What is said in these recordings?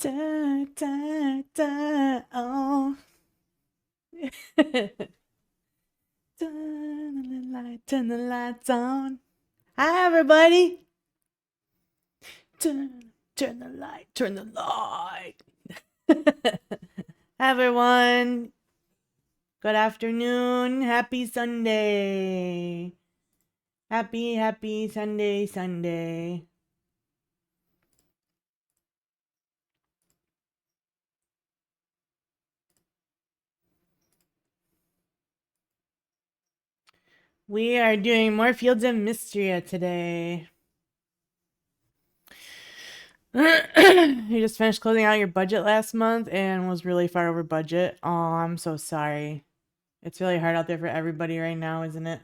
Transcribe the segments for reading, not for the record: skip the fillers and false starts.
Da, da, da, oh. Turn the lights on. Hi, everybody. Turn the light. Turn the light. Hi, everyone. Good afternoon. Happy Sunday. Happy Sunday. We are doing more Fields of Mistria today. You just finished closing out your budget last month and was really far over budget. Oh, I'm so sorry. It's really hard out there for everybody right now, isn't it?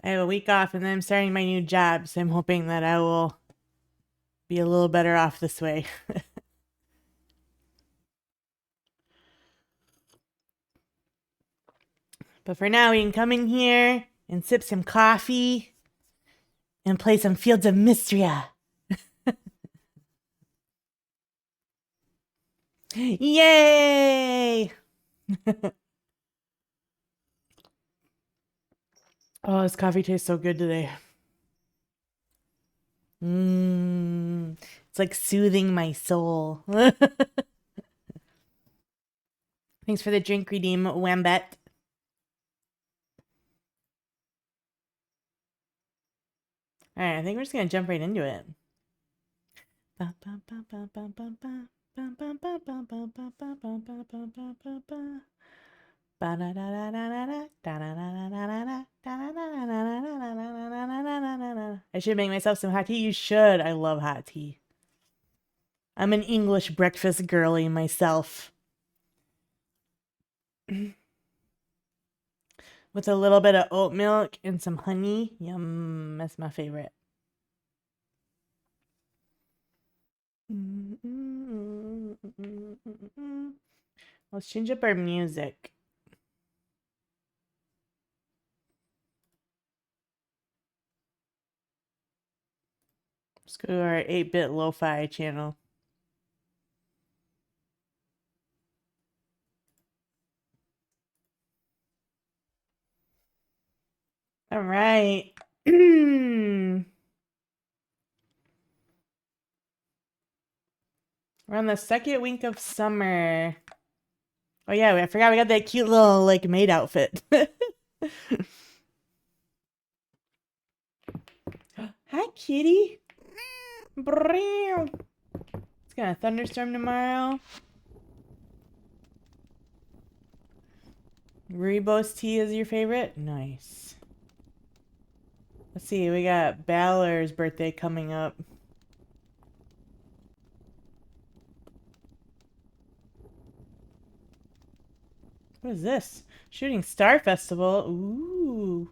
I have a week off and then I'm starting my new job, so I'm hoping that I will be a little better off this way. But for now, we can come in here and sip some coffee and play some Fields of Mistria. Yay! Oh, this coffee tastes so good today. It's like soothing my soul. Thanks for the drink redeem, Wambet. Alright, I think we're just gonna jump right into it. I should make myself some hot tea. You should. I love hot tea. I'm an English breakfast girly myself. With a little bit of oat milk and some honey. Yum, that's my favorite. Let's change up our music. Let's go to our 8-bit lo-fi channel. All right. We're on the second week of summer. Oh yeah, I forgot we got that cute little like maid outfit. Hi, kitty. It's gonna thunderstorm tomorrow. Rooibos tea is your favorite? Nice. Let's see, we got Balor's birthday coming up. What is this? Shooting Star Festival. Ooh.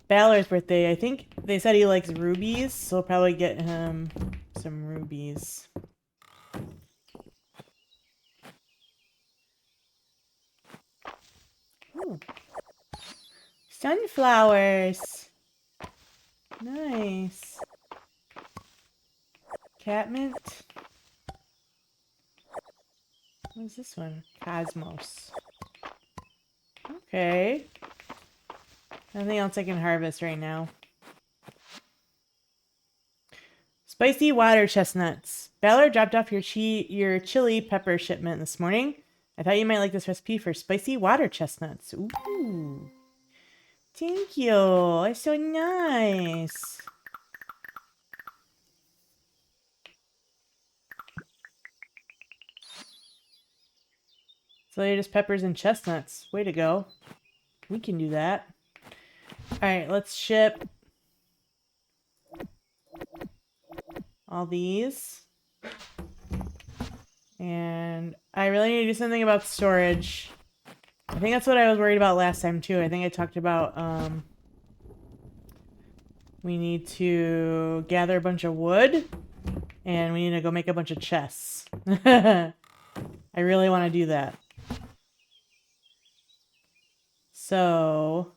Balor's birthday. I think they said he likes rubies, so we'll probably get him some rubies. Ooh. Sunflowers. Nice. Catmint. What is this one? Cosmos. Okay. Nothing else I can harvest right now. Spicy water chestnuts. Valor dropped off your chili pepper shipment this morning. I thought you might like this recipe for spicy water chestnuts. Ooh. Thank you. It's so nice. So they're just peppers and chestnuts. Way to go. We can do that. Alright, let's ship all these. And I really need to do something about storage. I think that's what I was worried about last time too. I think I talked about we need to gather a bunch of wood and we need to go make a bunch of chests. I really want to do that. So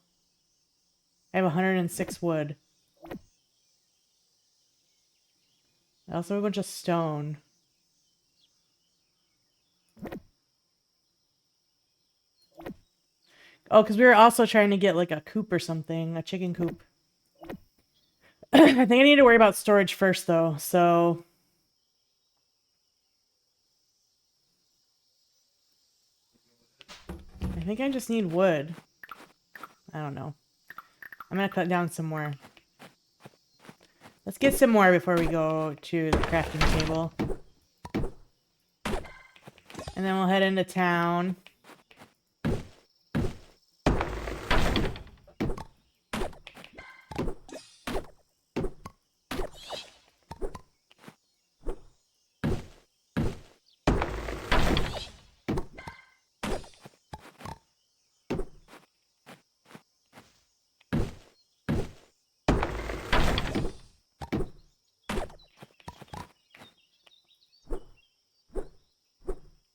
have 106 wood. I also have a bunch of stone. Oh, because we were also trying to get like a coop or something, a chicken coop. I think I need to worry about storage first though, so... I think I just need wood. I don't know. I'm gonna cut down some more. Let's get some more before we go to the crafting table. And then we'll head into town.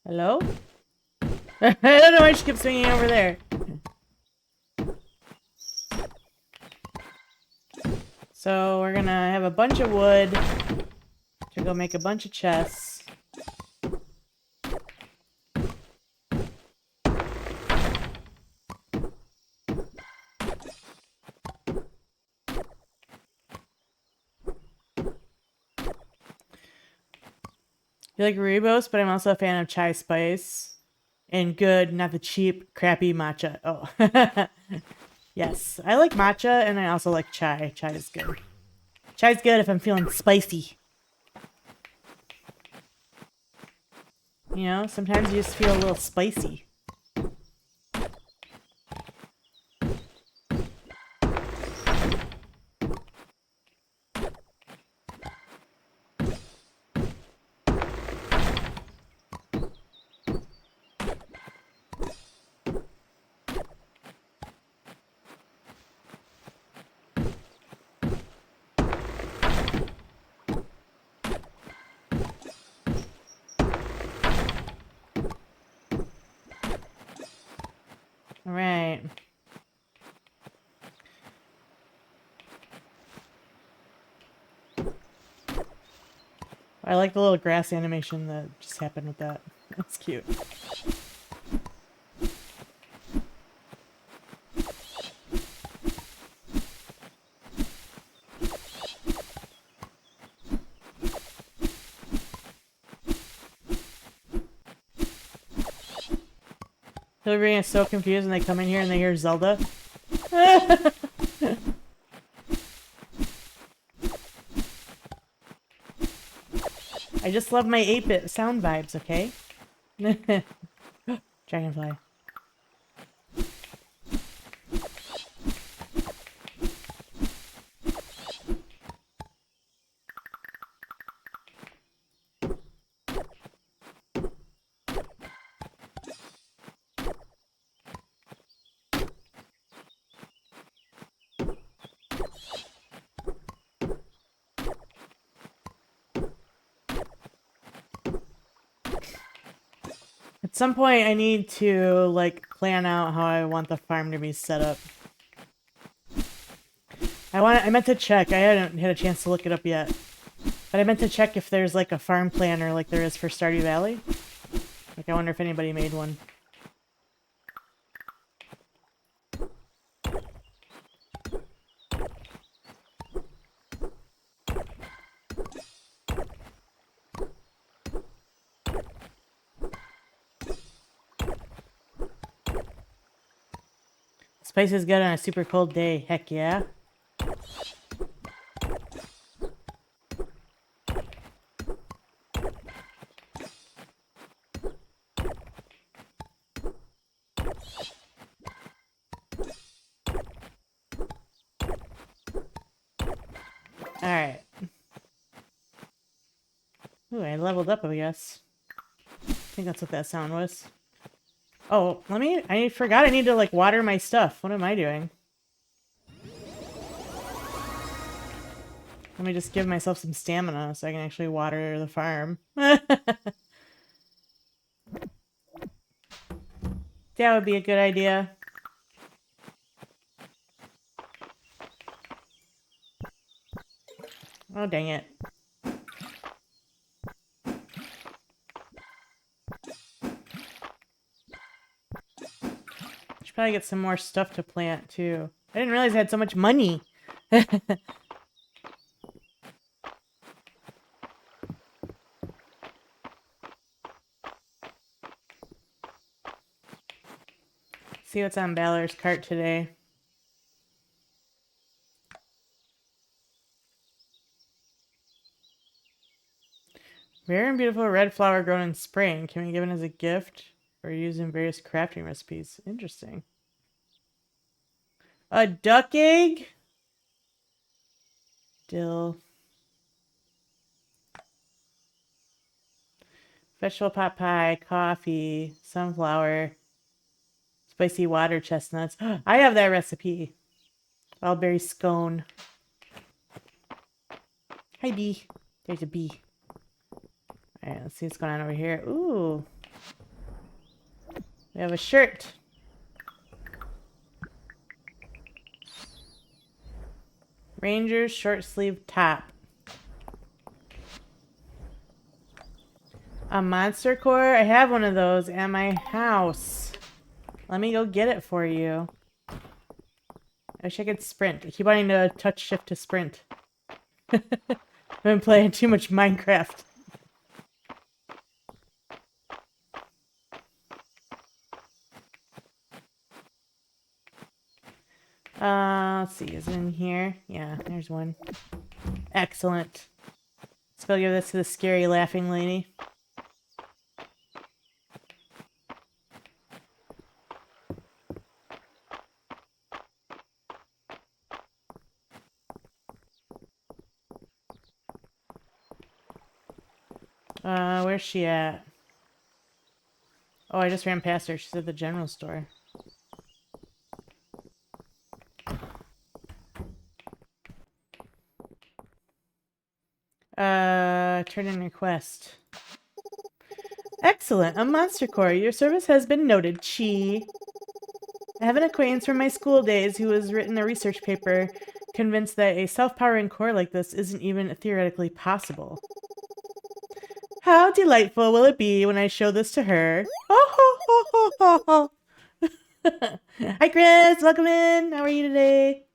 Hello? I don't know why she keeps swinging over there. So we're gonna have a bunch of wood to go make a bunch of chests. You like rooibos, but I'm also a fan of chai spice. And good, not the cheap, crappy matcha. Oh. Yes, I like matcha, and I also like chai. Chai is good. Chai's good if I'm feeling spicy. You know, sometimes you just feel a little spicy. Alright. I like the little grass animation that just happened with that. That's cute. Everybody is so confused when they come in here and they hear Zelda. I just love my 8-bit sound vibes, okay? Dragonfly. At some point, I need to, like, plan out how I want the farm to be set up. I meant to check. I hadn't had a chance to look it up yet. But I meant to check if there's, like, a farm planner like there is for Stardew Valley. Like, I wonder if anybody made one. Spice is good on a super cold day. Heck yeah. Alright. Ooh, I leveled up, I guess. I think that's what that sound was. Oh, I forgot I need to, like, water my stuff. What am I doing? Let me just give myself some stamina so I can actually water the farm. That would be a good idea. Oh, dang it. Should probably get some more stuff to plant, too. I didn't realize I had so much money. See what's on Balor's cart today. Rare and beautiful red flower grown in spring. Can be given as a gift or used in various crafting recipes. Interesting. A duck egg? Dill. Vegetable pot pie, coffee, sunflower, spicy water chestnuts. I have that recipe. Wildberry scone. Hi, bee. There's a bee. Alright, let's see what's going on over here. Ooh. We have a shirt. Rangers short sleeve top. A monster core? I have one of those at my house. Let me go get it for you. I wish I could sprint. I keep wanting to touch shift to sprint. I've been playing too much Minecraft. Let's see. Is it in here? Yeah, there's one. Excellent. Let's go give this to the scary laughing lady. Where's she at? Oh, I just ran past her. She's at the general store. Turn in request. Excellent. A monster core. Your service has been noted, Chi. I have an acquaintance from my school days who has written a research paper convinced that a self-powering core like this isn't even theoretically possible. How delightful will it be when I show this to her? Hi, Chris. Welcome in. How are you today?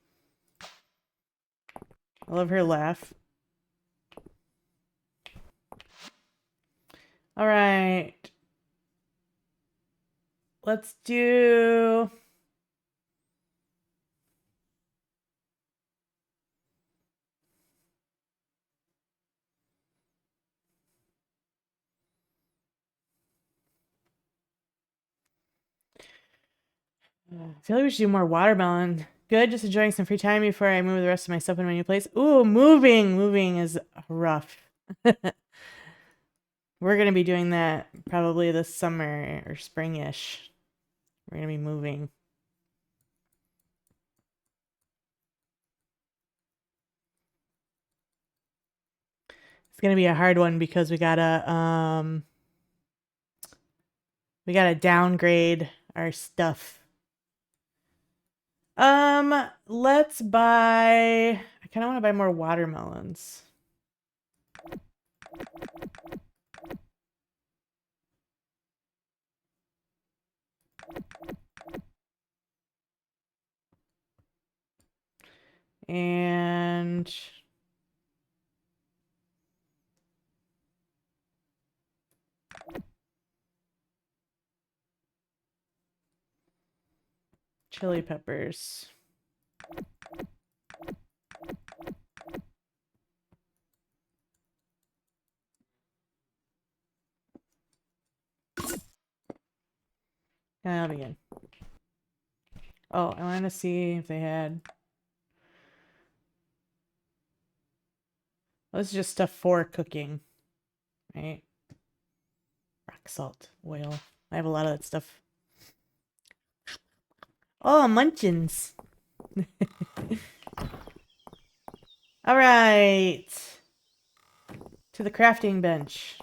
I love her laugh. All right. Let's do... I feel like we should do more watermelon. Good, just enjoying some free time before I move the rest of my stuff in my new place. Ooh, moving! Moving is rough. We're going to be doing that probably this summer or spring-ish. We're going to be moving. It's going to be a hard one because we got to downgrade our stuff. Let's buy... I kind of want to buy more watermelons. And... chili peppers. That'll be good. Oh, I wanted to see if they had... Well, this is just stuff for cooking, right? Rock salt, oil. I have a lot of that stuff. Oh, munchins. All right. To the crafting bench.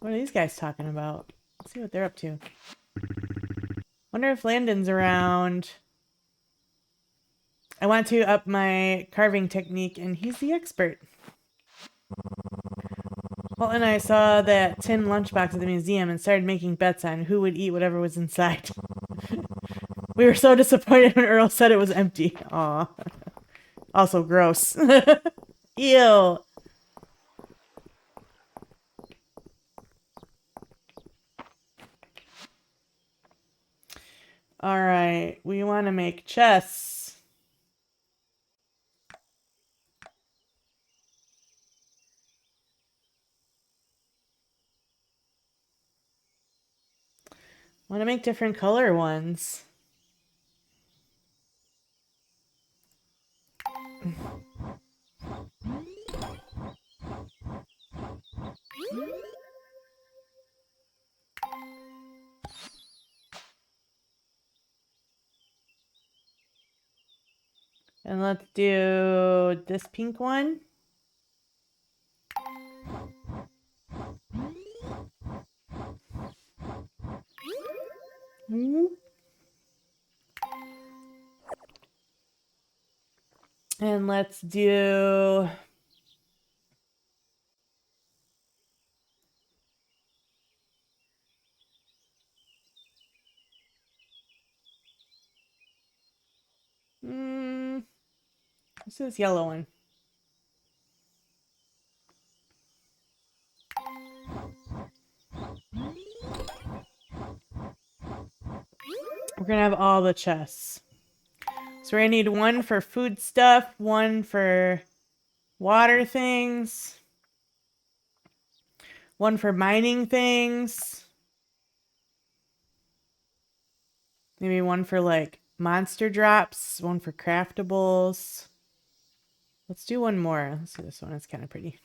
What are these guys talking about? Let's see what they're up to. Wonder if Landon's around. I want to up my carving technique, and he's the expert. Walt and I saw that tin lunchbox at the museum and started making bets on who would eat whatever was inside. We were so disappointed when Earl said it was empty. Aw. Also gross. Ew. Alright, we want to make chests. Want to make different color ones. And let's do this pink one. And let's do... This is yellow one. We're gonna have all the chests. So we're gonna need one for food stuff, one for water things, one for mining things, maybe one for like monster drops, one for craftables. Let's do one more. Let's do this one. It's kind of pretty.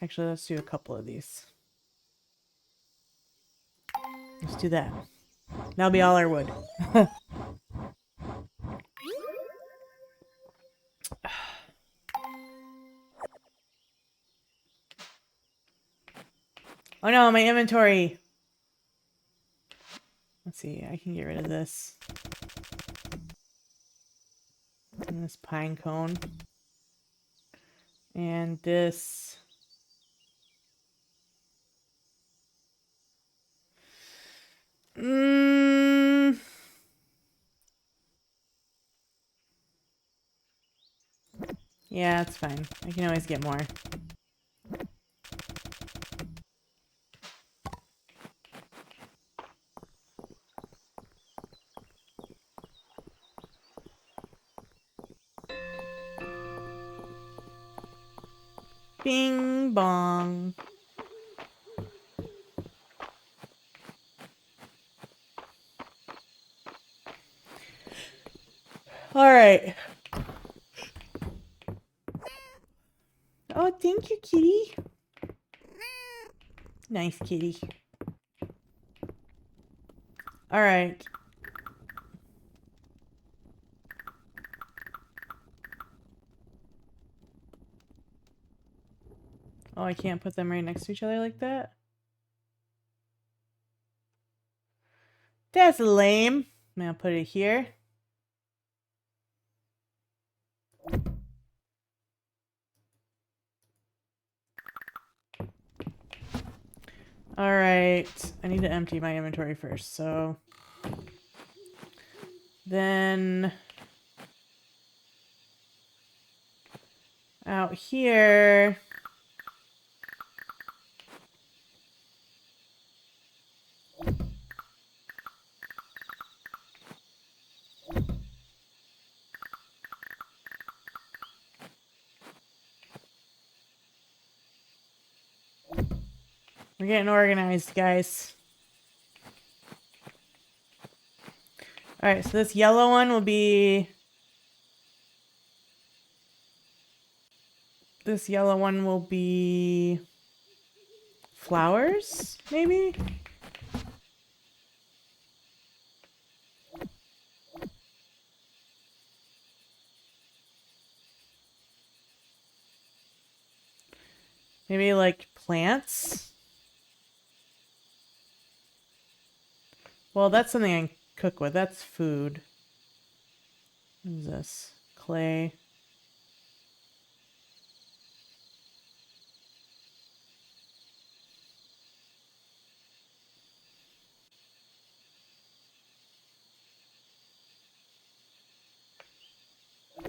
Actually, let's do a couple of these. Let's do that. That'll be all our wood. Oh no, my inventory. Let's see, I can get rid of this. And this pine cone. And this. Yeah, it's fine. I can always get more. Bing bong. All right. Oh, thank you, kitty. Nice kitty. All right. Oh, I can't put them right next to each other like that? That's lame. I'm gonna put it here. All right. I need to empty my inventory first, so... Then... Out here... We're getting organized, guys. Alright, so this yellow one will be... This yellow one will be... Flowers, maybe? Maybe like plants? Well, that's something I can cook with. That's food. What is this? Clay.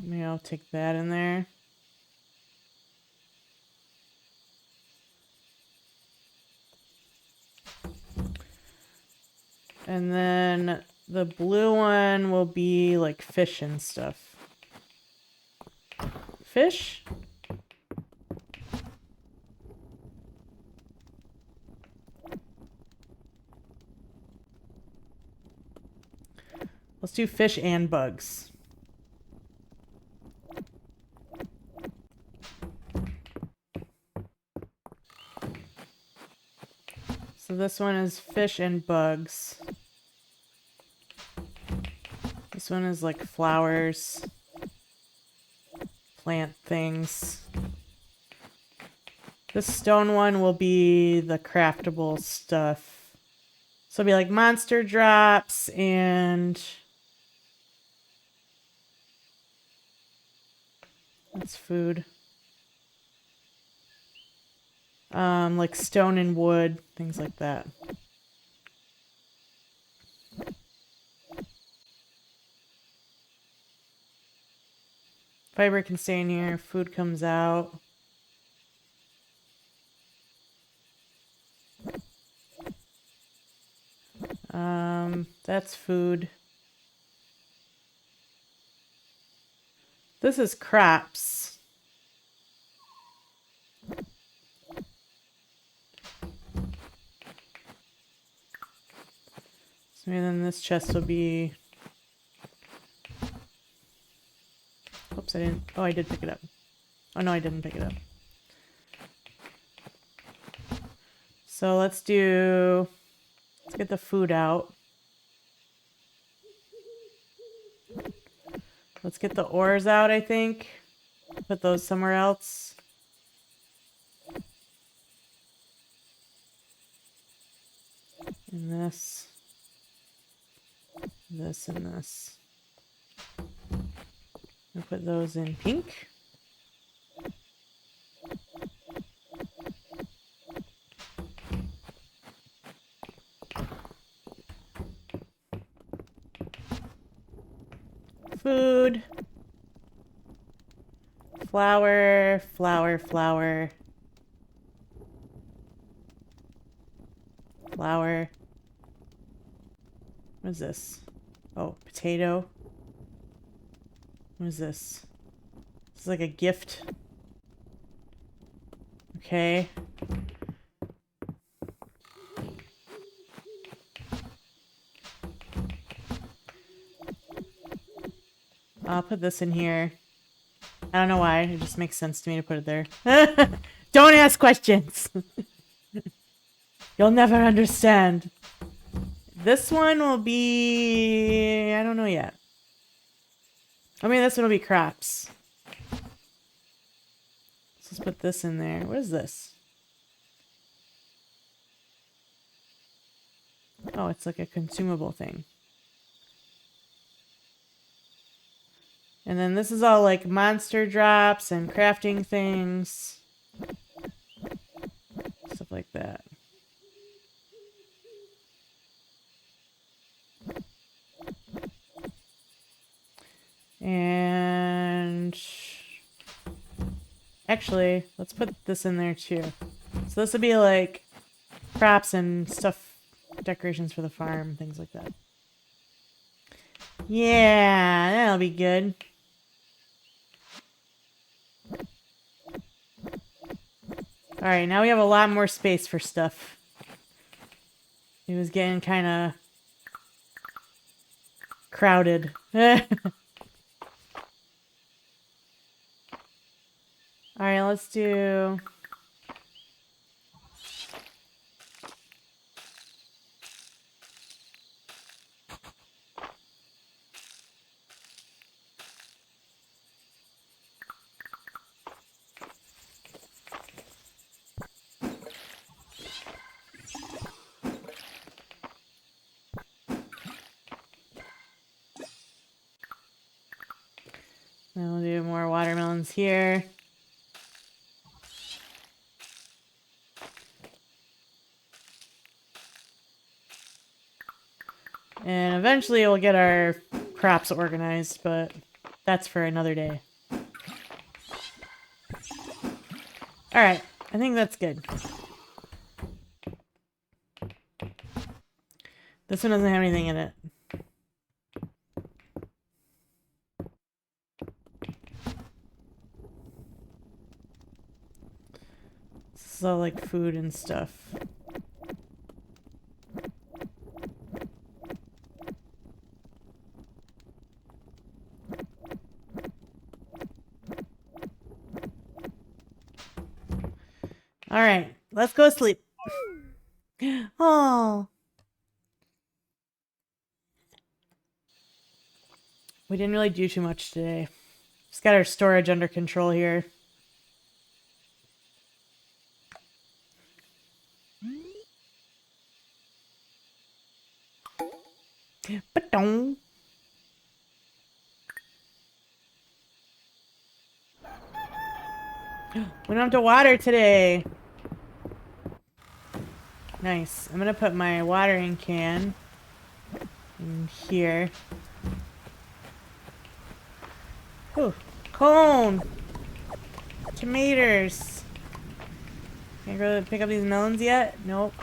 Maybe I'll take that in there. And then the blue one will be like fish and stuff. Fish? Let's do fish and bugs. So this one is fish and bugs. This one is like flowers, plant things. This stone one will be the craftable stuff. So it'll be like monster drops and... That's food. Like stone and wood, things like that. Fiber can stay in here, food comes out. That's food. This is crops. So then this chest will be... Oops, I didn't... Oh, I did pick it up. Oh, no, I didn't pick it up. So let's do... Let's get the food out. Let's get the ores out, I think. Put those somewhere else. And this. This and this. I'll put those in pink. Food. Flour, flour, flour. Flour. What is this? Oh, potato. What is this? This is like a gift. Okay. I'll put this in here. I don't know why. It just makes sense to me to put it there. Don't ask questions. You'll never understand. This one will be... I don't know yet. I mean, this one will be crops. Let's put this in there. What is this? Oh, it's like a consumable thing. And then this is all like monster drops and crafting things. Stuff like that. And actually, let's put this in there too. So this would be like crops and stuff, decorations for the farm, things like that. Yeah, that'll be good. Alright, now we have a lot more space for stuff. It was getting kind of crowded. Alright, let's do... Then we'll do more watermelons here. And eventually we'll get our crops organized, but that's for another day. Alright, I think that's good. This one doesn't have anything in it. This is all like food and stuff. Alright, let's go to sleep. Oh. We didn't really do too much today. Just got our storage under control here. Ba-dong. We don't have to water today. Nice. I'm gonna put my watering can in here. Ooh, cone! Tomatoes! Can I go pick up these melons yet? Nope.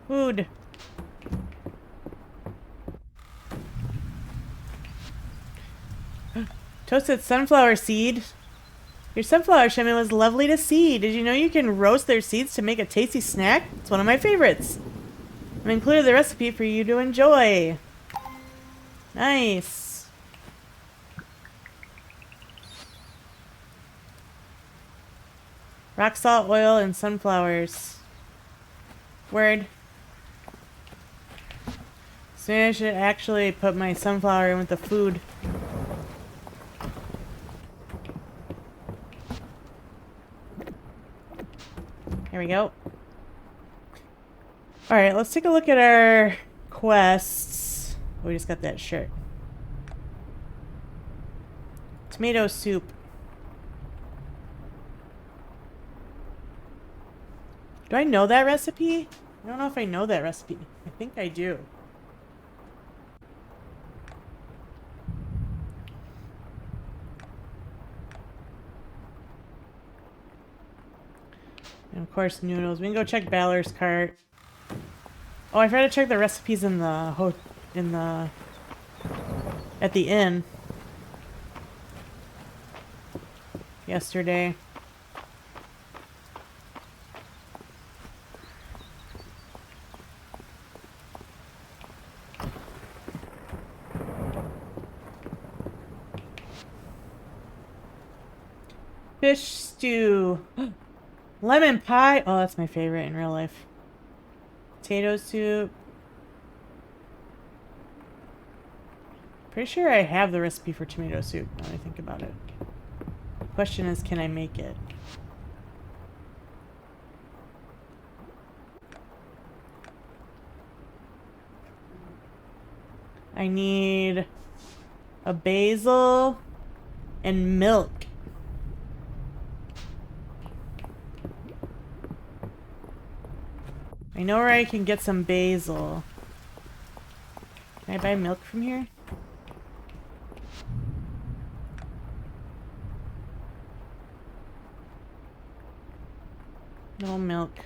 Food. Toasted sunflower seed. Your sunflower shipment was lovely to see. Did you know you can roast their seeds to make a tasty snack? It's one of my favorites. I've included the recipe for you to enjoy. Nice. Rock salt oil and sunflowers. Word. So maybe I should actually put my sunflower in with the food. There we go. Alright, let's take a look at our quests. Oh, we just got that shirt. Tomato soup. Do I know that recipe? I don't know if I know that recipe. I think I do. And of course, noodles. We can go check Balor's cart. Oh, I forgot to check the recipes in the at the inn yesterday. Fish stew. Lemon pie. Oh, that's my favorite in real life. Potato soup. Pretty sure I have the recipe for tomato soup now that I think about it. Question is, can I make it? I need a basil and milk. I know where I can get some basil. Can I buy milk from here? No milk.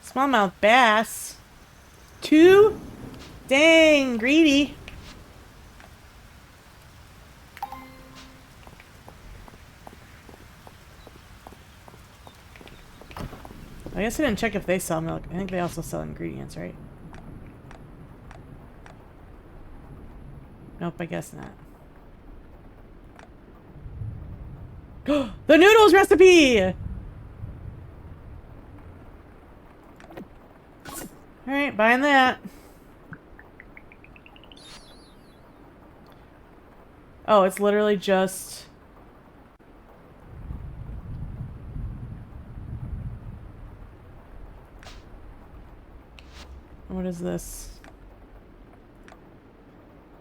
Smallmouth bass. 2? Dang, greedy. I guess I didn't check if they sell milk. I think they also sell ingredients, right? Nope, I guess not. The noodles recipe! Alright, buying that. Oh, it's literally just... What is this?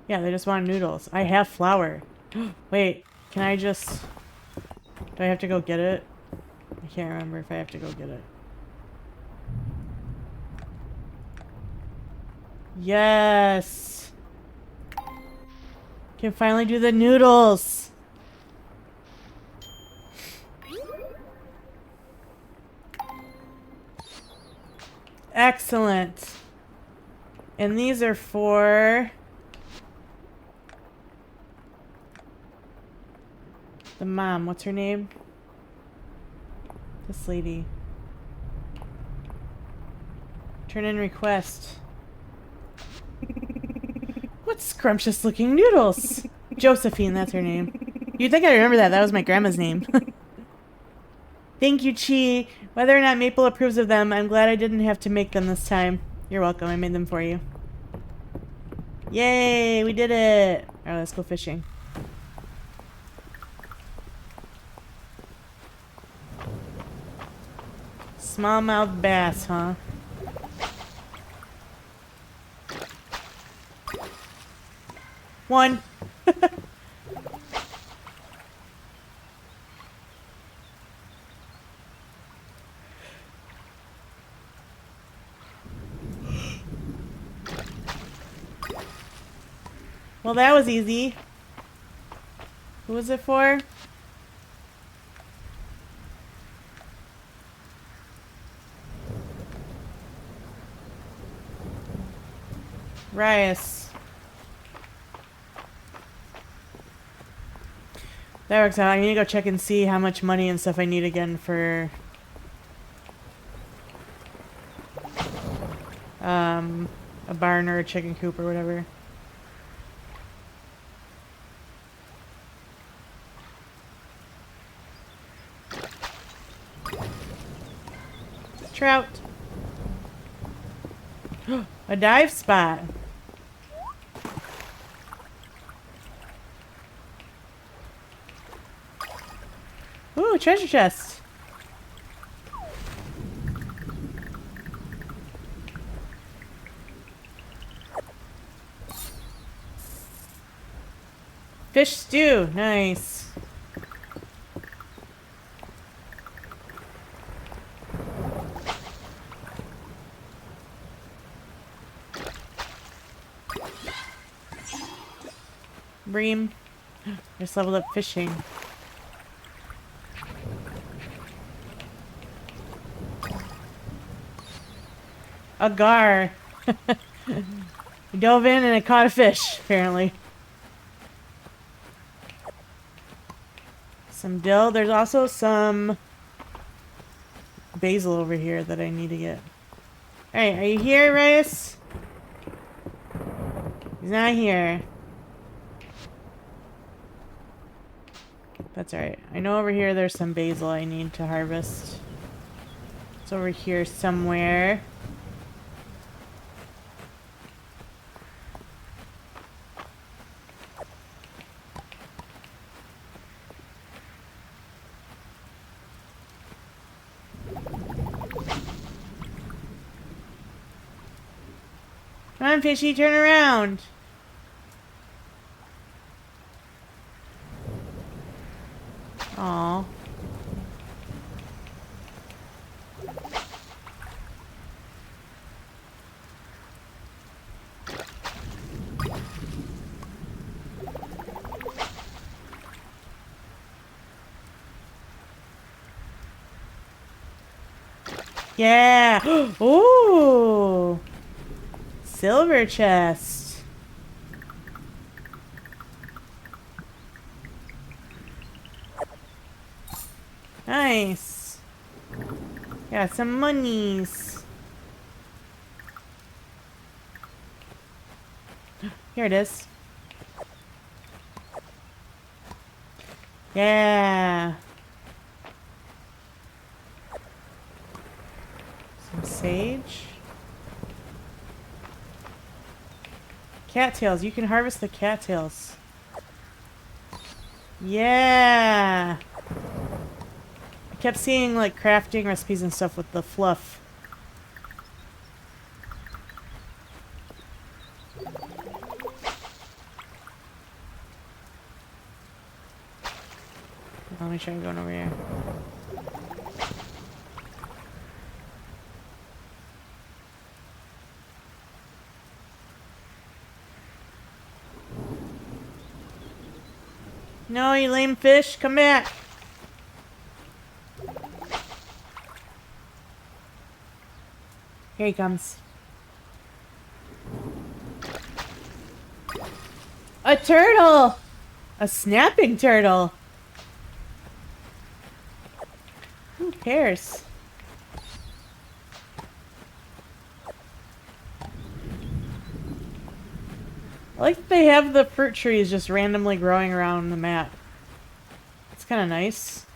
Yeah, they just want noodles. I have flour. Wait, can I just... Do I have to go get it? I can't remember if I have to go get it. Yes! Can finally do the noodles! Excellent. And these are for... the mom. What's her name? This lady. Turn in request. What scrumptious looking noodles! Josephine, that's her name. You'd think I remember that. That was my grandma's name. Thank you, Chi. Whether or not Maple approves of them, I'm glad I didn't have to make them this time. You're welcome. I made them for you. Yay! We did it! Alright, let's go fishing. Smallmouth bass, huh? One. Well, that was easy. Who was it for? Rice. That works out. I need to go check and see how much money and stuff I need again for... a barn or a chicken coop or whatever. Trout. A dive spot. Ooh, treasure chest. Fish stew. Nice. Bream. Just leveled up fishing. A gar. We dove in and I caught a fish, apparently. Some dill. There's also some basil over here that I need to get. Alright, are you here, Rice? He's not here. That's alright. I know over here there's some basil I need to harvest. It's over here somewhere. Come on, fishy, turn around. Aw. Yeah. Ooh. Silver chest. Nice. Got some monies. Here it is. Yeah. Some sage. Cattails. You can harvest the cattails. Yeah. I kept seeing like crafting recipes and stuff with the fluff. Let me try going over here. No, you lame fish, come back. Here he comes. A turtle! A snapping turtle. Who cares? I like that they have the fruit trees just randomly growing around the map. It's kind of nice.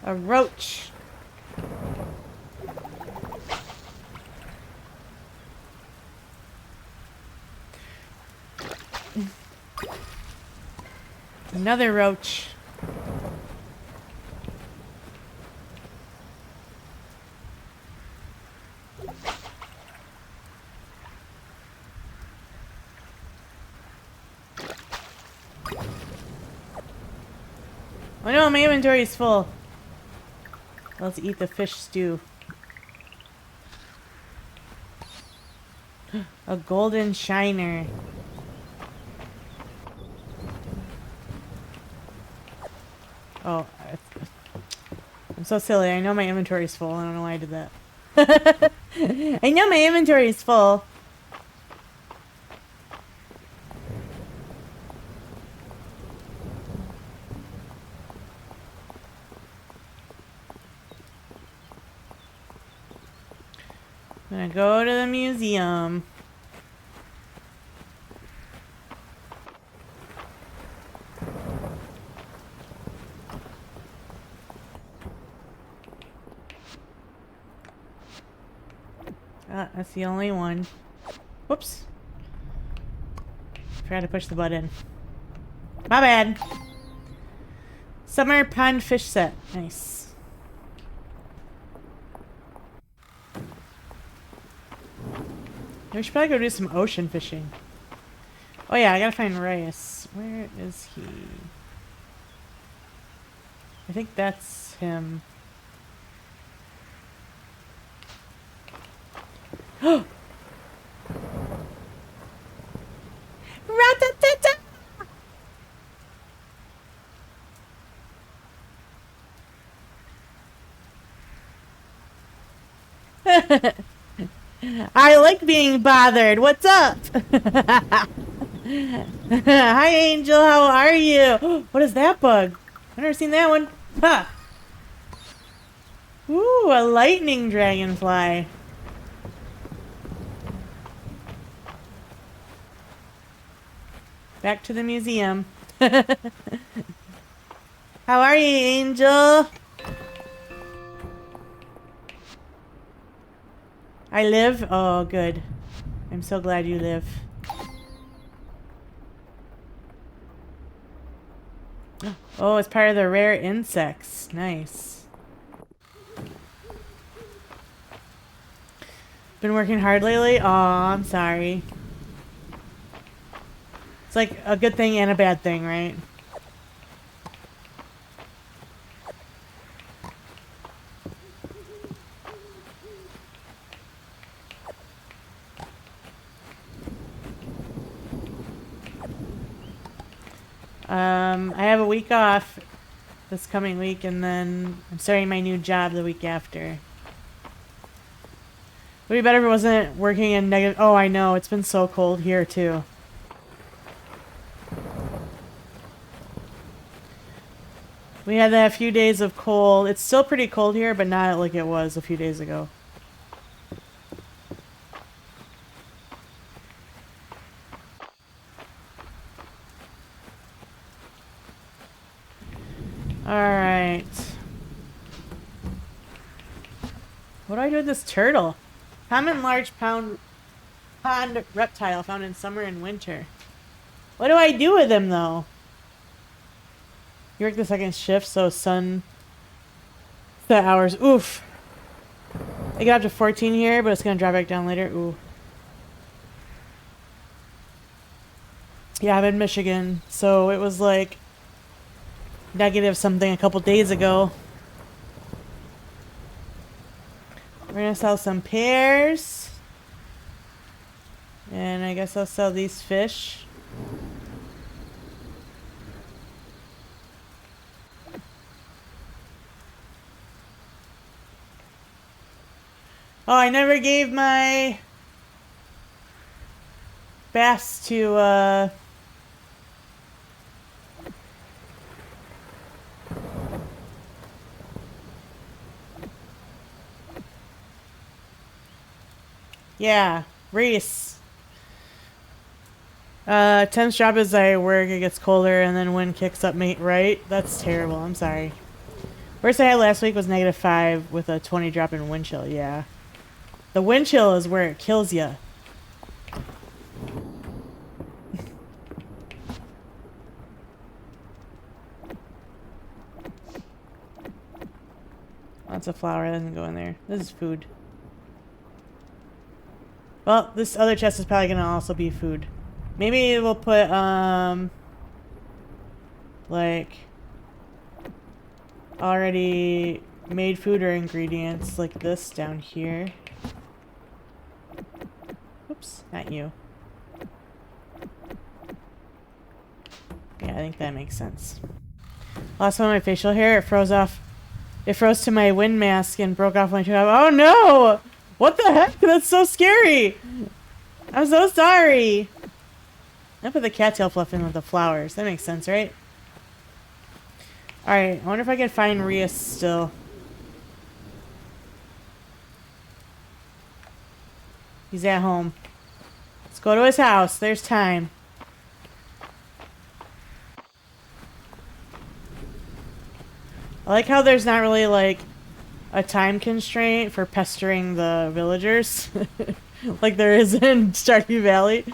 A roach. Another roach. Oh no, my inventory is full. Let's eat the fish stew. A golden shiner. Oh, I'm so silly. I know my inventory is full. I don't know why I did that. I know my inventory is full. I'm gonna go to the museum. Ah, that's the only one. Whoops. Forgot to push the button. My bad. Summer pond fish set. Nice. We should probably go do some ocean fishing. Oh yeah, I gotta find Rice. Where is he? I think that's him. Oh! Ratatata! I like being bothered. What's up? Hi, Angel. How are you? What is that bug? I've never seen that one. Ha! Ooh, a lightning dragonfly. Back to the museum. How are you, Angel? I live? Oh, good. I'm so glad you live. Oh, it's part of the rare insects. Nice. Been working hard lately? Oh, I'm sorry. It's like a good thing and a bad thing, right? I have a week off this coming week, and then I'm starting my new job the week after. Would be better if it wasn't working in negative. Oh, I know. It's been so cold here, too. We had that few days of cold. It's still pretty cold here, but not like it was a few days ago. Alright. What do I do with this turtle? Common large pond reptile found in summer and winter. What do I do with him, though? You work the second shift, so sunset hours. Oof. I get up to 14 here, but it's going to drop back down later. Ooh. Yeah, I'm in Michigan, so it was like negative something a couple days ago. We're going to sell some pears. And I guess I'll sell these fish. Oh, I never gave my bass to, yeah, Reese. Temps drop as I work, it gets colder, and then wind kicks up, mate, right? That's terrible, I'm sorry. Worst I had last week was -5 with a 20 drop in wind chill, yeah. The wind chill is where it kills you. Lots of flour doesn't go in there. This is food. Well, this other chest is probably gonna also be food. Maybe we'll put, like, already made food or ingredients like this down here. Oops, not you. Yeah, I think that makes sense. Lost one of my facial hair. It froze off. It froze to my wind mask and broke off my tube. Oh no! What the heck? That's so scary! I'm so sorry! I put the cattail fluff in with the flowers. That makes sense, right? Alright, I wonder if I can find Rias still. He's at home. Let's go to his house. There's time. I like how there's not really, like, a time constraint for pestering the villagers. Like there is in Stardew Valley.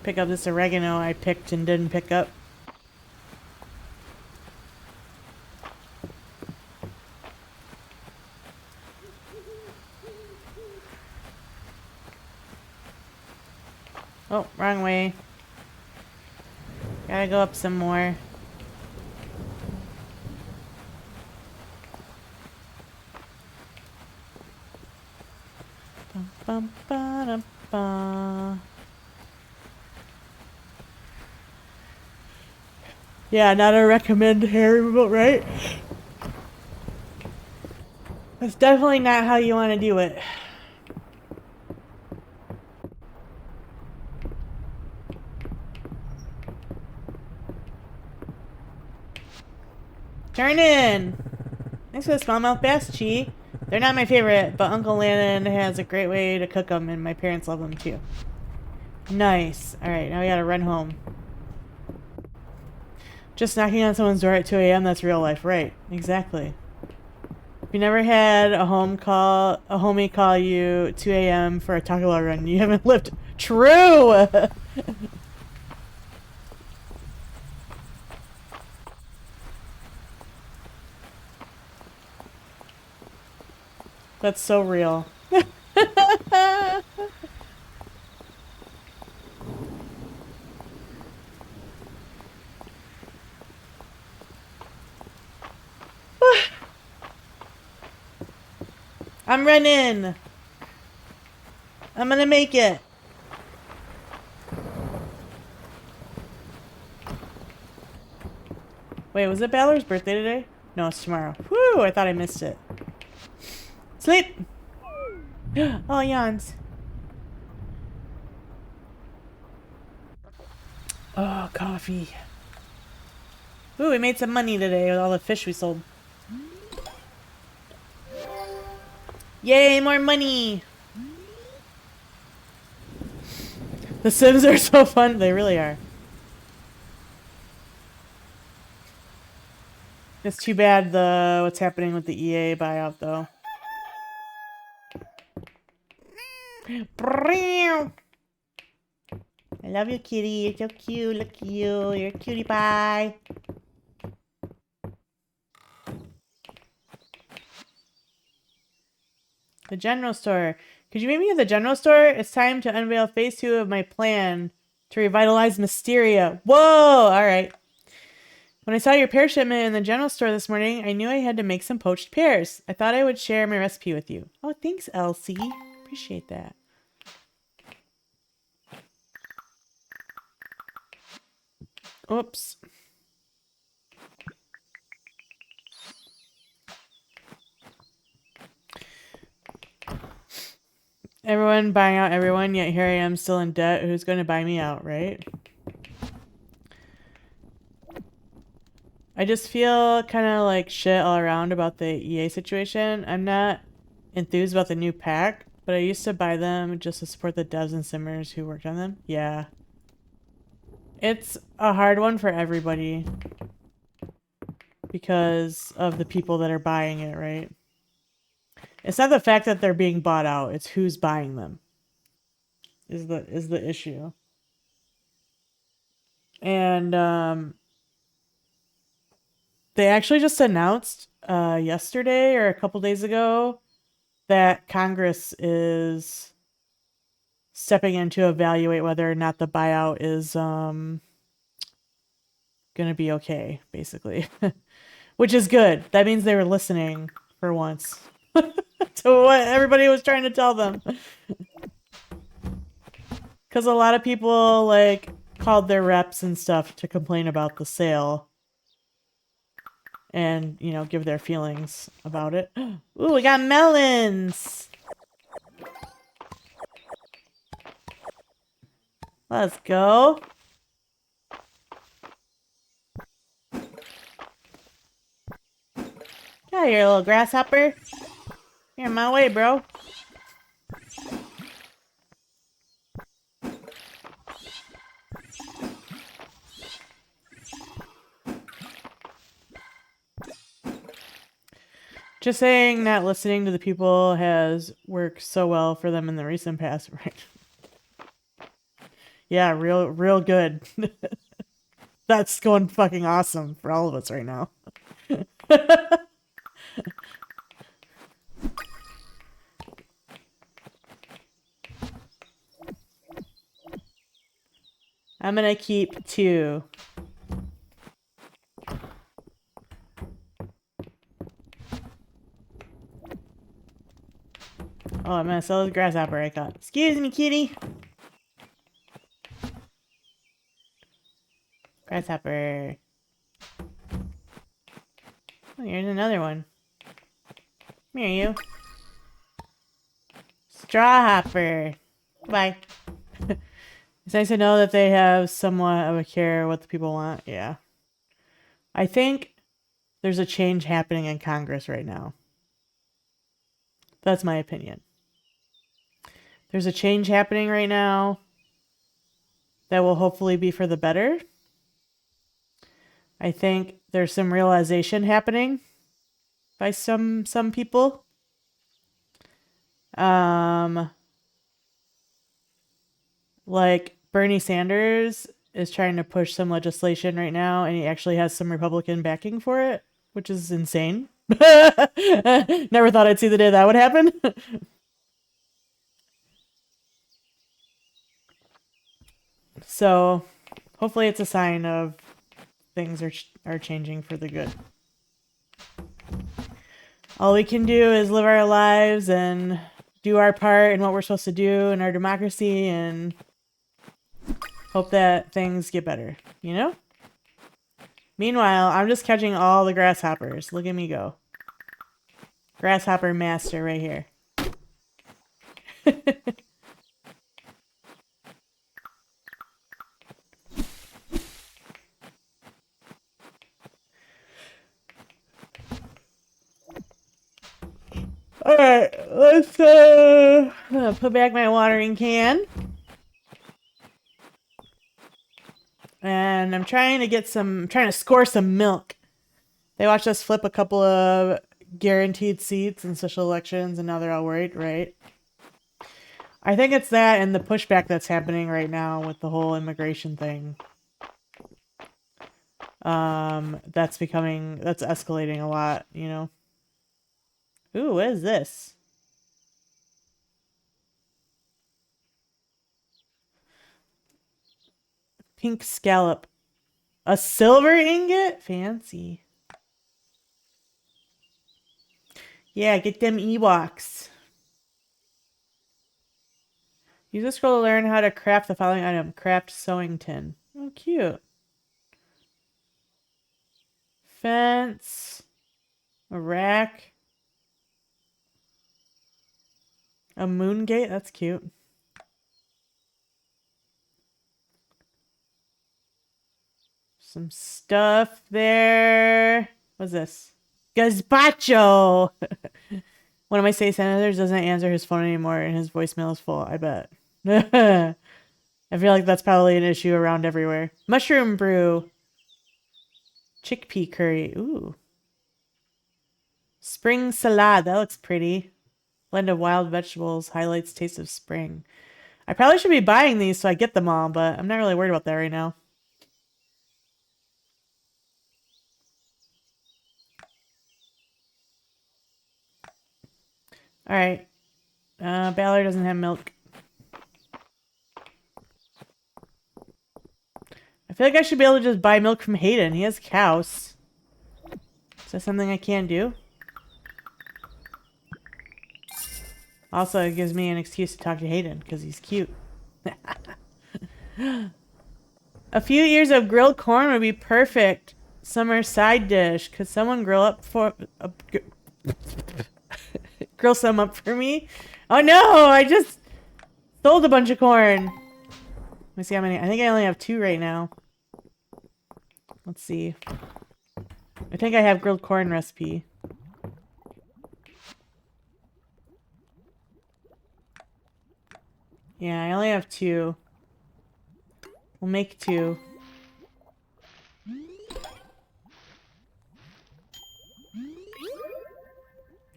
Pick up this oregano I picked and didn't pick up. Oh, wrong way. Gotta go up some more. Bum, bum, ba, ba. Yeah, not a recommend hair removal, right? That's definitely not how you want to do it. Turn in! Thanks for the smallmouth bass, Chi. They're not my favorite, but Uncle Landon has a great way to cook them, and my parents love them too. Nice. Alright, now we gotta run home. Just knocking on someone's door at 2 a.m., that's real life. Right, exactly. If you never had a homie call you at 2 a.m. for a Taco Bell run, you haven't lived. True! That's so real. I'm running. I'm gonna make it. Wait, was it Balor's birthday today? No, it's tomorrow. Whew, I thought I missed it. Sleep! Oh, yawns. Oh, coffee. Ooh, we made some money today with all the fish we sold. Yay, more money! The Sims are so fun. They really are. It's too bad what's happening with the EA buyout, though. I love you, kitty. You're so cute. Look at you. You're a cutie pie. The general store. Could you meet me at the general store? It's time to unveil phase 2 of my plan to revitalize Mistria. Whoa! Alright. When I saw your pear shipment in the general store this morning, I knew I had to make some poached pears. I thought I would share my recipe with you. Oh, thanks, Elsie. Appreciate that. Oops. Everyone buying out everyone, yet here I am still in debt. Who's going to buy me out, right? I just feel kind of like shit all around about the EA situation. I'm not enthused about the new pack, but I used to buy them just to support the devs and simmers who worked on them. Yeah. It's a hard one for everybody because of the people that are buying it, right? It's not the fact that they're being bought out, it's who's buying them is the issue. And they actually just announced yesterday or a couple days ago that Congress is stepping in to evaluate whether or not the buyout is gonna be okay, basically. Which is good. That means they were listening for once to what everybody was trying to tell them. Because a lot of people like called their reps and stuff to complain about the sale and, you know, give their feelings about it. Ooh, we got melons! Let's go. Yeah, you're a little grasshopper. You're in my way, bro. Just saying not listening to the people has worked so well for them in the recent past, right? Yeah, real good. That's going fucking awesome for all of us right now. I'm gonna keep 2. Oh, I'm gonna sell this grasshopper I caught. Excuse me, kitty. Grasshopper. Oh, here's another one. Come here, you. Straw hopper. Bye. It's nice to know that they have somewhat of a care what the people want. Yeah. I think there's a change happening in Congress right now. That's my opinion. There's a change happening right now that will hopefully be for the better. I think there's some realization happening by some people. Like Bernie Sanders is trying to push some legislation right now, and he actually has some Republican backing for it, which is insane. Never thought I'd see the day that would happen. So hopefully it's a sign of things are changing for the good. All we can do is live our lives and do our part in what we're supposed to do in our democracy and hope that things get better, you know? Meanwhile, I'm just catching all the grasshoppers. Look at me go. Grasshopper master right here. Alright, let's put back my watering can. And I'm trying to score some milk. They watched us flip a couple of guaranteed seats in special elections, and now they're all worried, right? I think it's that and the pushback that's happening right now with the whole immigration thing. That's escalating a lot, you know? Ooh, what is this? Pink scallop. A silver ingot? Fancy. Yeah, get them Ewoks. Use the scroll to learn how to craft the following item. Craft sewing tin. Oh, cute. Fence. A rack. A moon gate. That's cute. Some stuff there. What's this? Gazpacho! One of my state senators doesn't answer his phone anymore and his voicemail is full, I bet. I feel like that's probably an issue around everywhere. Mushroom brew. Chickpea curry. Ooh. Spring salad. That looks pretty. Blend of wild vegetables highlights taste of spring. I probably should be buying these so I get them all, but I'm not really worried about that right now. Alright. Ballard doesn't have milk. I feel like I should be able to just buy milk from Hayden. He has cows. Is that something I can do? Also, it gives me an excuse to talk to Hayden because he's cute. A few ears of grilled corn would be perfect summer side dish. Could someone grill some up for me? Oh no! I just sold a bunch of corn. Let me see how many. I think I only have 2 right now. Let's see. I think I have grilled corn recipe. Yeah, I only have 2. We'll make 2.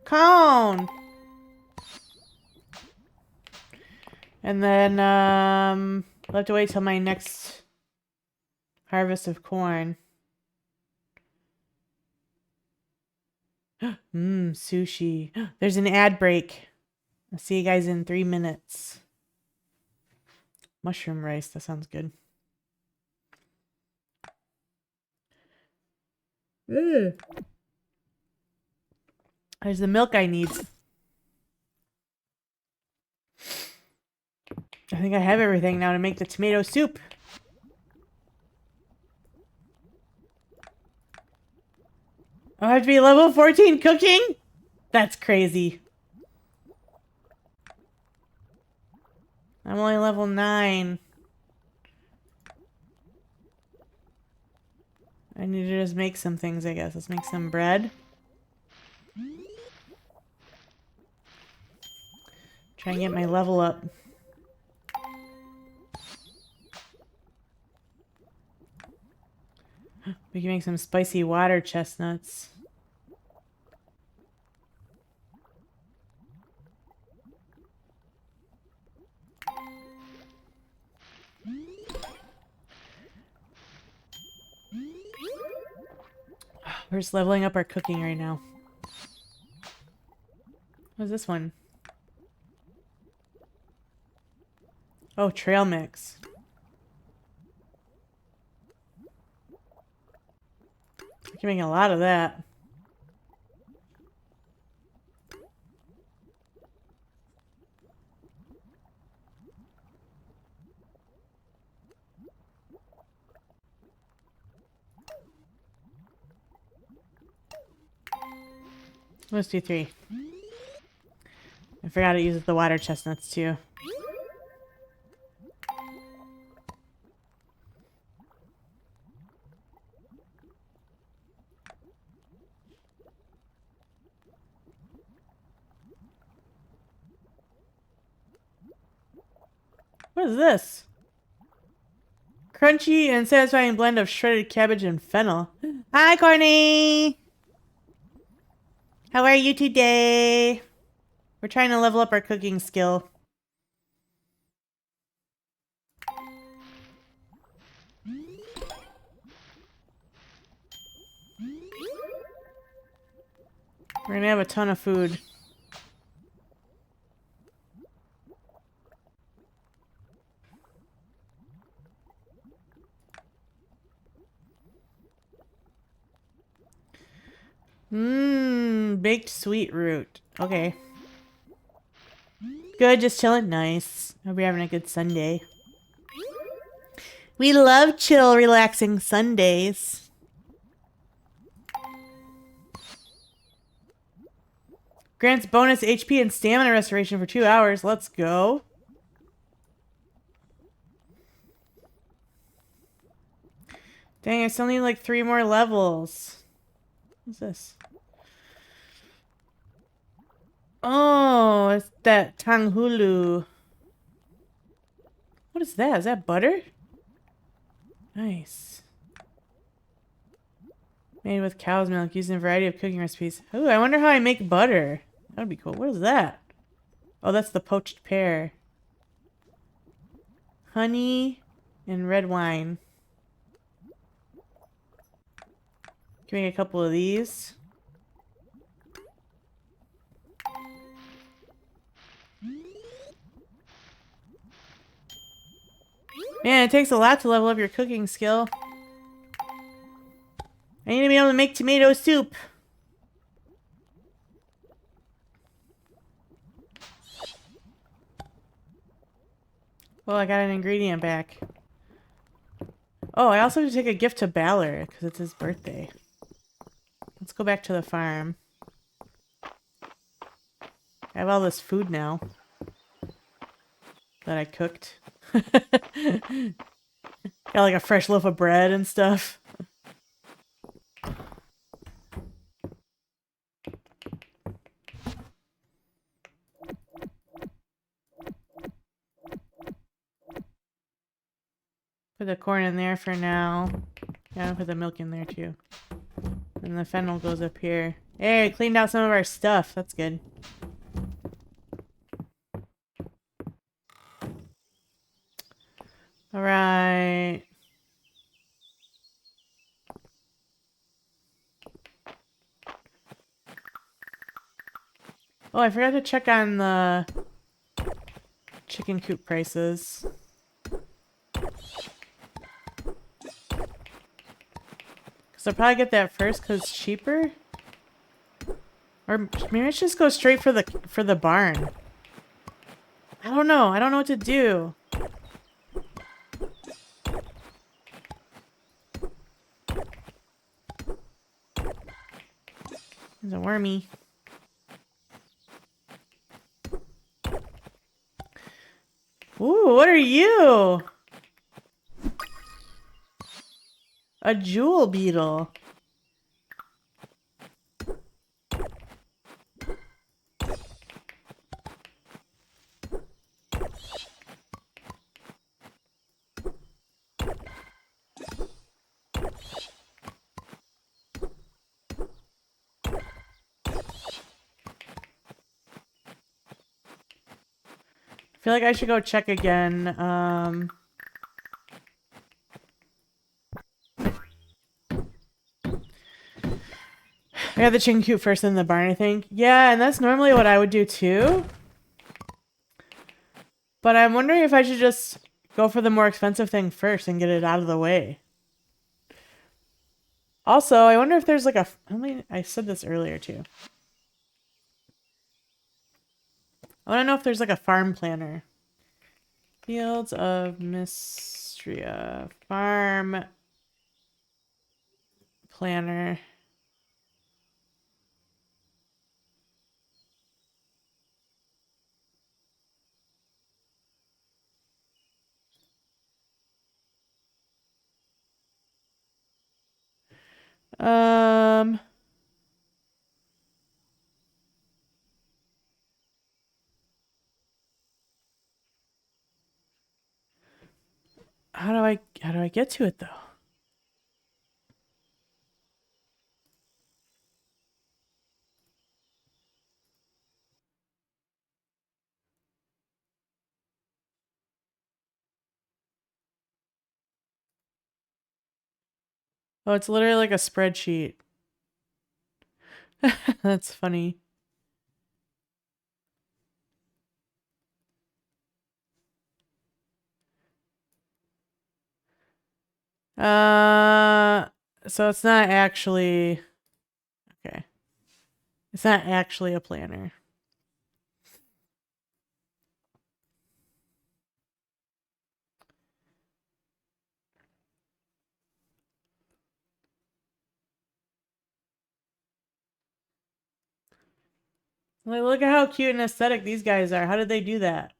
Cone! And then, we'll have to wait till my next harvest of corn. Sushi. There's an ad break. I'll see you guys in 3 minutes. Mushroom rice. That sounds good. There's the milk I need. I think I have everything now to make the tomato soup. Oh, I have to be level 14 cooking? That's crazy. I'm only level 9. I need to just make some things, I guess. Let's make some bread. Try and get my level up. We can make some spicy water chestnuts. We're just leveling up our cooking right now. What's this one? Oh, trail mix. I can make a lot of that. Let's do 3. I forgot it uses the water chestnuts too. What is this? Crunchy and satisfying blend of shredded cabbage and fennel. Hi, Courtney! How are you today? We're trying to level up our cooking skill. We're gonna have a ton of food. Baked sweet root. Okay. Good, just chilling. Nice. Hope you're having a good Sunday. We love chill, relaxing Sundays. Grants bonus HP and stamina restoration for 2 hours. Let's go. Dang, I still need like 3 more levels. What's this? Oh, it's that tanghulu. What is that? Is that butter? Nice. Made with cow's milk, used in a variety of cooking recipes. Ooh, I wonder how I make butter. That would be cool. What is that? Oh, that's the poached pear. Honey and red wine. Can we make a couple of these? Man, it takes a lot to level up your cooking skill. I need to be able to make tomato soup. Well, I got an ingredient back. Oh, I also have to take a gift to Balor because it's his birthday. Let's go back to the farm. I have all this food now that I cooked. Got like a fresh loaf of bread and stuff. Put the corn in there for now. Yeah, I'll put the milk in there too. And the fennel goes up here. Hey, cleaned out some of our stuff. That's good. Alright. Oh, I forgot to check on the chicken coop prices. So I'll probably get that first because it's cheaper. Or maybe I should just go straight for the barn. I don't know. I don't know what to do. There's a wormy. Ooh, what are you? A jewel beetle. I feel like I should go check again. I got the chicken coop first in the barn, I think. Yeah, and that's normally what I would do too. But I'm wondering if I should just go for the more expensive thing first and get it out of the way. Also, I wonder if there's like a... I said this earlier too. I want to know if there's like a farm planner. Fields of Mistria. Farm planner. Um... How do I get to it though? Oh, it's literally like a spreadsheet. That's funny. Uh, so it's not actually okay. It's not actually a planner. Like, look at how cute and aesthetic these guys are. How did they do that?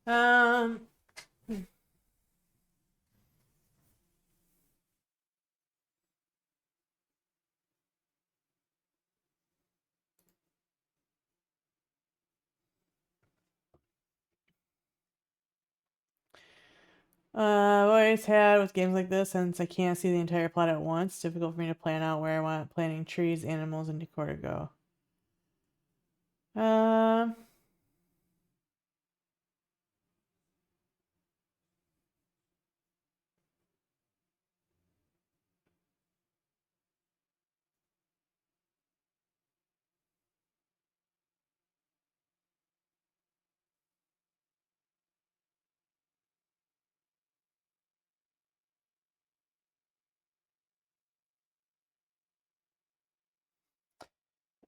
Um, I've always had with games like this, since I can't see the entire plot at once, it's difficult for me to plan out where I want planting trees, animals, and decor to go. Um,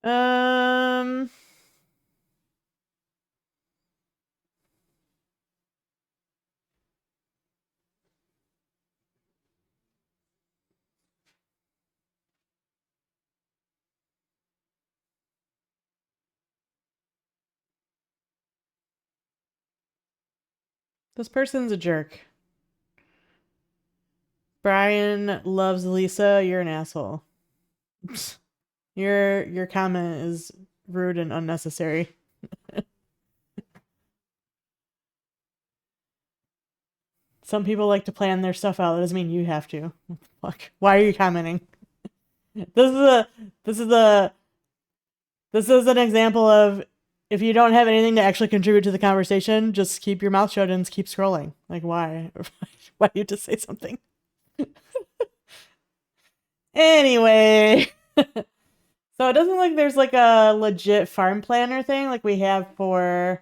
um, this person's a jerk. Brian loves Lisa. You're an asshole. Your comment is rude and unnecessary. Some people like to plan their stuff out. That doesn't mean you have to. Fuck. Why are you commenting? This is a this is a this is an example of if you don't have anything to actually contribute to the conversation, just keep your mouth shut and keep scrolling. Like why? Why do you just say something? Anyway. So it doesn't look like there's like a legit farm planner thing like we have for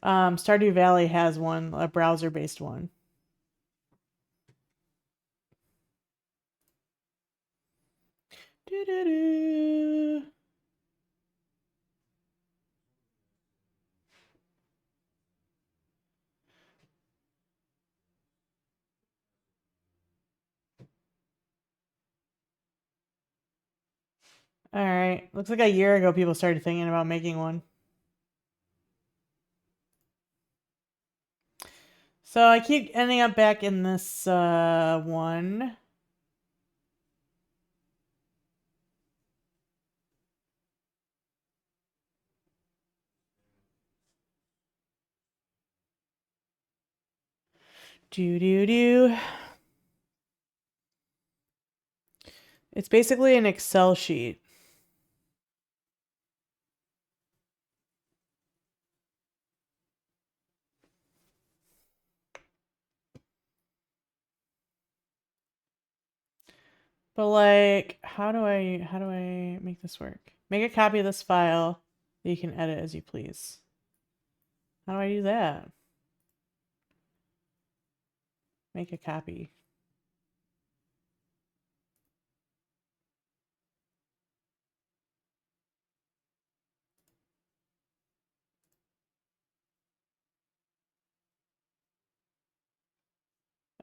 Stardew Valley has one, a browser based one. Doo-doo-doo. All right. Looks like a year ago people started thinking about making one. So I keep ending up back in this one. Do do do. It's basically an Excel sheet. But like, how do I make this work? Make a copy of this file that you can edit as you please. How do I do that? Make a copy.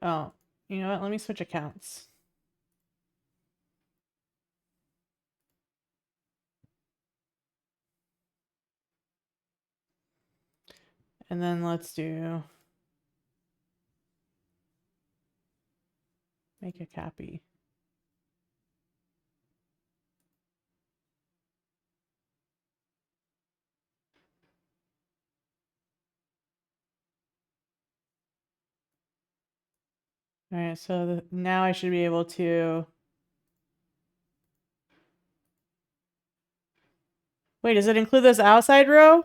Oh, you know what? Let me switch accounts. And then let's do Make a copy. All right, so now I should be able to... Wait, does it include this outside row?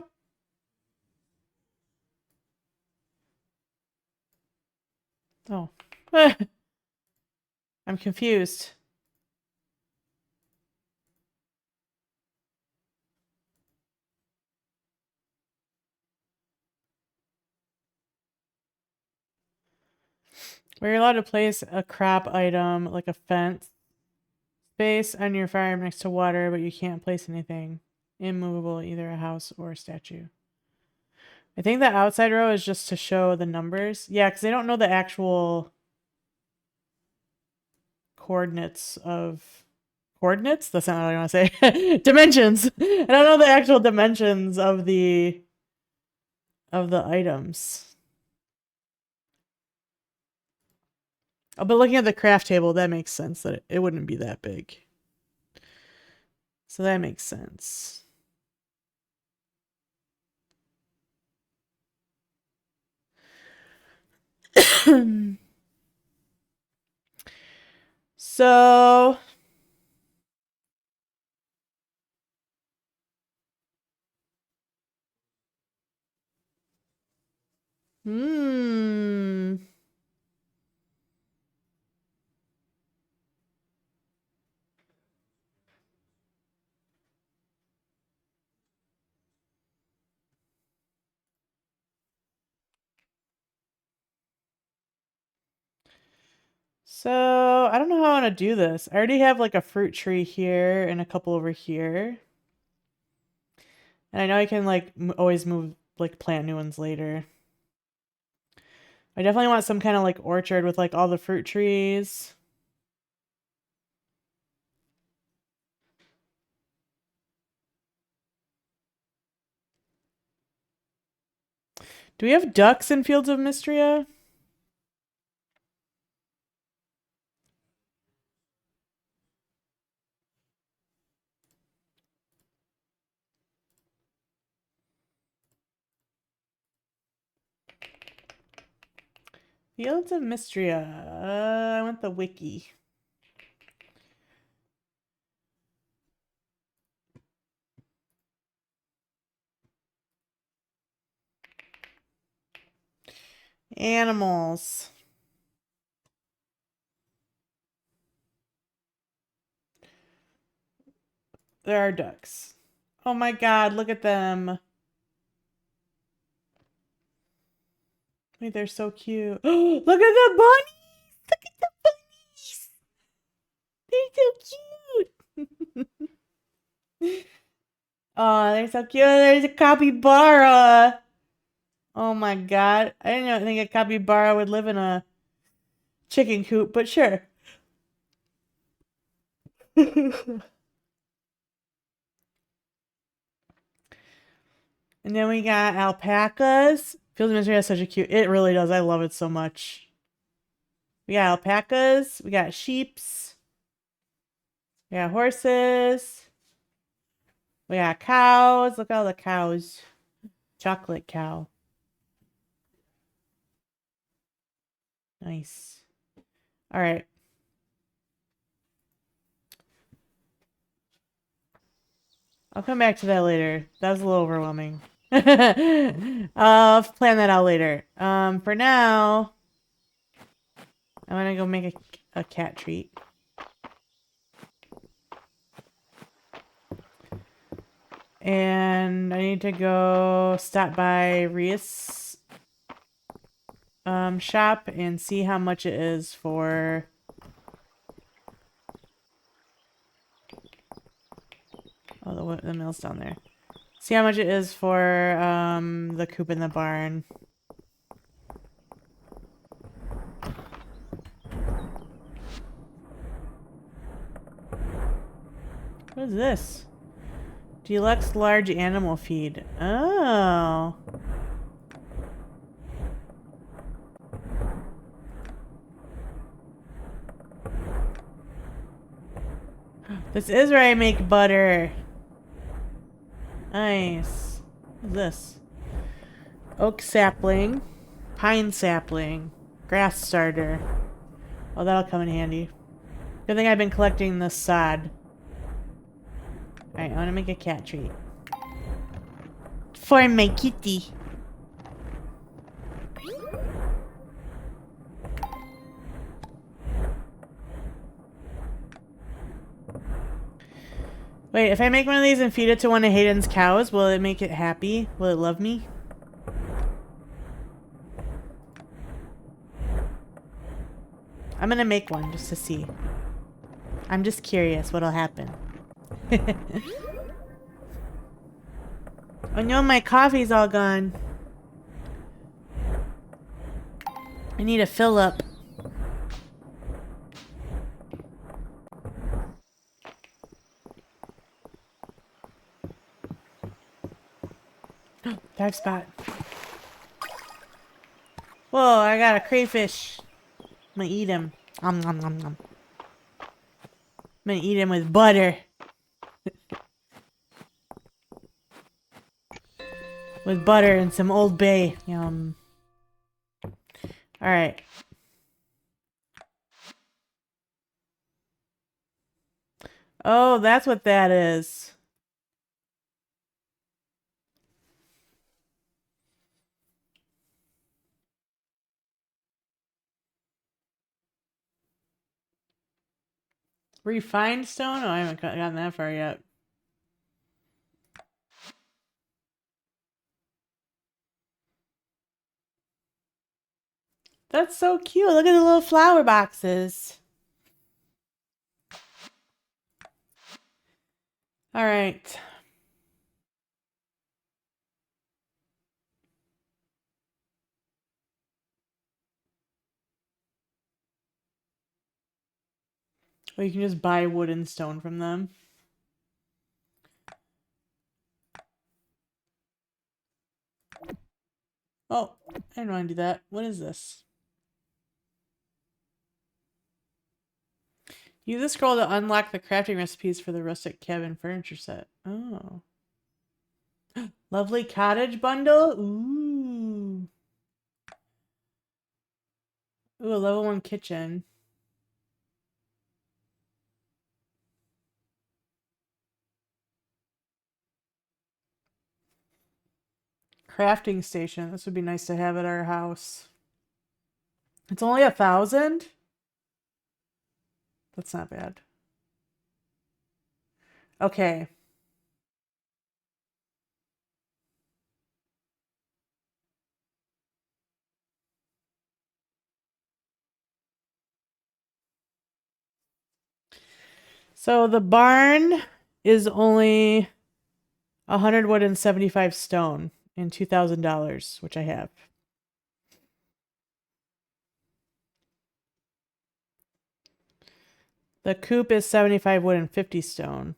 Oh. I'm confused. Where you're allowed to place a crop item, like a fence space on your farm next to water, but you can't place anything immovable, either a house or a statue. I think the outside row is just to show the numbers. Yeah, because they don't know the actual coordinates of... Coordinates? That's not what I want to say. Dimensions! I don't know the actual dimensions of the items. Oh, but looking at the craft table, that makes sense that it wouldn't be that big. So that makes sense. So... So, I don't know how I want to do this. I already have like a fruit tree here and a couple over here. And I know I can like always move, like plant new ones later. I definitely want some kind of like orchard with like all the fruit trees. Do we have ducks in Fields of Mistria? Fields of Mistria. I want the wiki. Animals. There are ducks. Oh my god, look at them. Wait, they're so cute. Oh, look at the bunnies! Look at the bunnies! They're so cute! Oh, they're so cute. There's a capybara. Oh my god. I didn't think a capybara would live in a chicken coop, but sure. And then we got alpacas. Fields of Misery has such a cute... It really does. I love it so much. We got alpacas. We got sheeps. We got horses. We got cows. Look at all the cows. Chocolate cow. Nice. All right. I'll come back to that later. That was a little overwhelming. I'll plan that out later. For now, I'm gonna go make a cat treat. And I need to go stop by Reese shop and see how much it is for the mill's down there. See how much it is for the coop in the barn. What is this? Deluxe large animal feed. Oh. This is where I make butter. Nice. What's this? Oak sapling. Pine sapling. Grass starter. Oh, that'll come in handy. Good thing I've been collecting the sod. Alright, I want to make a cat treat. For my kitty. Wait, if I make one of these and feed it to one of Hayden's cows, will it make it happy? Will it love me? I'm gonna make one just to see. I'm just curious what'll happen. Oh no, my coffee's all gone. I need a fill up. Dive spot. Whoa, I got a crayfish. I'm gonna eat him. Nom nom nom nom. I'm gonna eat him with butter. With butter and some Old Bay. Yum. Alright. Oh, that's what that is. Refined stone? Oh, I haven't gotten that far yet. That's so cute. Look at the little flower boxes. All right. Or you can just buy wood and stone from them. Oh, I didn't want to do that. What is this? Use the scroll to unlock the crafting recipes for the rustic cabin furniture set. Oh. Lovely cottage bundle. Ooh. Ooh, a level 1 kitchen. Crafting station. This would be nice to have at our house. It's only 1,000? That's not bad. Okay. So the barn is only 100 wood and 75 stone and $2,000, which I have. The coop is 75 wood and 50 stone.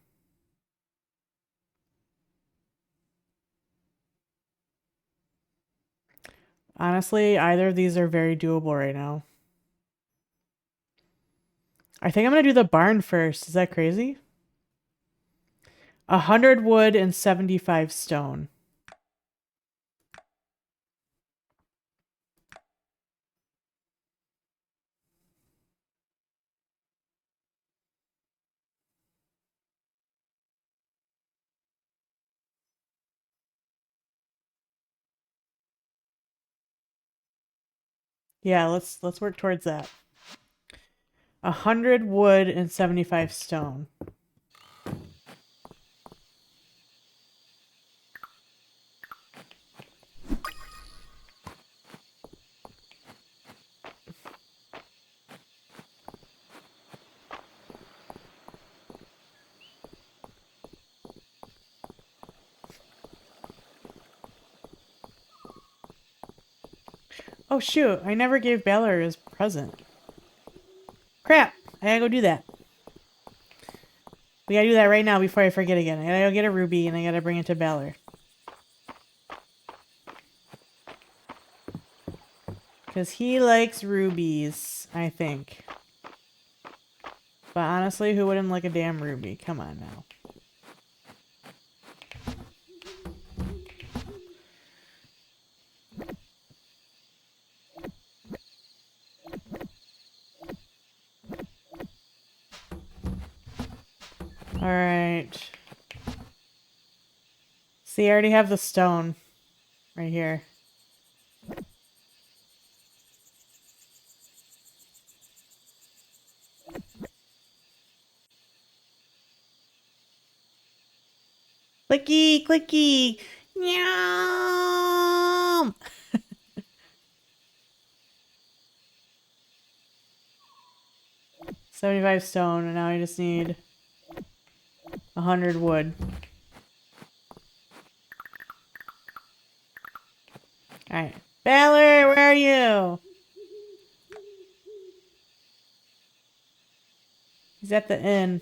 Honestly, either of these are very doable right now. I think I'm going to do the barn first. Is that crazy? 100 wood and 75 stone. Yeah, let's work towards that. 100 wood and 75 stone. Oh shoot, I never gave Balor his present. Crap, I gotta go do that. We gotta do that right now before I forget again. I gotta go get a ruby and I gotta bring it to Balor. Because he likes rubies, I think. But honestly, who wouldn't like a damn ruby? Come on now. Alright. See, I already have the stone right here. Clicky, clicky. Meow. 75 stone, and now I just need 100 wood. Alright. Valor, where are you? He's at the inn.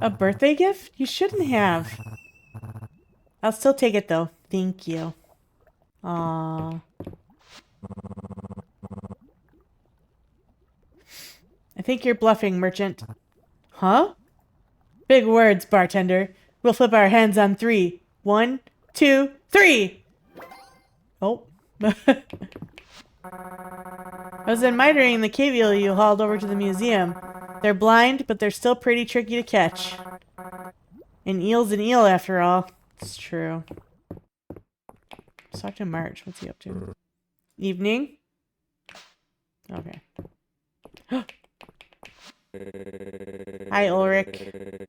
A birthday gift? You shouldn't have. I'll still take it though. Thank you. Aww. I think you're bluffing, merchant. Huh? Big words, bartender. We'll flip our hands on 3. 1, 2, 3! Oh. I was admiring the cave eel you hauled over to the museum. They're blind, but they're still pretty tricky to catch. An eel's an eel, after all. It's true. Let's talk to March. What's he up to? Evening? Okay. Hi, Ulrich.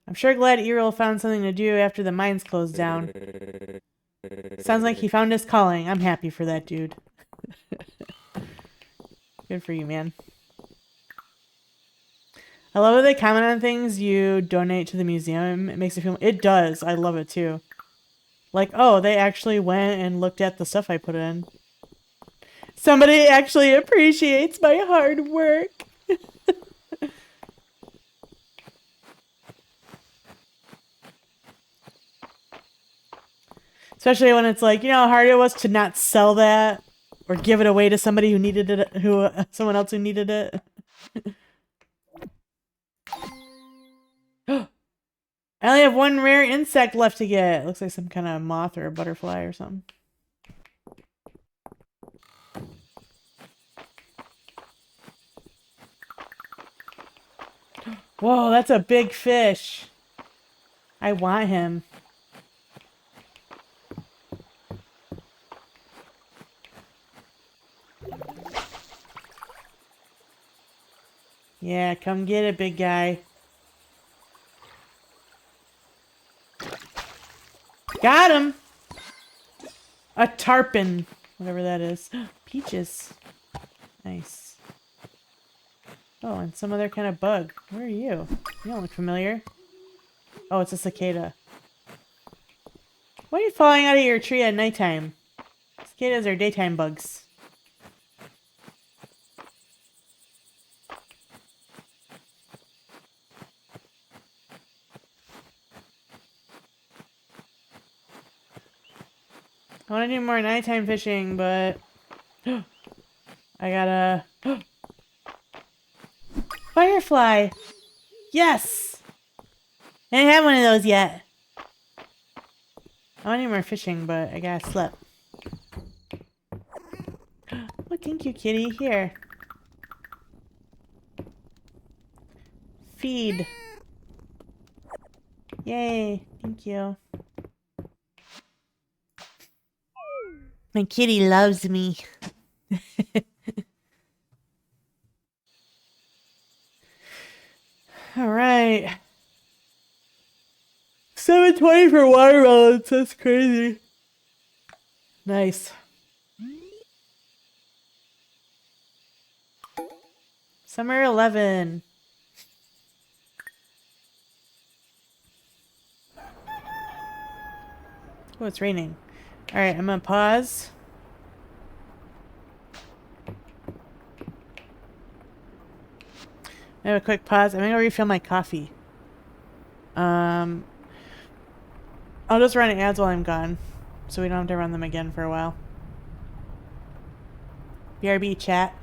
I'm sure glad Errol found something to do after the mines closed down. Sounds like he found his calling. I'm happy for that, dude. Good for you, man. I love that they comment on things you donate to the museum. It makes it feel... It does. I love it, too. Like, oh, they actually went and looked at the stuff I put in. Somebody actually appreciates my hard work. Especially when it's like, you know how hard it was to not sell that or give it away to somebody who needed it, someone else who needed it. I only have one rare insect left to get. It looks like some kind of moth or a butterfly or something. Whoa, that's a big fish. I want him. Yeah, come get it, big guy. Got him! A tarpon. Whatever that is. Peaches. Nice. Oh, and some other kind of bug. Where are you? You don't look familiar. Oh, it's a cicada. Why are you falling out of your tree at nighttime? Cicadas are daytime bugs. I want to do more nighttime fishing, but... I gotta... Firefly! Yes! I didn't have one of those yet. I want to do more fishing, but I gotta sleep. Oh, thank you, kitty. Here. Feed. Yay. Thank you. My kitty loves me. Alright. 720 for watermelons. That's crazy. Nice. Summer 11. Oh, it's raining. Alright, I'm gonna pause. I have a quick pause. I'm gonna refill my coffee. I'll just run ads while I'm gone, so we don't have to run them again for a while. BRB chat.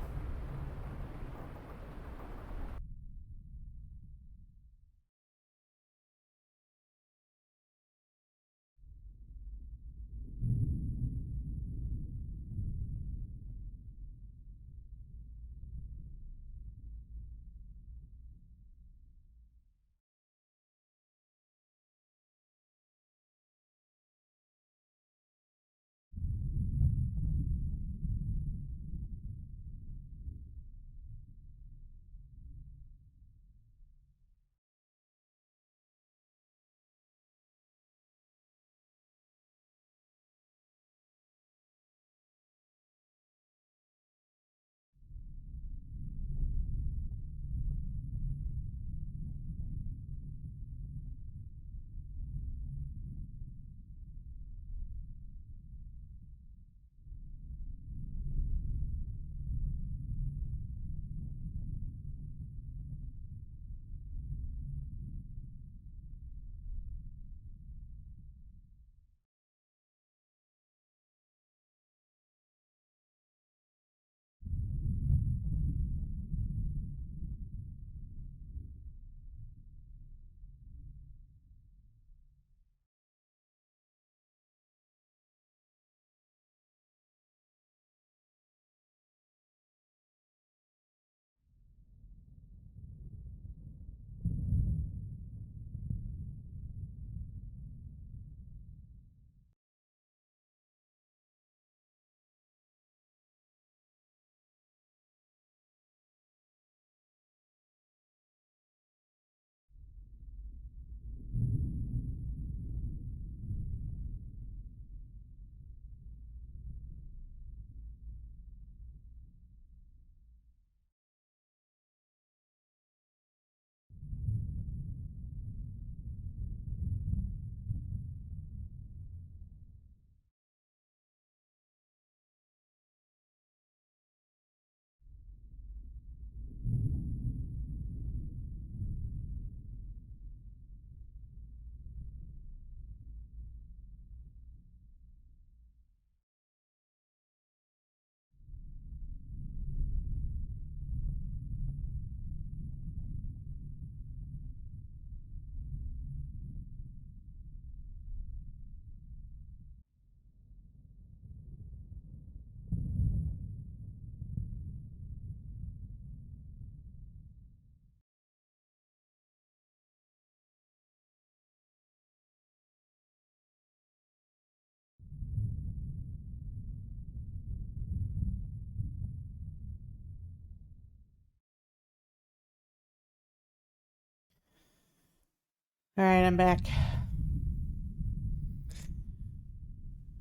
Alright, I'm back.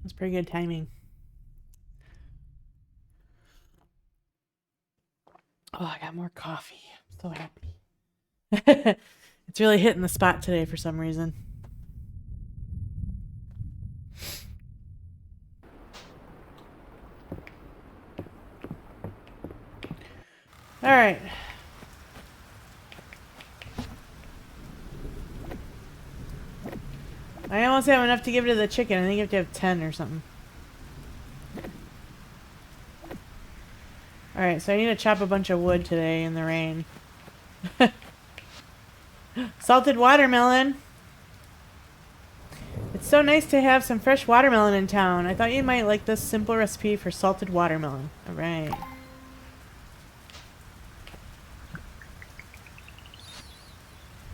That's pretty good timing. Oh, I got more coffee. I'm so happy. It's really hitting the spot today for some reason. Alright. I almost have enough to give to the chicken. I think you have to have 10 or something. Alright, so I need to chop a bunch of wood today in the rain. Salted watermelon! It's so nice to have some fresh watermelon in town. I thought you might like this simple recipe for salted watermelon. Alright.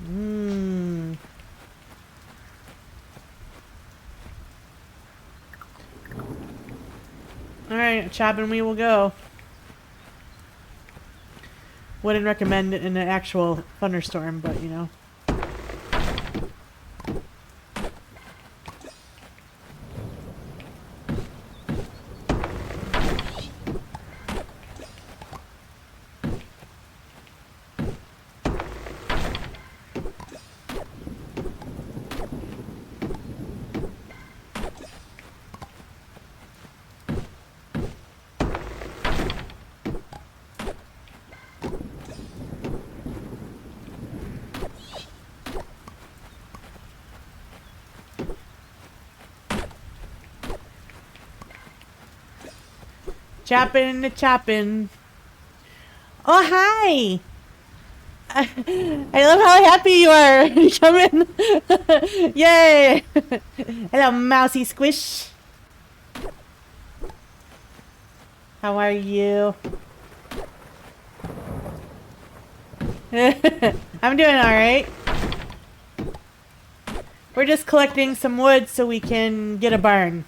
Mmm. Alright, chopping we will go. Wouldn't recommend it in an actual thunderstorm, but you know. Chopping and chopping. Oh, hi! I love how happy you are. You come in. Yay! Hello, mousy squish. How are you? I'm doing alright. We're just collecting some wood so we can get a barn.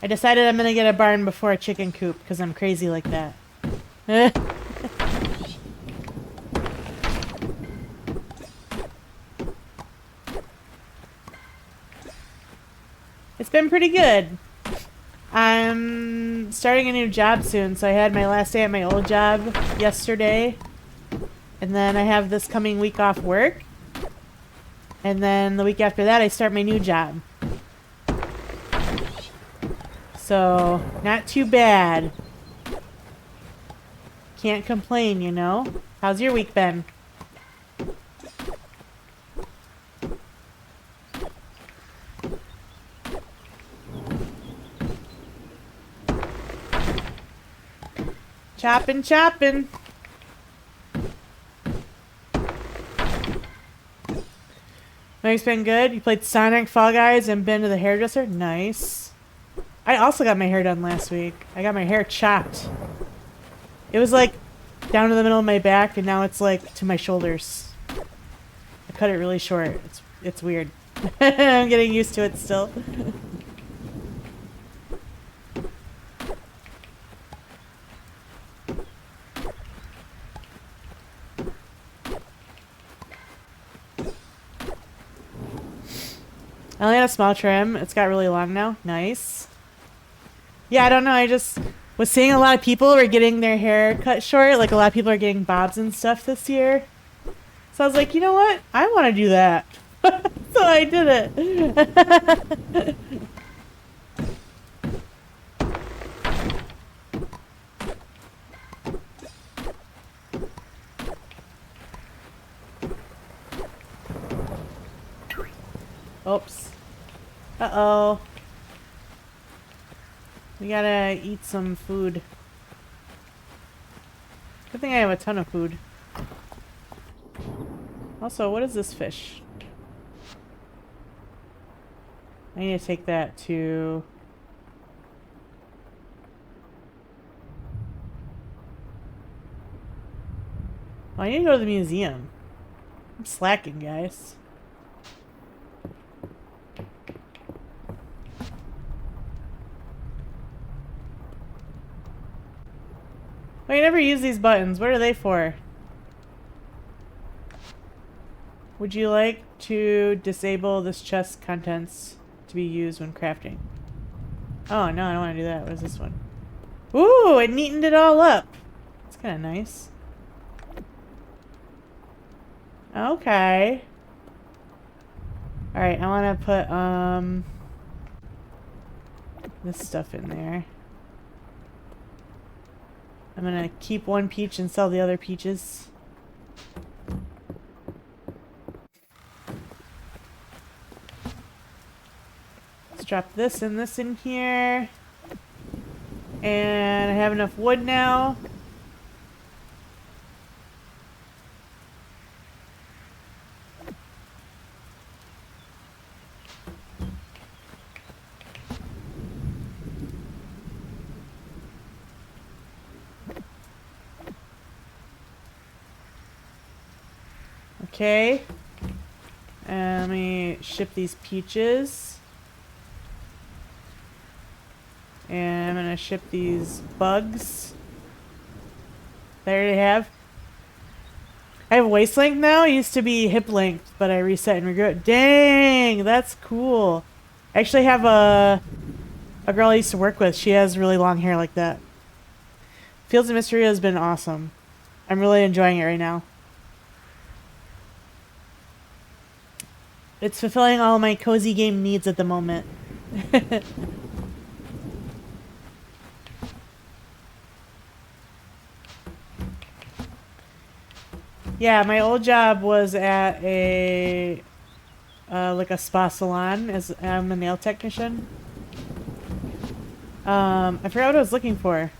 I decided I'm gonna get a barn before a chicken coop because I'm crazy like that. It's been pretty good. I'm starting a new job soon, so I had my last day at my old job yesterday. And then I have this coming week off work. And then the week after that, I start my new job. So, not too bad. Can't complain, you know? How's your week been? Chopping, chopping. My week's been good. You played Sonic, Fall Guys, and been to the hairdresser? Nice. I also got my hair done last week. I got my hair chopped. It was like down to the middle of my back, and now it's like to my shoulders. I cut it really short. It's weird. I'm getting used to it still. I only had a small trim. It's got really long now. Nice. Yeah, I don't know. I just was seeing a lot of people were getting their hair cut short. Like a lot of people are getting bobs and stuff this year. So I was like, you know what? I want to do that. So I did it. Oops. Uh-oh. We gotta eat some food. Good thing I have a ton of food. Also, what is this fish? I need to take that to... Oh, I need to go to the museum. I'm slacking, guys. I never use these buttons. What are they for? Would you like to disable this chest contents to be used when crafting? Oh, no, I don't want to do that. What is this one? Ooh, it neatened it all up. That's kind of nice. Okay. Alright, I want to put, this stuff in there. I'm gonna keep one peach and sell the other peaches. Let's drop this and this in here. And I have enough wood now. Okay. Let me ship these peaches. And I'm gonna ship these bugs. That I already have. I have waist length now. It used to be hip length, but I reset and regret it. Dang, that's cool. I actually have a girl I used to work with. She has really long hair like that. Fields of Mistria has been awesome. I'm really enjoying it right now. It's fulfilling all my cozy game needs at the moment. Yeah, my old job was at a like a spa salon as I'm a nail technician. I forgot what I was looking for.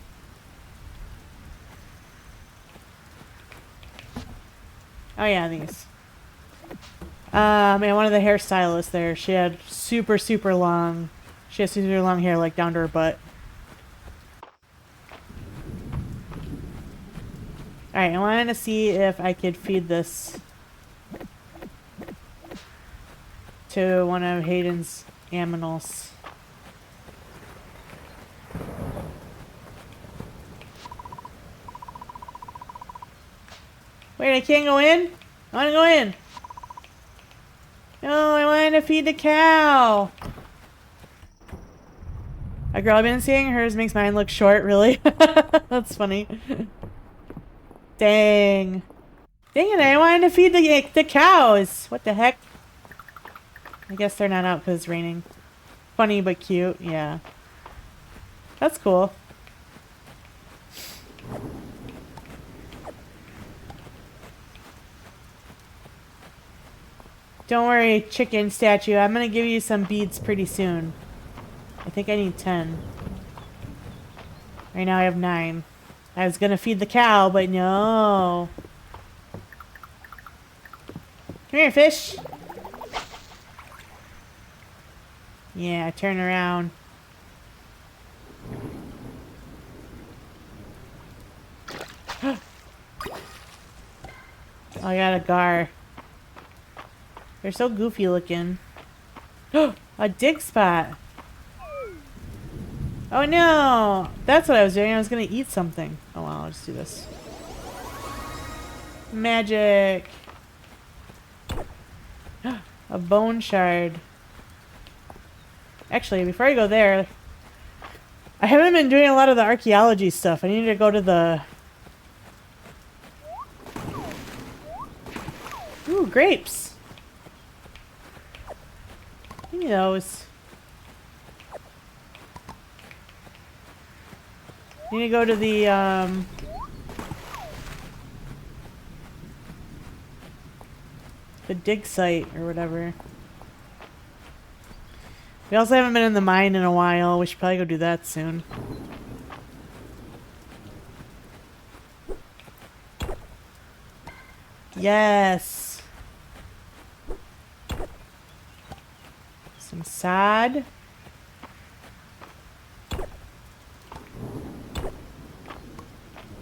Oh yeah, these. And one of the hairstylists there, she had super long hair, like down to her butt. Alright, I wanted to see if I could feed this to one of Hayden's aminals. Wait, I can't go in? I want to go in. No, I wanted to feed the cow. A girl I've been seeing, hers makes mine look short, really. That's funny. Dang. Dang it, I wanted to feed the cows. What the heck? I guess they're not out because it's raining. Funny but cute, yeah. That's cool. Don't worry, chicken statue. I'm gonna give you some beads pretty soon. I think I need 10. Right now I have 9. I was gonna feed the cow, but no. Come here, fish. Yeah, turn around. Oh, I got a gar. They're so goofy looking. A dig spot. Oh no! That's what I was doing. I was gonna eat something. Oh well, I'll just do this. Magic! A bone shard. Actually, before I go there, I haven't been doing a lot of the archaeology stuff. I need to go to the... Ooh, grapes! Give me those. Need to go to the dig site or whatever. We also haven't been in the mine in a while. We should probably go do that soon. Yes. Some sod.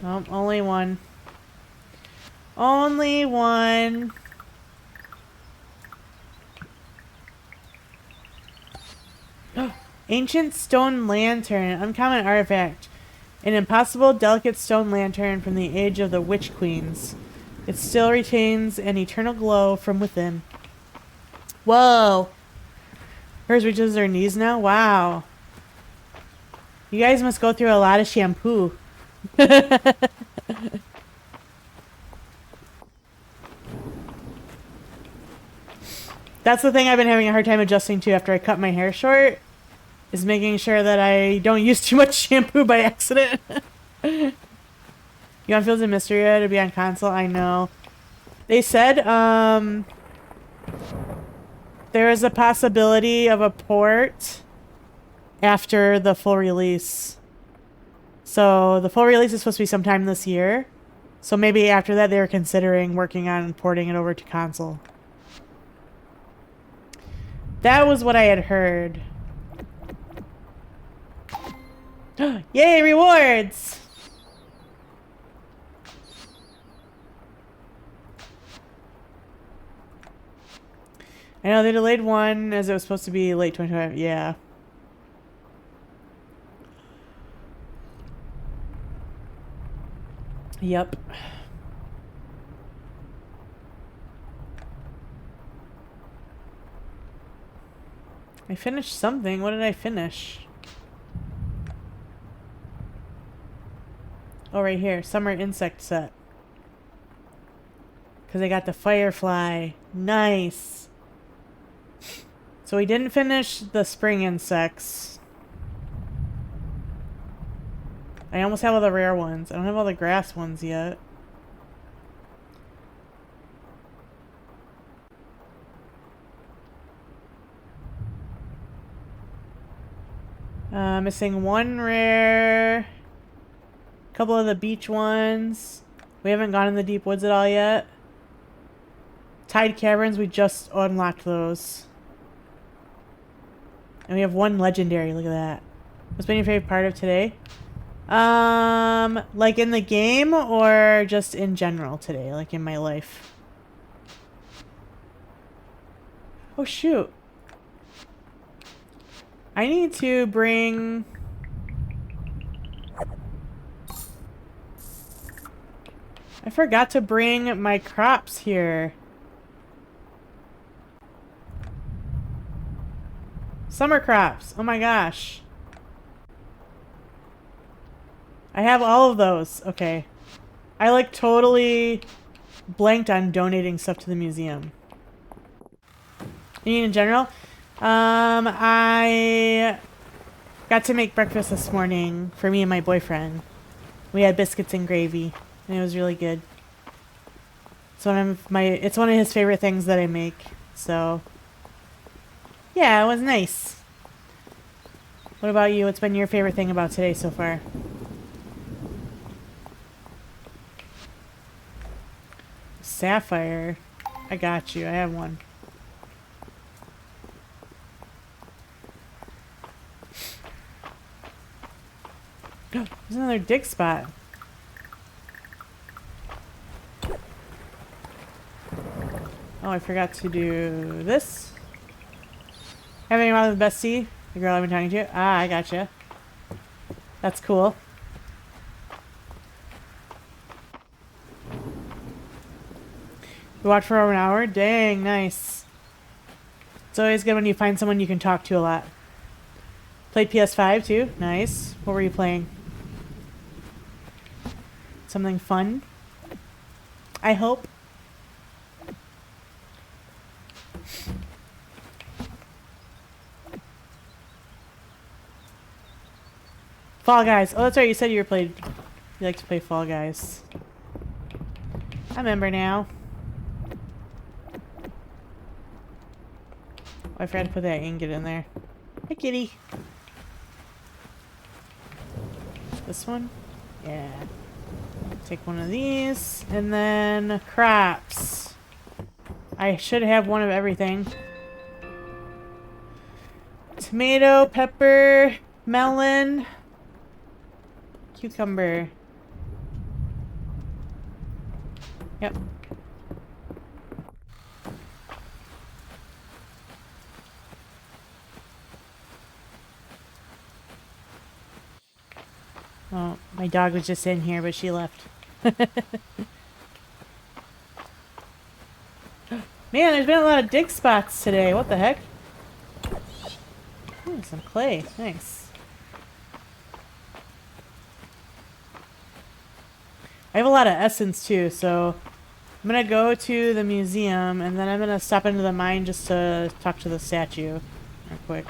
Nope, only one. Only one. Ancient stone lantern, uncommon artifact. An impossible, delicate stone lantern from the age of the witch queens. It still retains an eternal glow from within. Whoa! Hers reaches her knees now? Wow. You guys must go through a lot of shampoo. That's the thing I've been having a hard time adjusting to after I cut my hair short. Is making sure that I don't use too much shampoo by accident. You want Fields of Mistria to be on console? I know. They said, there is a possibility of a port after the full release. So the full release is supposed to be sometime this year. So maybe after that they were considering working on porting it over to console. That was what I had heard. Yay, rewards! I know they delayed one as it was supposed to be late 2025. Yeah. Yep. I finished something. What did I finish? Oh, right here. Summer insect set. Because I got the firefly. Nice. So we didn't finish the spring insects. I almost have all the rare ones. I don't have all the grass ones yet. Missing one rare. A couple of the beach ones. We haven't gone in the deep woods at all yet. Tide caverns, we just unlocked those. And we have one legendary, look at that. What's been your favorite part of today? Like in the game or just in general today, like in my life? Oh shoot. I need to bring... I forgot to bring my crops here. Summer crops. Oh my gosh. I have all of those. Okay. I like totally blanked on donating stuff to the museum. You mean in general? I got to make breakfast this morning for me and my boyfriend. We had biscuits and gravy, and it was really good. It's one of his favorite things that I make. So, yeah, it was nice. What about you? What's been your favorite thing about today so far? Sapphire. I got you. I have one. There's another dig spot. Oh, I forgot to do this. Having out with Bestie, the girl I've been talking to. Ah, I gotcha. That's cool. We watched for over an hour. Dang, nice. It's always good when you find someone you can talk to a lot. Played PS5 too. Nice. What were you playing? Something fun? I hope. Fall Guys. Oh, that's right. You said you like to play Fall Guys. I remember now. Oh, I forgot to put that ingot in there. Hi, kitty. This one? Yeah. Take one of these. And then crops. I should have one of everything. Tomato, pepper, melon, cucumber. Yep. Oh, my dog was just in here, but she left. Man, there's been a lot of dig spots today. What the heck? Ooh, some clay. Nice. I have a lot of essence too, so I'm gonna go to the museum and then I'm gonna stop into the mine just to talk to the statue real quick.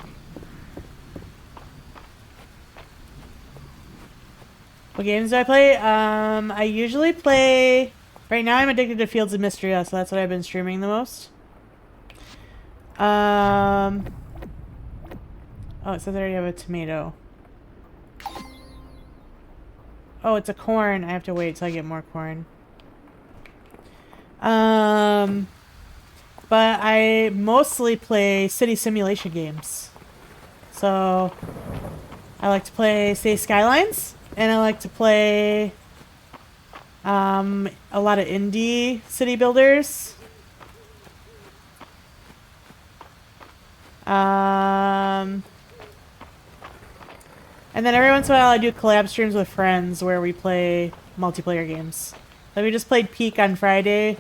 What games do I play? I usually play... Right now I'm addicted to Fields of Mistria, so that's what I've been streaming the most. Oh, it says I already have a tomato. Oh, it's a corn. I have to wait till I get more corn. But I mostly play city simulation games. So, I like to play City Skylines, and I like to play a lot of indie city builders. And then every once in a while I do collab streams with friends where we play multiplayer games. Like we just played Peak on Friday.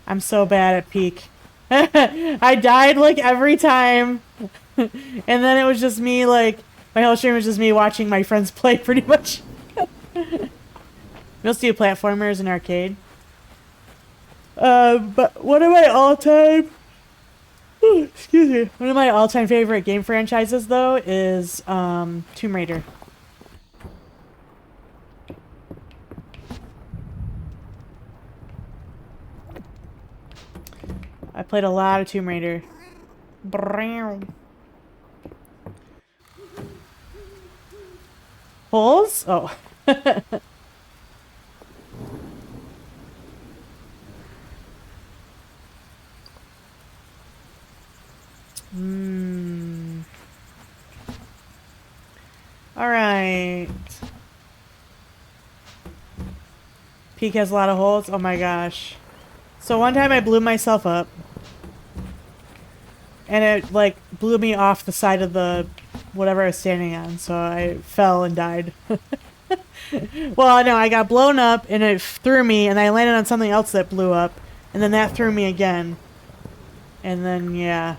I'm so bad at Peak. I died like every time. And then it was just me, like, my whole stream was just me watching my friends play pretty much. We also do platformers and arcade. But one of my all-time... excuse me. One of my all-time favorite game franchises, though, is Tomb Raider. I played a lot of Tomb Raider. Holes? Oh. All right. Peak has a lot of holes. Oh my gosh. So one time I blew myself up. And it, like, blew me off the side of the whatever I was standing on. So I fell and died. Well, no, I got blown up and it threw me. And I landed on something else that blew up. And then that threw me again. And then, yeah.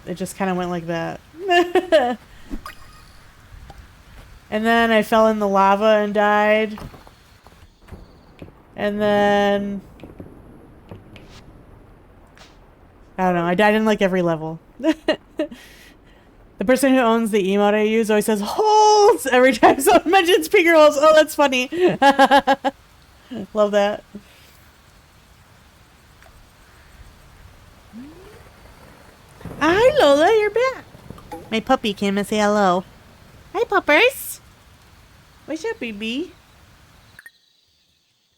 It just kind of went like that. And then I fell in the lava and died. And then... I don't know. I died in like every level. The person who owns the emote I use always says holes every time someone mentions finger holes. Oh, that's funny. Love that. Hi, Lola. You're back. My puppy came and say hello. Hi, puppers. What's up, baby?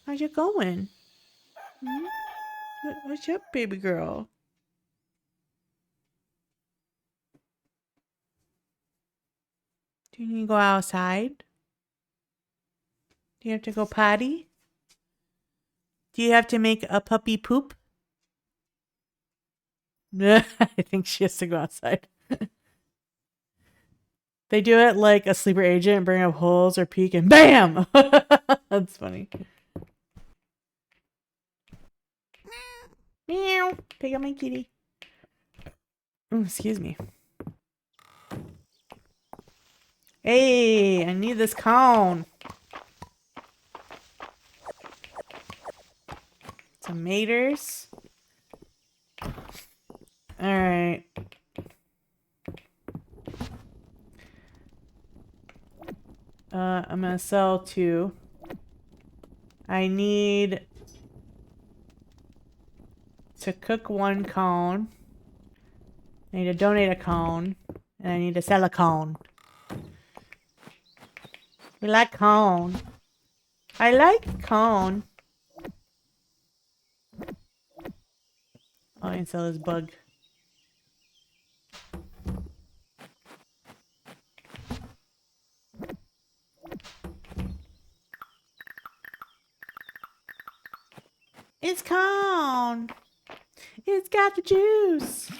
How's it going? Hmm? What's up, baby girl? Do you need to go outside? Do you have to go potty? Do you have to make a puppy poop? I think she has to go outside. They do it like a sleeper agent, bring up holes or peek and BAM! That's funny. Meow. Pick up my kitty. Oh, excuse me. Hey, I need this cone. Tomatoes. Alright. I'm gonna sell 2. I need to cook 1 cone. I need to donate a cone. And I need to sell a cone. We like cone. I like cone. Oh, I can sell this bug. It's cone. It's got the juice.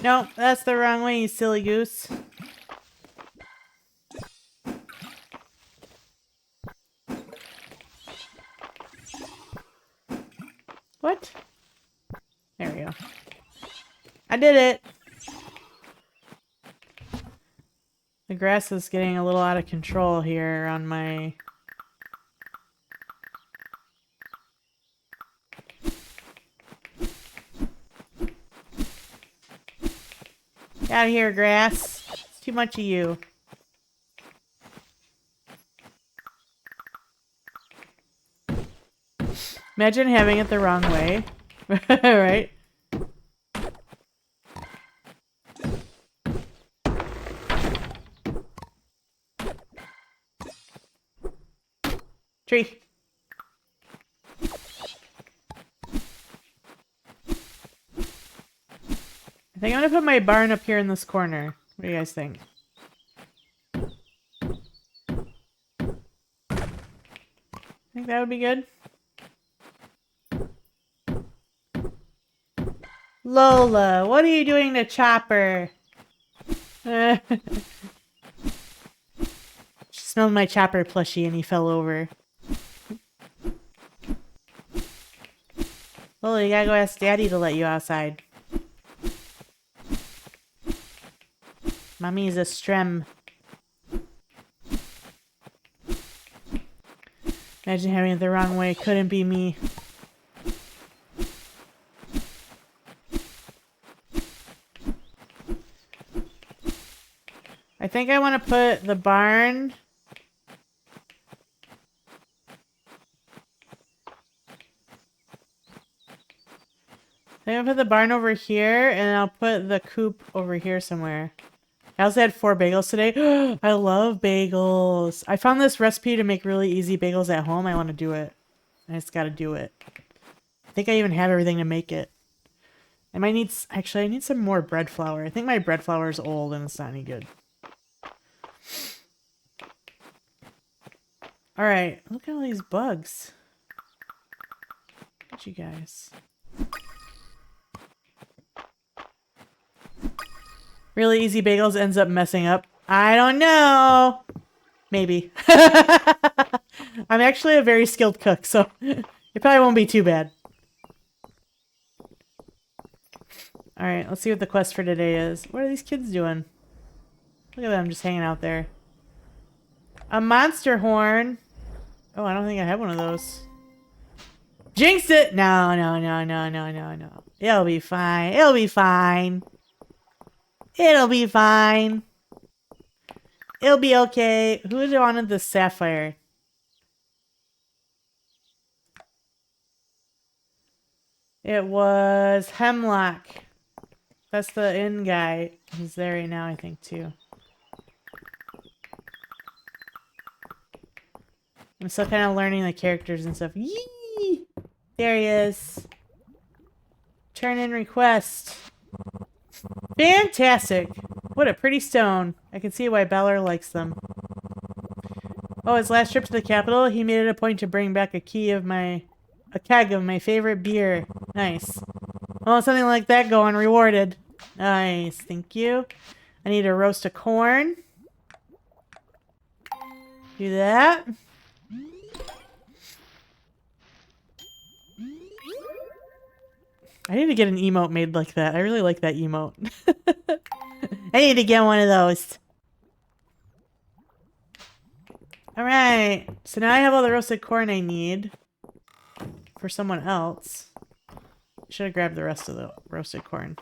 No, that's the wrong way, you silly goose. What? There we go. I did it. The grass is getting a little out of control here on my... Get out of here, grass. It's too much of you. Imagine having it the wrong way. Right? Tree. I think I'm gonna put my barn up here in this corner. What do you guys think? Think that would be good? Lola, what are you doing to Chopper? She smelled my Chopper plushie and he fell over. Lola, you gotta go ask Daddy to let you outside. Mommy's a strem. Imagine having it the wrong way. Couldn't be me. I think I want to put the barn... I'm gonna put the barn over here, and I'll put the coop over here somewhere. I also had 4 bagels today. I love bagels. I found this recipe to make really easy bagels at home. I want to do it. I just gotta do it. I think I even have everything to make it. I might need... Actually, I need some more bread flour. I think my bread flour is old and it's not any good. Alright, look at all these bugs. Look at you guys. Really easy bagels ends up messing up. I don't know. Maybe. I'm actually a very skilled cook, so it probably won't be too bad. Alright, let's see what the quest for today is. What are these kids doing? Look at them just hanging out there. A monster horn. Oh, I don't think I have one of those. Jinxed it! No, no, no, no, no, no, no. It'll be fine. It'll be fine. It'll be fine. It'll be okay. Who wanted the sapphire? It was Hemlock. That's the inn guy. He's there right now, I think, too. I'm still kind of learning the characters and stuff. Yee! There he is. Turn in request. Fantastic! What a pretty stone. I can see why Balor likes them. Oh, his last trip to the capital, he made it a point to bring back a keg of my favorite beer. Nice. Oh, something like that going. Rewarded. Nice. Thank you. I need to roast a corn. Do that. I need to get an emote made like that. I really like that emote. I need to get one of those. Alright. So now I have all the roasted corn I need for someone else. Should have grabbed the rest of the roasted corn.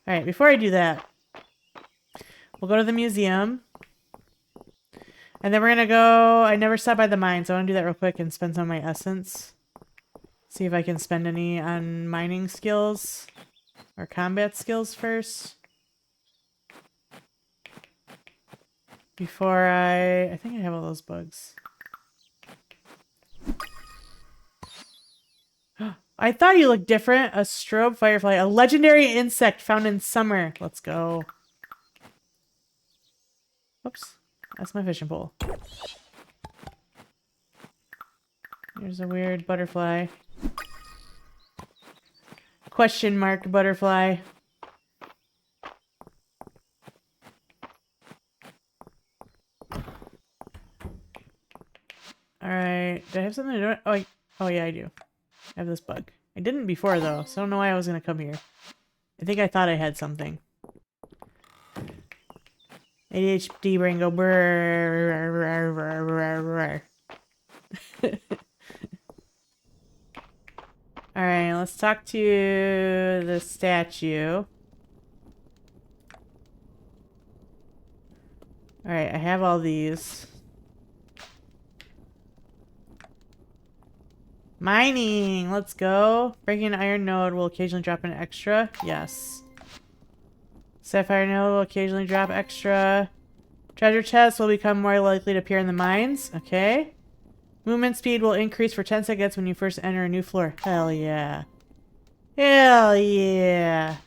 Alright, before I do that, we'll go to the museum. And then we're gonna go... I never stopped by the mine, so I want to do that real quick and spend some of my essence. See if I can spend any on mining skills or combat skills first. Before I think I have all those bugs. I thought you looked different. A strobe firefly. A legendary insect found in summer. Let's go. Oops. That's my fishing pole. There's a weird butterfly. Question mark butterfly. Alright. Do I have something to do? Oh, yeah, I do. I have this bug. I didn't before, though, so I don't know why I was going to come here. I think I thought I had something. ADHD brain go brrrr. Alright, let's talk to the statue. Alright, I have all these. Mining! Let's go. Breaking an iron node will occasionally drop an extra. Yes. Sapphire node will occasionally drop extra. Treasure chests will become more likely to appear in the mines. Okay. Movement speed will increase for 10 seconds when you first enter a new floor. Hell yeah. Hell yeah.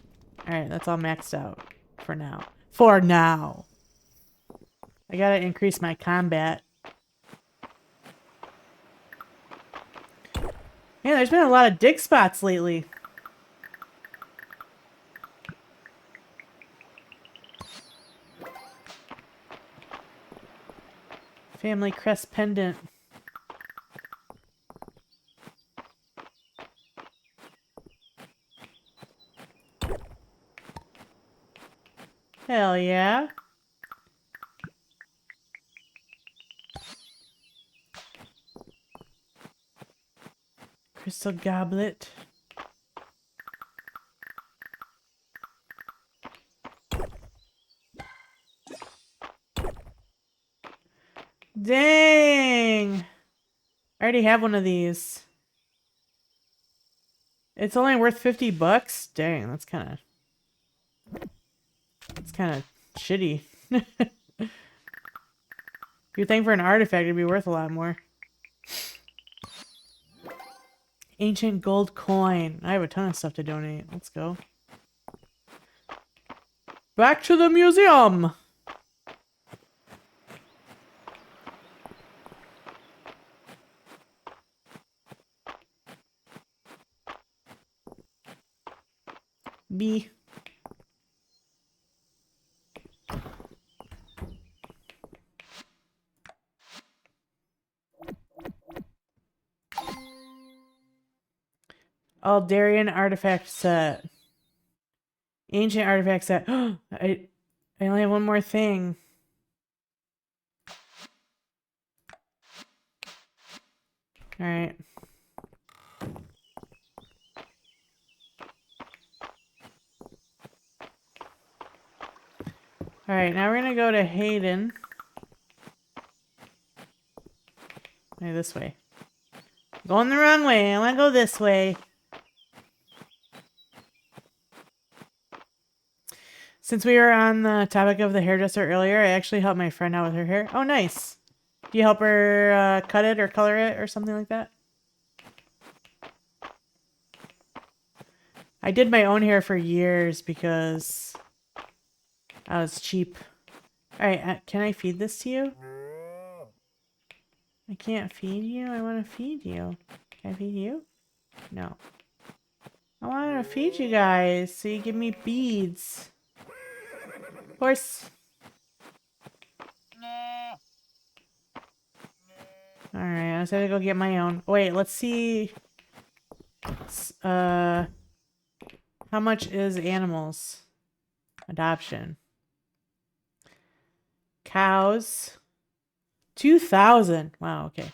Alright, that's all maxed out. For now. For now. I gotta increase my combat. Man, there's been a lot of dig spots lately. Family crest pendant. Hell yeah. Crystal goblet. Dang! I already have one of these. It's only worth 50 bucks? Dang, that's kind of shitty. You'd think for an artifact it'd be worth a lot more. Ancient gold coin. I have a ton of stuff to donate. Let's go. Back to the museum! B. Aldarian artifact set. Ancient artifact set. I only have one more thing. Alright. Alright, now we're gonna go to Hayden. Hey, this way. Going the wrong way. I wanna go this way. Since we were on the topic of the hairdresser earlier, I actually helped my friend out with her hair. Oh, nice. Do you help her cut it or color it or something like that? I did my own hair for years because I was cheap. Alright, can I feed this to you? I can't feed you? I want to feed you. Can I feed you? No. I want to feed you guys so you give me beads. Of course. Alright, I just have to go get my own. Wait, let's see. How much is animals? Adoption. Cows. 2,000. Wow, okay.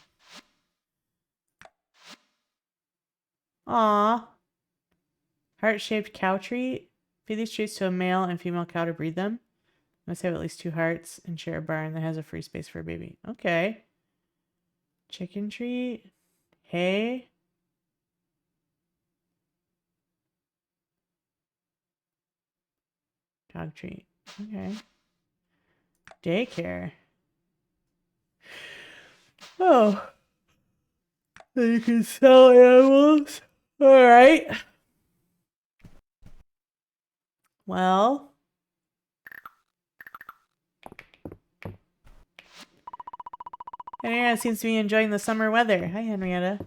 Aw. Heart-shaped cow treat. Feed these treats to a male and female cow to breed them. Must have at least 2 hearts and share a barn that has a free space for a baby. Okay. Chicken treat. Hay. Dog treat. Okay. Daycare. Oh. So you can sell animals. Alright. Well. Henrietta seems to be enjoying the summer weather. Hi, Henrietta.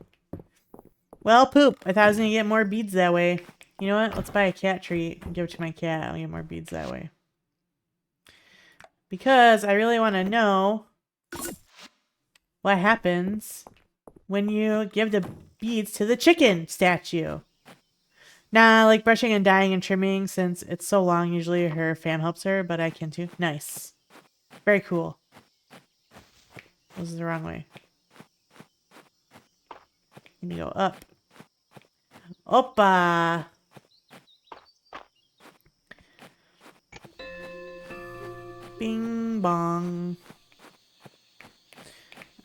Well, poop. I thought I was going to get more beads that way. You know what? Let's buy a cat treat and give it to my cat. I'll get more beads that way. Because I really want to know what happens when you give the beads to the chicken statue. Nah, like brushing and dyeing and trimming, since it's so long, usually her fam helps her, but I can too. Nice. Very cool. This is the wrong way. Need to go up. Oppa! Bing bong.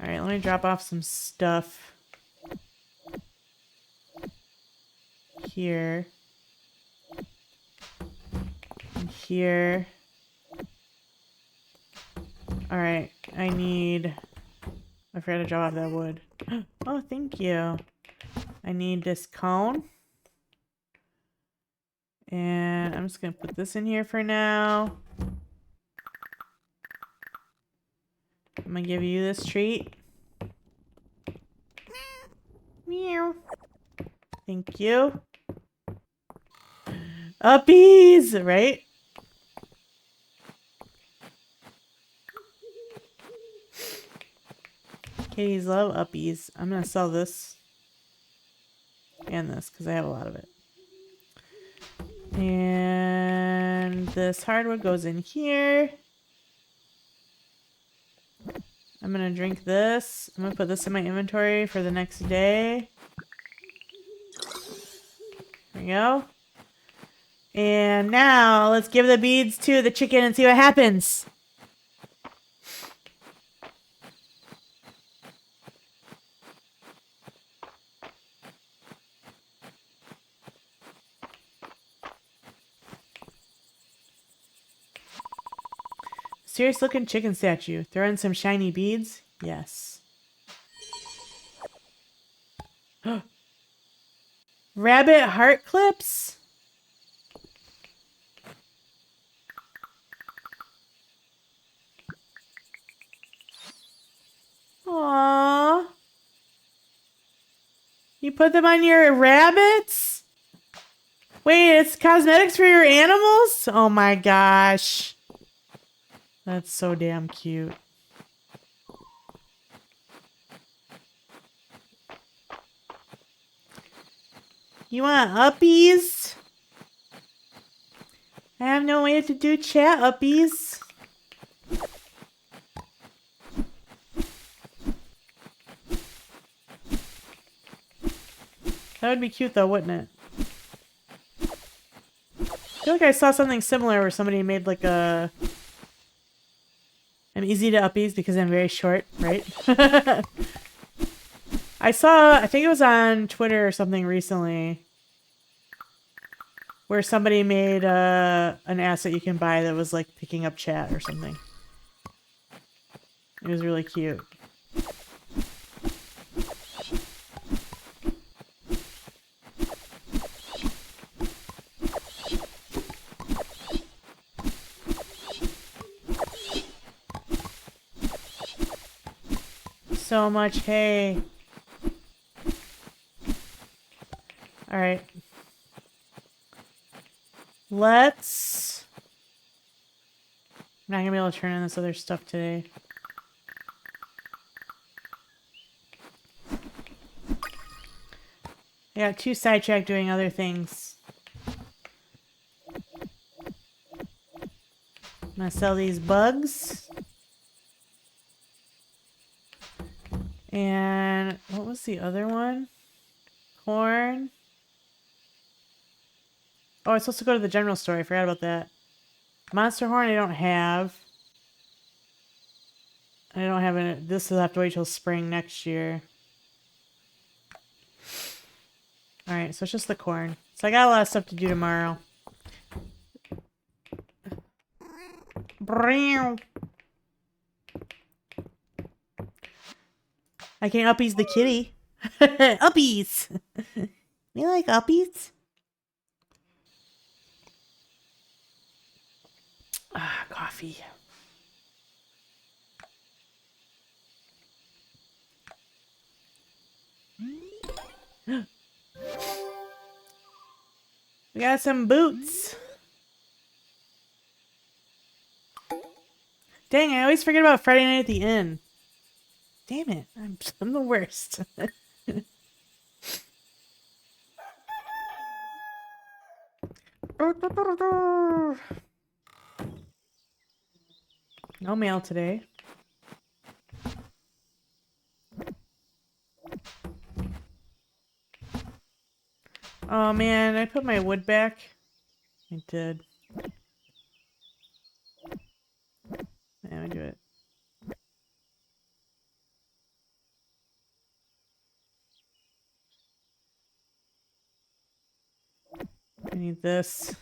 Alright, let me drop off some stuff here. And here. Alright, I forgot to drop off that wood. Oh, thank you. I need this cone. And I'm just gonna put this in here for now. I'm gonna give you this treat. Meow. Thank you. Uppies, right? Kitties love uppies. I'm gonna sell this and this because I have a lot of it. And this hardwood goes in here. I'm gonna drink this. I'm gonna put this in my inventory for the next day. There we go. And now let's give the beads to the chicken and see what happens. Mysterious looking chicken statue. Throw in some shiny beads. Yes. Rabbit heart clips? Aww. You put them on your rabbits? Wait, it's cosmetics for your animals? Oh my gosh. That's so damn cute. You want uppies? I have no way to do chat, uppies. That would be cute though, wouldn't it? I feel like I saw something similar where somebody made like a... I'm easy to uppies because I'm very short, right? I think it was on Twitter or something recently, where somebody made an asset you can buy that was like picking up chat or something. It was really cute. So much hay. Alright. Let's... I'm not gonna be able to turn in this other stuff today. I got too sidetracked doing other things. I'm gonna sell these bugs. And what was the other one? Corn. Oh, I was supposed to go to the general store. I forgot about that. Monster horn I don't have. I don't have any. This will have to wait till spring next year. Alright, so it's just the corn. So I got a lot of stuff to do tomorrow. I can uppies the kitty. Uppies! You like uppies? Ah, coffee. We got some boots. Dang, I always forget about Friday night at the inn. Damn it, I'm the worst. No mail today. Oh man, I put my wood back. I did. Yeah, I do it. I need this.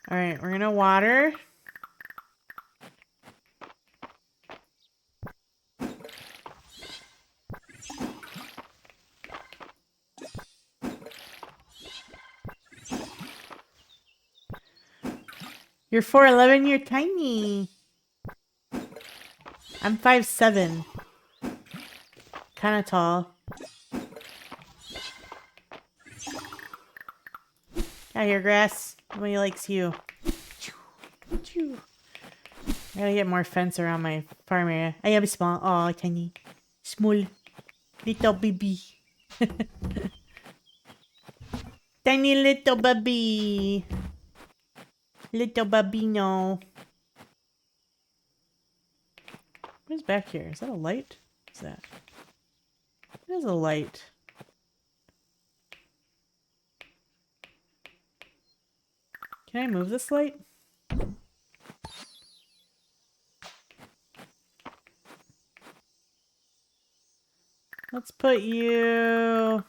Alright, we're gonna water. You're 4'11", you're tiny. I'm 5'7". Kinda tall. Out here, grass. Nobody likes you. I gotta get more fence around my farm area. I am small. Oh, tiny. Small. Little baby. Tiny little baby. Little babino. What is back here? Is that a light? What's that? It is a light. Can I move this light? Let's put you...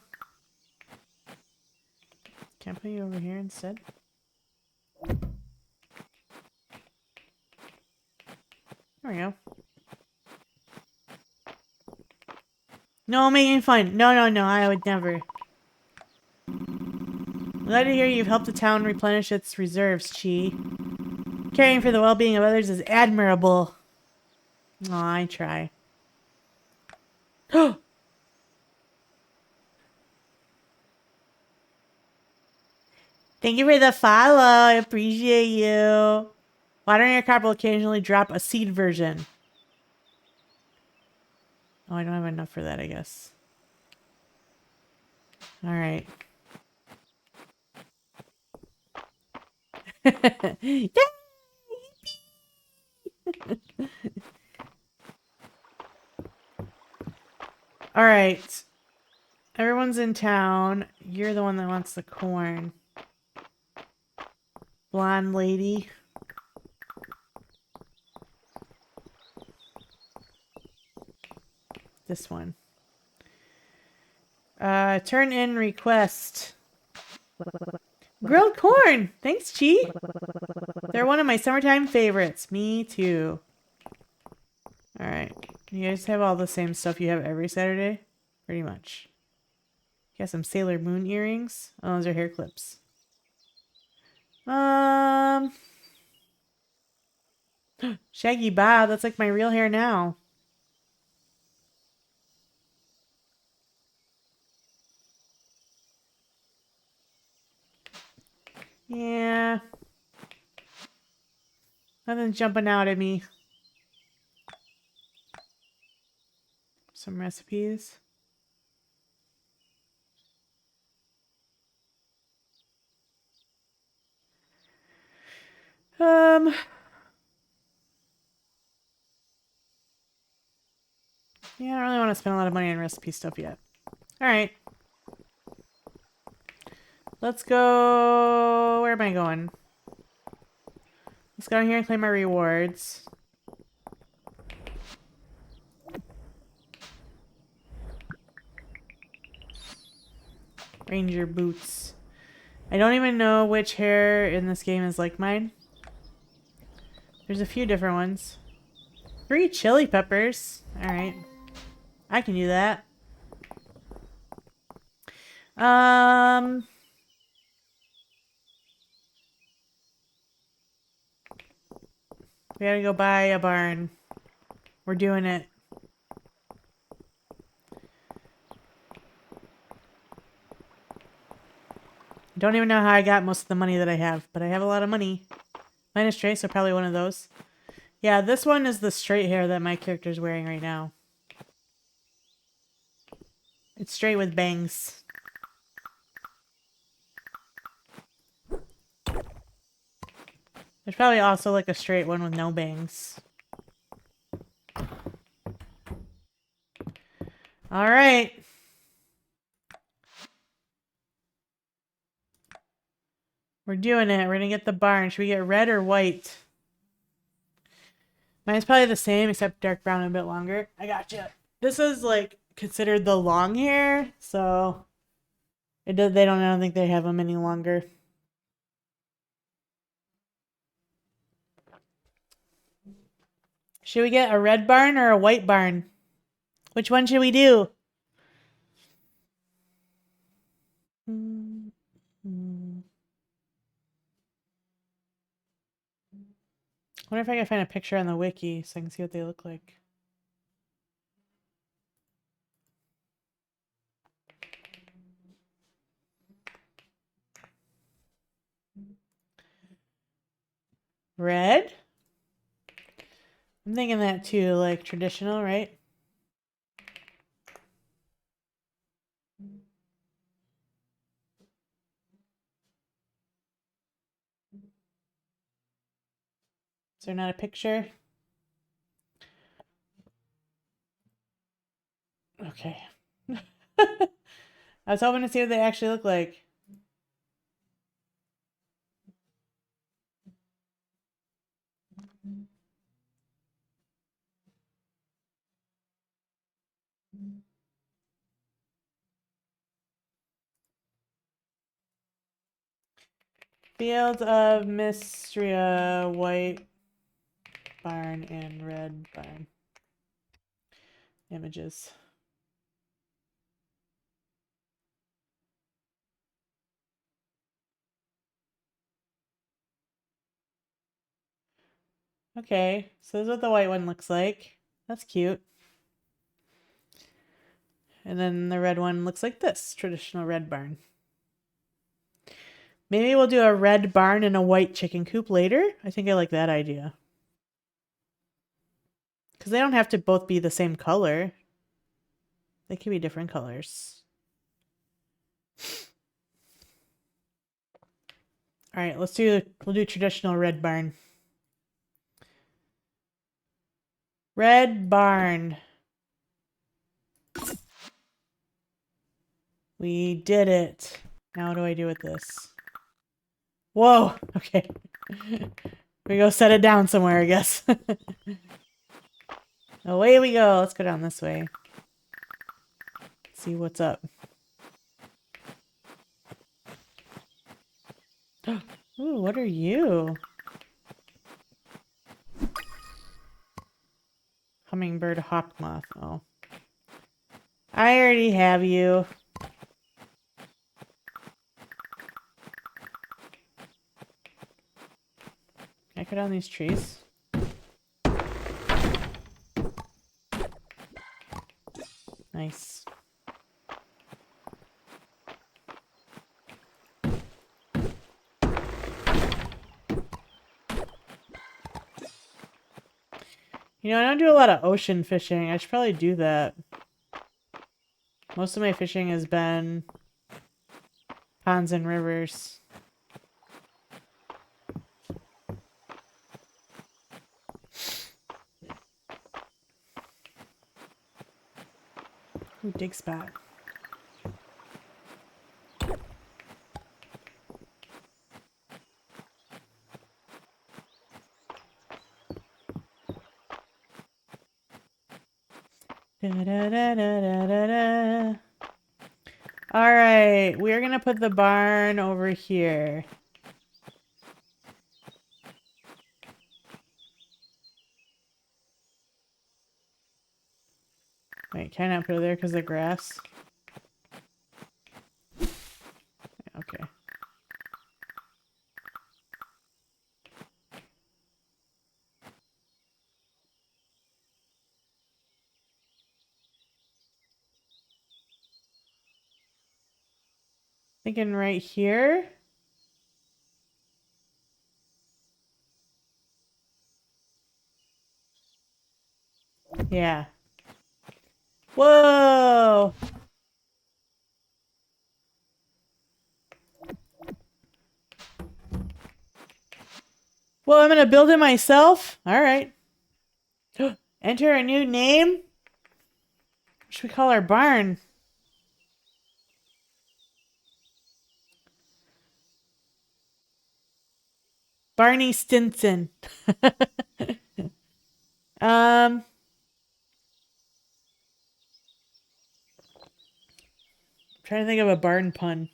Can I put you over here instead? There we go. No, making fun. No, no, no, I would never. Glad to hear you've helped the town replenish its reserves, Chi. Caring for the well-being of others is admirable. Aw, I try. Thank you for the follow. I appreciate you. Watering your crop will occasionally drop a seed version. Oh, I don't have enough for that, I guess. Alright. Yay! Alright. Everyone's in town. You're the one that wants the corn. Blonde lady. This one. Turn in request. Grilled corn! Thanks, Chi. They're one of my summertime favorites. Me too. Alright. You guys have all the same stuff you have every Saturday? Pretty much. You got some Sailor Moon earrings. Oh, those are hair clips. Shaggy Bob. That's like my real hair now. Yeah. Nothing's jumping out at me. Some recipes. Yeah, I don't really want to spend a lot of money on recipe stuff yet. Alright. Let's go... Where am I going? Let's go in here and claim my rewards. Ranger boots. I don't even know which hair in this game is like mine. There's a few different ones. 3 chili peppers. Alright. I can do that. We gotta go buy a barn. We're doing it. I don't even know how I got most of the money that I have, but I have a lot of money. Mine is straight, so probably one of those. Yeah, this one is the straight hair that my character's wearing right now. It's straight with bangs. There's probably also like a straight one with no bangs. Alright. We're doing it. We're gonna get the barn. Should we get red or white? Mine's probably the same, except dark brown and a bit longer. I gotcha. This is like considered the long hair, so I don't think they have them any longer. Should we get a red barn or a white barn? Which one should we do? I wonder if I can find a picture on the wiki so I can see what they look like. Red? I'm thinking that too, like traditional, right? Is there not a picture? Okay. I was hoping to see what they actually look like. Fields of Mistria, white. barn and red barn images. Okay, so this is what the white one looks like. That's cute. And then the red one looks like this, traditional red barn. Maybe we'll do a red barn and a white chicken coop later. I think I like that idea. Because they don't have to both be the same color. They can be different colors. All right, we'll do traditional red barn. Red barn. We did it. Now what do I do with this? Whoa, okay. We go set it down somewhere, I guess. Away we go. Let's go down this way. See what's up. Ooh, what are you? Hummingbird hawk moth. Oh. I already have you. Can I cut down these trees? Nice. You know, I don't do a lot of ocean fishing. I should probably do that. Most of my fishing has been ponds and rivers. Ooh, dig spot. Da, da, da, da, da, da, da. All right, we're gonna put the barn over here. Wait, can I not put it there because of grass? Okay. Thinking right here. Yeah. Whoa! Well, I'm gonna build it myself? Alright. Enter a new name? What should we call our barn? Barney Stinson. I'm trying to think of a barn pun.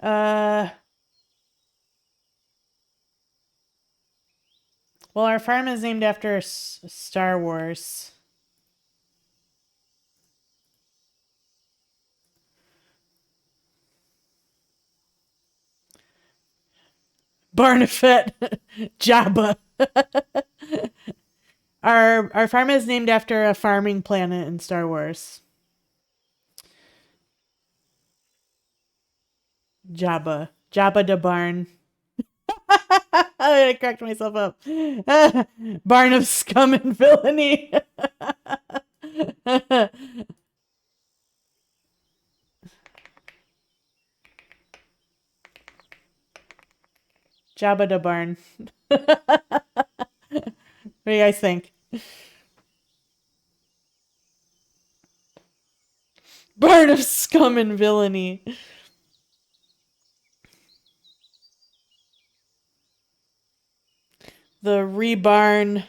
Well, our farm is named after Star Wars. Barnafet Jabba. Our farm is named after a farming planet in Star Wars. Jabba. Jabba the barn. I cracked myself up. Barn of scum and villainy. Jabba the barn. What do you guys think? Barn of scum and villainy. The rebarn.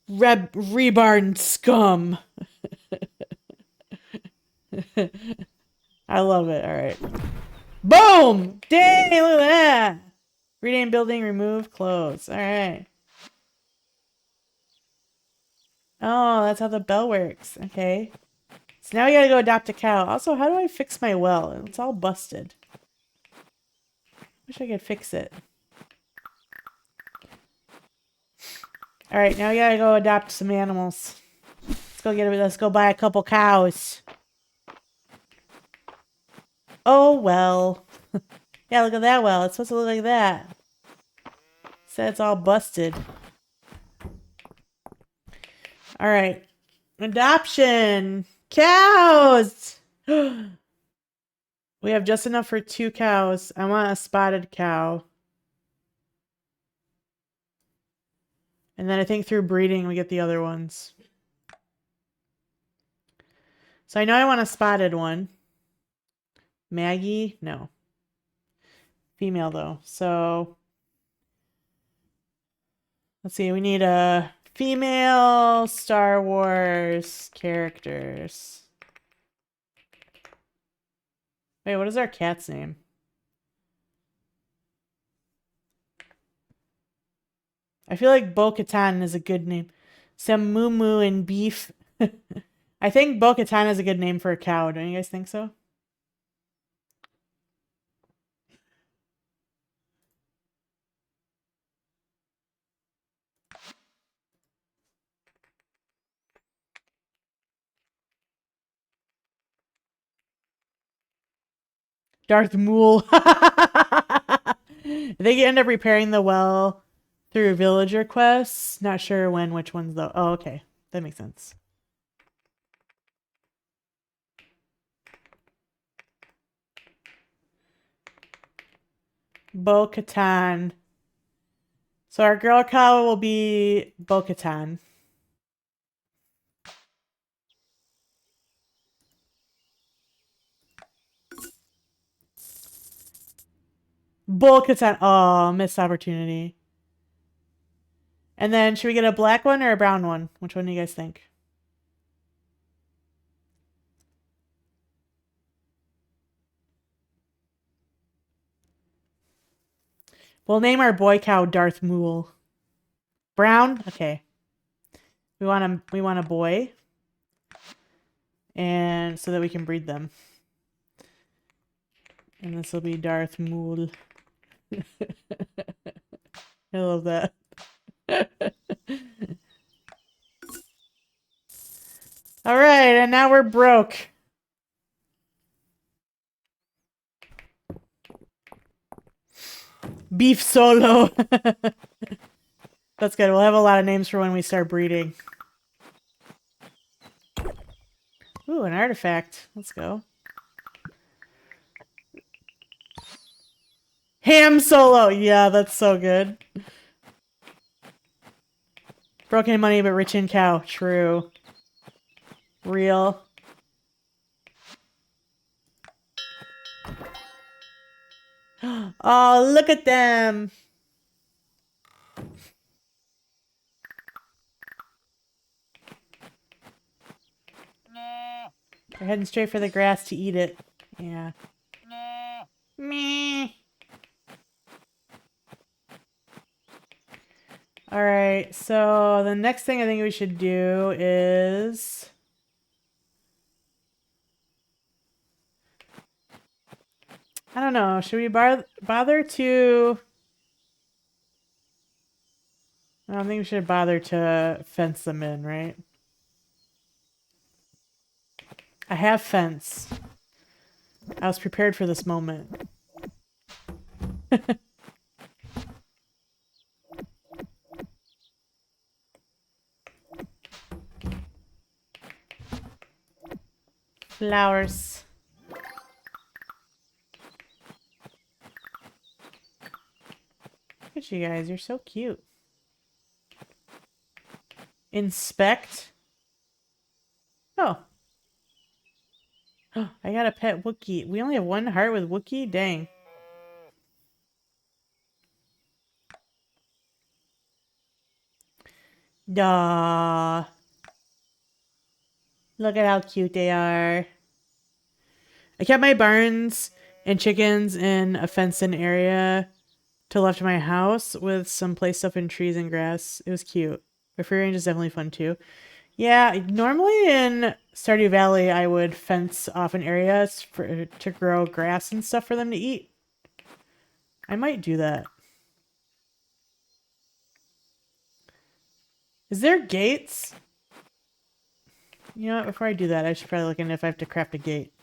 Rebarn scum. I love it. All right. Boom! Dang, look at that. Rename building, remove, close. All right. Oh, that's how the bell works. Okay. So now we gotta go adopt a cow. Also, how do I fix my well? It's all busted. Wish I could fix it. All right, now we gotta go adopt some animals. Let's go buy a couple cows. Oh, well. Yeah, look at that well. It's supposed to look like that. So it's all busted. All right. Adoption. Cows. We have just enough for 2 cows. I want a spotted cow. And then I think through breeding we get the other ones. So I know I want a spotted one. Maggie? No. Female though. So let's see. We need a female Star Wars characters. Wait, what is our cat's name? I feel like Bo-Katan is a good name. Some moo moo and beef. I think Bo-Katan is a good name for a cow. Don't you guys think so? Darth Mool. I think you end up repairing the well through villager quests. Not sure when, which ones though. Oh, okay. That makes sense. Bo-Katan. So our girl cow will be Bo-Katan. Bo-Katan. Oh, missed opportunity. And then should we get a black one or a brown one? Which one do you guys think? We'll name our boy cow Darth Mool. Brown? Okay. We want a boy. And so that we can breed them. And this will be Darth Mool. I love that. All right, and now we're broke. Beef Solo. That's good. We'll have a lot of names for when we start breeding. Ooh, an artifact. Let's go. Ham Solo. Yeah, that's so good. Broken in money, but rich in cow. True. Real. Oh, look at them. They're heading straight for the grass to eat it. Yeah. Me. All right, so the next thing I think we should do is... I don't know. Should we bother to... I don't think we should bother to fence them in, right? I have fence. I was prepared for this moment. Flowers. Look at you guys. You're so cute. Inspect. Oh. I got a pet Wookiee. We only have 1 heart with Wookiee? Dang. Duh. Look at how cute they are. I kept my barns and chickens in a fenced-in area to the left of my house with some play stuff in trees and grass. It was cute. But free range is definitely fun too. Yeah, normally in Stardew Valley, I would fence off an area to grow grass and stuff for them to eat. I might do that. Is there gates? You know what? Before I do that, I should probably look into if I have to craft a gate.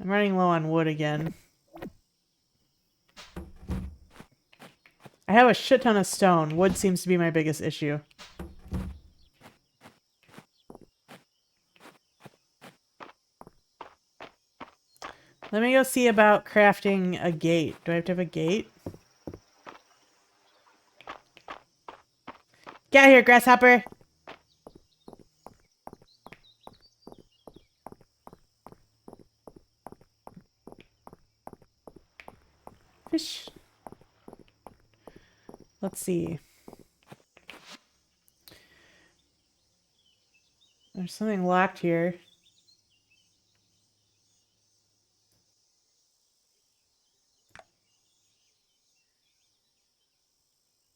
I'm running low on wood again. I have a shit ton of stone. Wood seems to be my biggest issue. Let me go see about crafting a gate. Do I have to have a gate? Get out of here, grasshopper! Fish. Let's see. There's something locked here.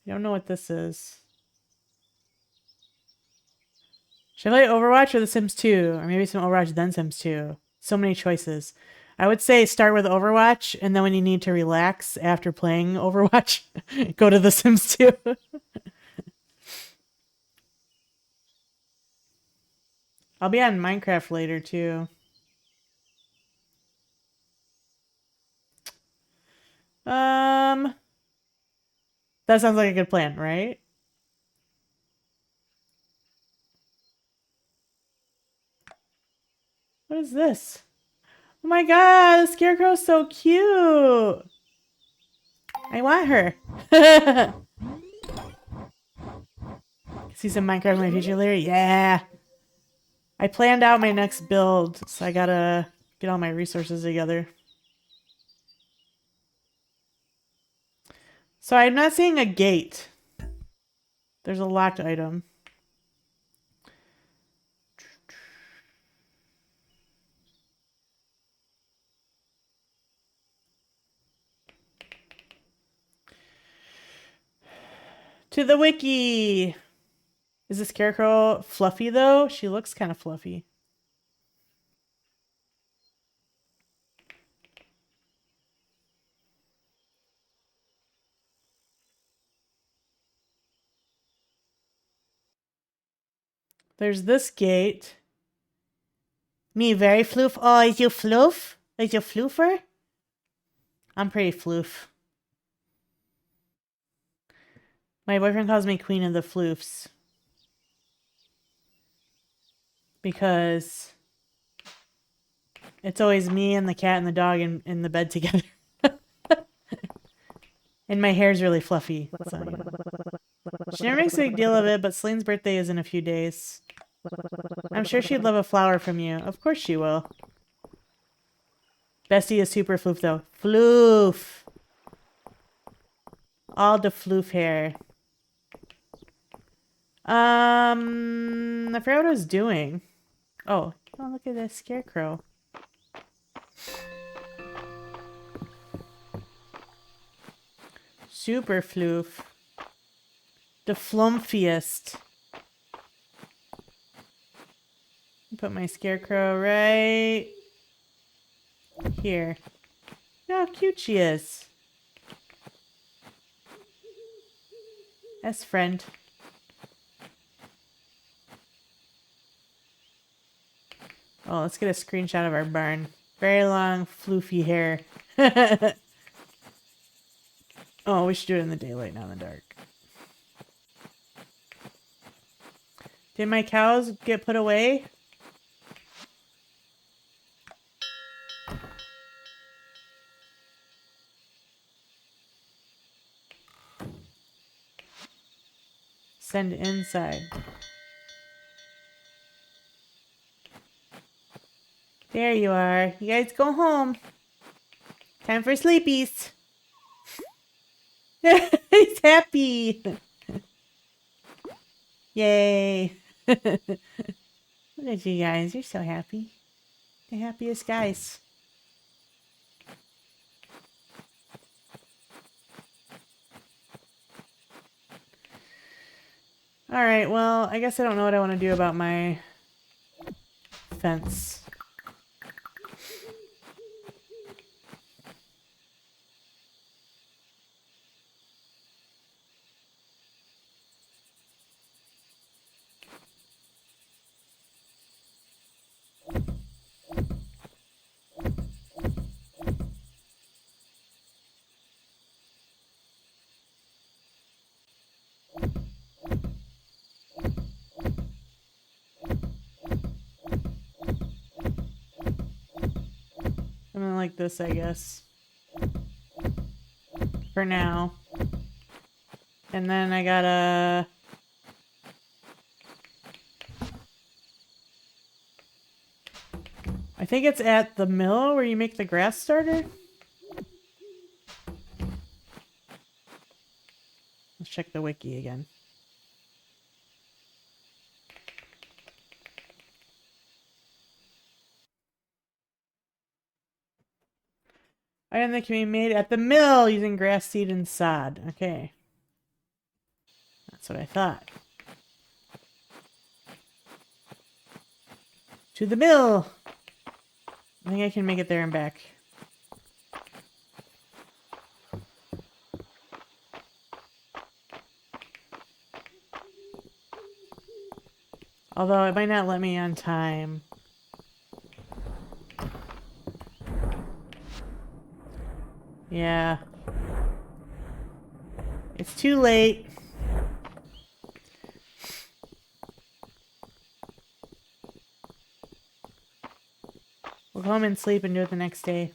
I don't know what this is. Should I play Overwatch or The Sims 2? Or maybe some Overwatch then Sims 2? So many choices. I would say start with Overwatch, and then when you need to relax after playing Overwatch, go to The Sims 2. I'll be on Minecraft later, too. That sounds like a good plan, right? What is this? Oh my god, the scarecrow's so cute! I want her. See some Minecraft in my future later? Yeah! I planned out my next build, so I gotta get all my resources together. So I'm not seeing a gate. There's a locked item. To the wiki! Is the scarecrow fluffy though? She looks kind of fluffy. There's this gate. Me very floof. Oh, is you floof? Is you floofer? I'm pretty floof. My boyfriend calls me queen of the floofs. Because it's always me and the cat and the dog in the bed together. And my hair's really fluffy. So, yeah. She never makes a big deal of it, but Celine's birthday is in a few days. I'm sure she'd love a flower from you. Of course she will. Bestie is super floof though. Floof! All the floof hair. I forgot what I was doing. Oh, look at that scarecrow. Super floof. The flumfiest. Put my scarecrow right here. Look how cute she is. That's friend. Oh, let's get a screenshot of our barn. Very long, floofy hair. Oh, we should do it in the daylight, not in the dark. Did my cows get put away? Send inside. There you are. You guys go home. Time for sleepies. He's happy. Yay. Look at you guys. You're so happy. The happiest guys. Alright, well, I guess I don't know what I want to do about my fence. Something like this, I guess. For now. And then I gotta... I think it's at the mill where you make the grass starter. Let's check the wiki again. Item that can be made at the mill using grass seed and sod. Okay. That's what I thought. To the mill! I think I can make it there and back. Although it might not let me on time. Yeah. It's too late. We'll go home and sleep and do it the next day.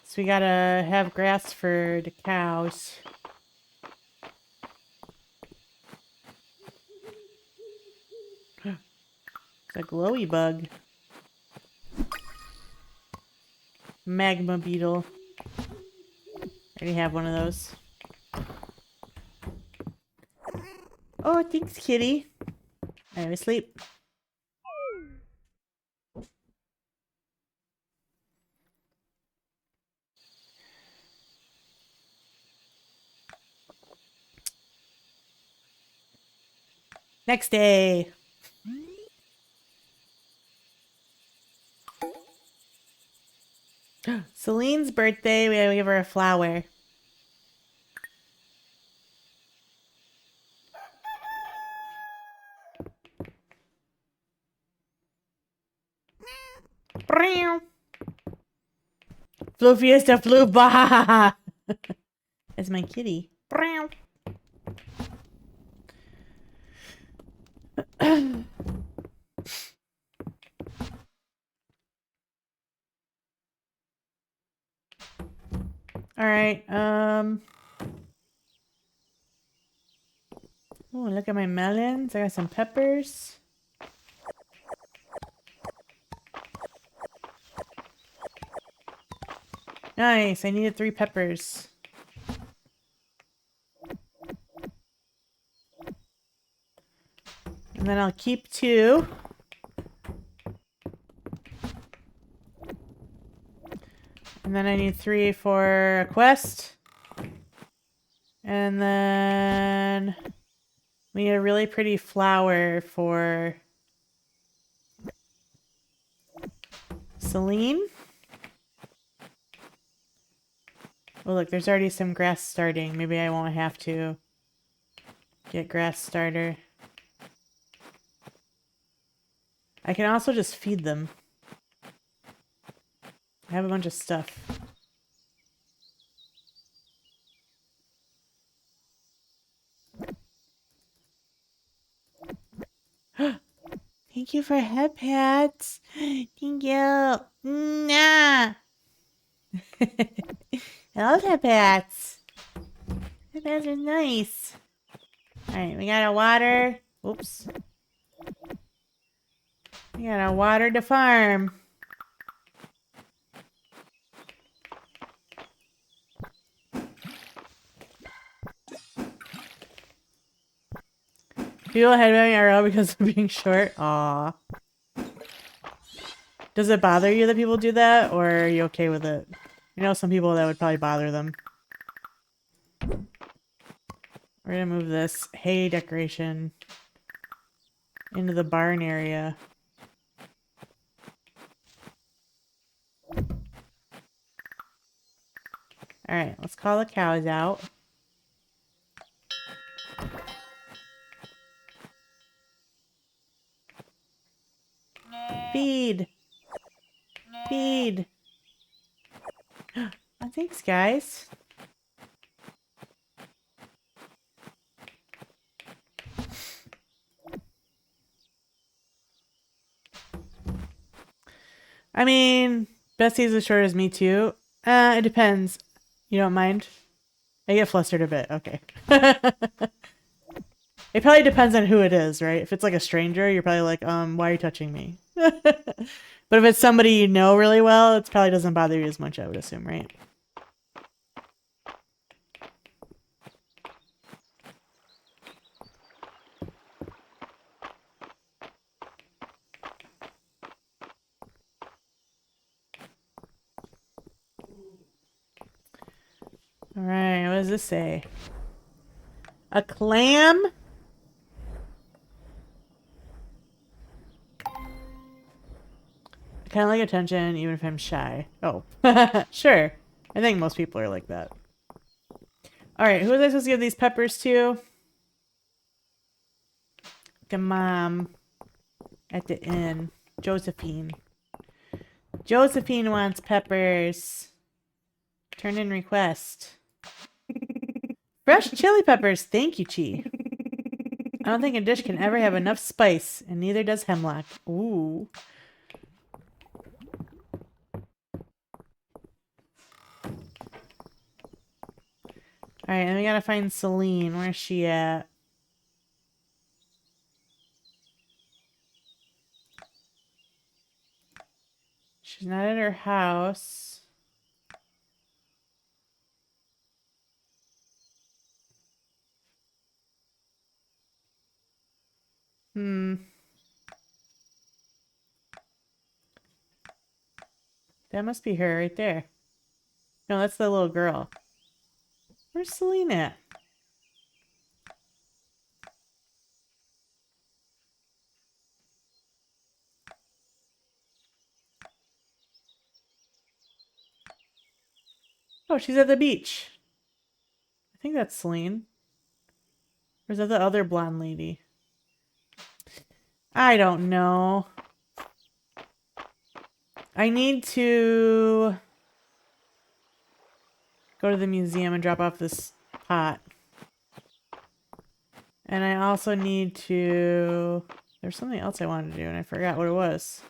So we gotta have grass for the cows. It's a glowy bug. Magma beetle. I already have one of those. Oh, thanks, kitty. I have a sleep. Next day. Celine's birthday. We gotta give her a flower. Flu Fiesta Flu Bah! That's my kitty. Alright, oh, look at my melons. I got some peppers. Nice, I needed 3 peppers. And then I'll keep 2. And then I need 3 for a quest. And then we need a really pretty flower for Celine. Oh, look, there's already some grass starting. Maybe I won't have to get grass starter. I can also just feed them. I have a bunch of stuff. Thank you for head pats. Thank you. Nah. I love head pats. Head pats are nice. Alright, we gotta water. Oops. We gotta water the farm. People headbang IRL because of being short. Aw. Does it bother you that people do that, or are you okay with it? You know, some people that would probably bother them. We're gonna move this hay decoration into the barn area. Alright, let's call the cows out. Feed! Feed! Oh, thanks, guys. I mean, Bessie's as short as me too. It depends. You don't mind? I get flustered a bit. Okay. It probably depends on who it is, right? If it's like a stranger, you're probably like, why are you touching me? But if it's somebody you know really well, it probably doesn't bother you as much, I would assume, right? Alright, what does this say? A clam? I kind of like attention, even if I'm shy. Oh, sure. I think most people are like that. Alright, who was I supposed to give these peppers to? The mom at the inn. Josephine. Josephine wants peppers. Turn in request. Fresh chili peppers. Thank you, Chi. I don't think a dish can ever have enough spice, and neither does hemlock. Ooh. Alright, and we gotta find Celine. Where's she at? She's not at her house. That must be her right there. No, that's the little girl. Where's Celine at? Oh, she's at the beach. I think that's Celine. Or is that the other blonde lady? I don't know. I need to go to the museum and drop off this pot. And I also need to... There's something else I wanted to do and I forgot what it was.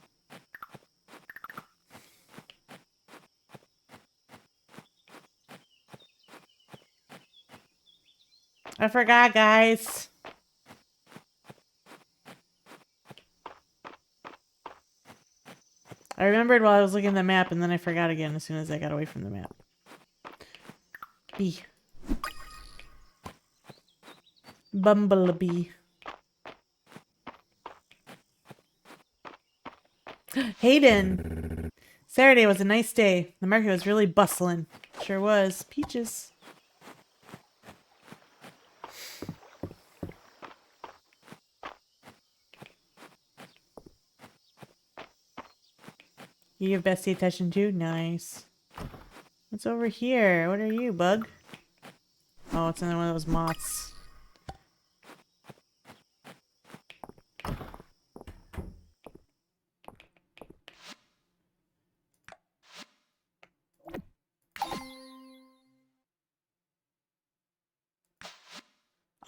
I forgot, guys. I remembered while I was looking at the map and then I forgot again as soon as I got away from the map. Bee. Bumblebee. Hayden. Saturday was a nice day. The market was really bustling. Sure was. Peaches. You give Bessie attention too? Nice. What's over here? What are you, bug? Oh, it's another one of those moths.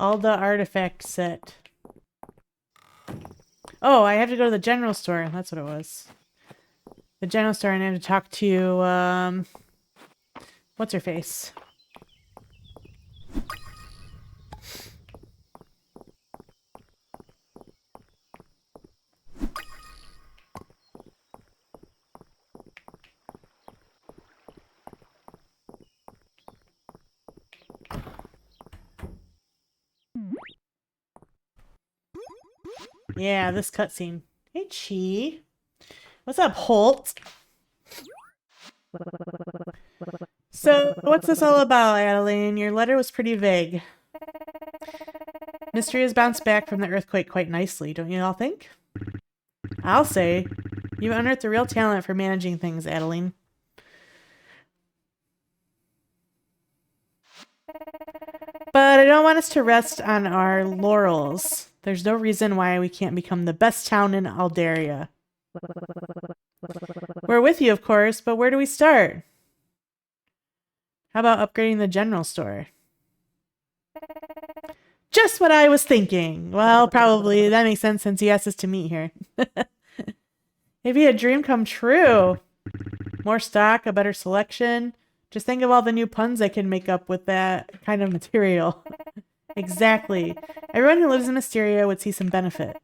All the artifact set. Oh, I have to go to the general store. That's what it was. The general store, and I have to talk to, what's her face? Yeah, this cutscene. Hey, Chi. What's up, Holt? So, what's this all about, Adeline? Your letter was pretty vague. Mistria has bounced back from the earthquake quite nicely, don't you all think? I'll say. You've unearthed a real talent for managing things, Adeline. But I don't want us to rest on our laurels. There's no reason why we can't become the best town in Aldaria. We're with you, of course, but where do we start? How about upgrading the general store? Just what I was thinking. Well, probably. That makes sense since he asked us to meet here. Maybe a dream come true. More stock, a better selection. Just think of all the new puns I can make up with that kind of material. Exactly. Everyone who lives in Mistria would see some benefit.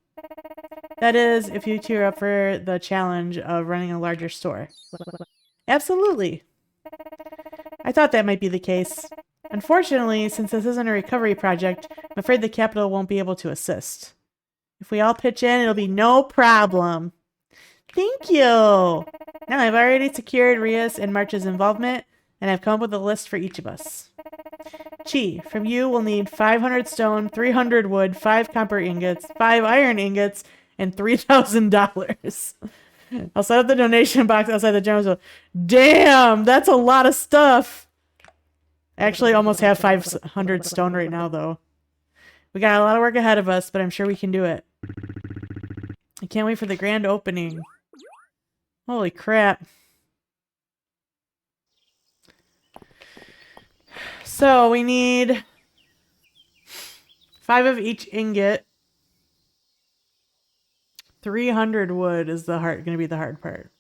That is, if you two are up for the challenge of running a larger store. Absolutely. I thought that might be the case. Unfortunately, since this isn't a recovery project, I'm afraid the capital won't be able to assist. If we all pitch in, it'll be no problem. Thank you! Now I've already secured Ria's and March's involvement, and I've come up with a list for each of us. Chi, from you we'll need 500 stone, 300 wood, 5 copper ingots, 5 iron ingots, and $3,000. I'll set up the donation box outside the general store. Damn, that's a lot of stuff. I actually almost have 500 stone right now, though. We got a lot of work ahead of us, but I'm sure we can do it. I can't wait for the grand opening. Holy crap. So we need 5 of each ingot. 300 wood is going to be the hard part.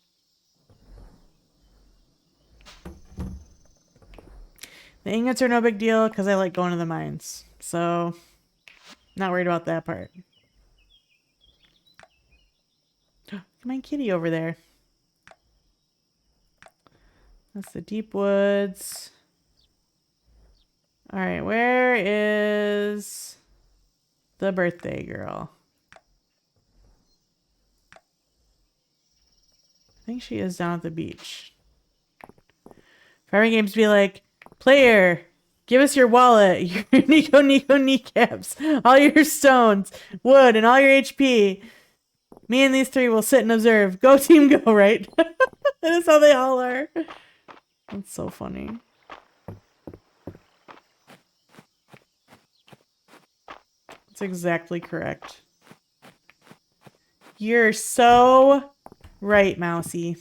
The ingots are no big deal because I like going to the mines. So, not worried about that part. Come on, kitty over there. That's the deep woods. Alright, where is the birthday girl? I think she is down at the beach. Farming games be like, player, give us your wallet, your Nico kneecaps, all your stones, wood, and all your HP. Me and these 3 will sit and observe. Go team go, right? That is how they all are. That's so funny. That's exactly correct. You're so right, Mousy.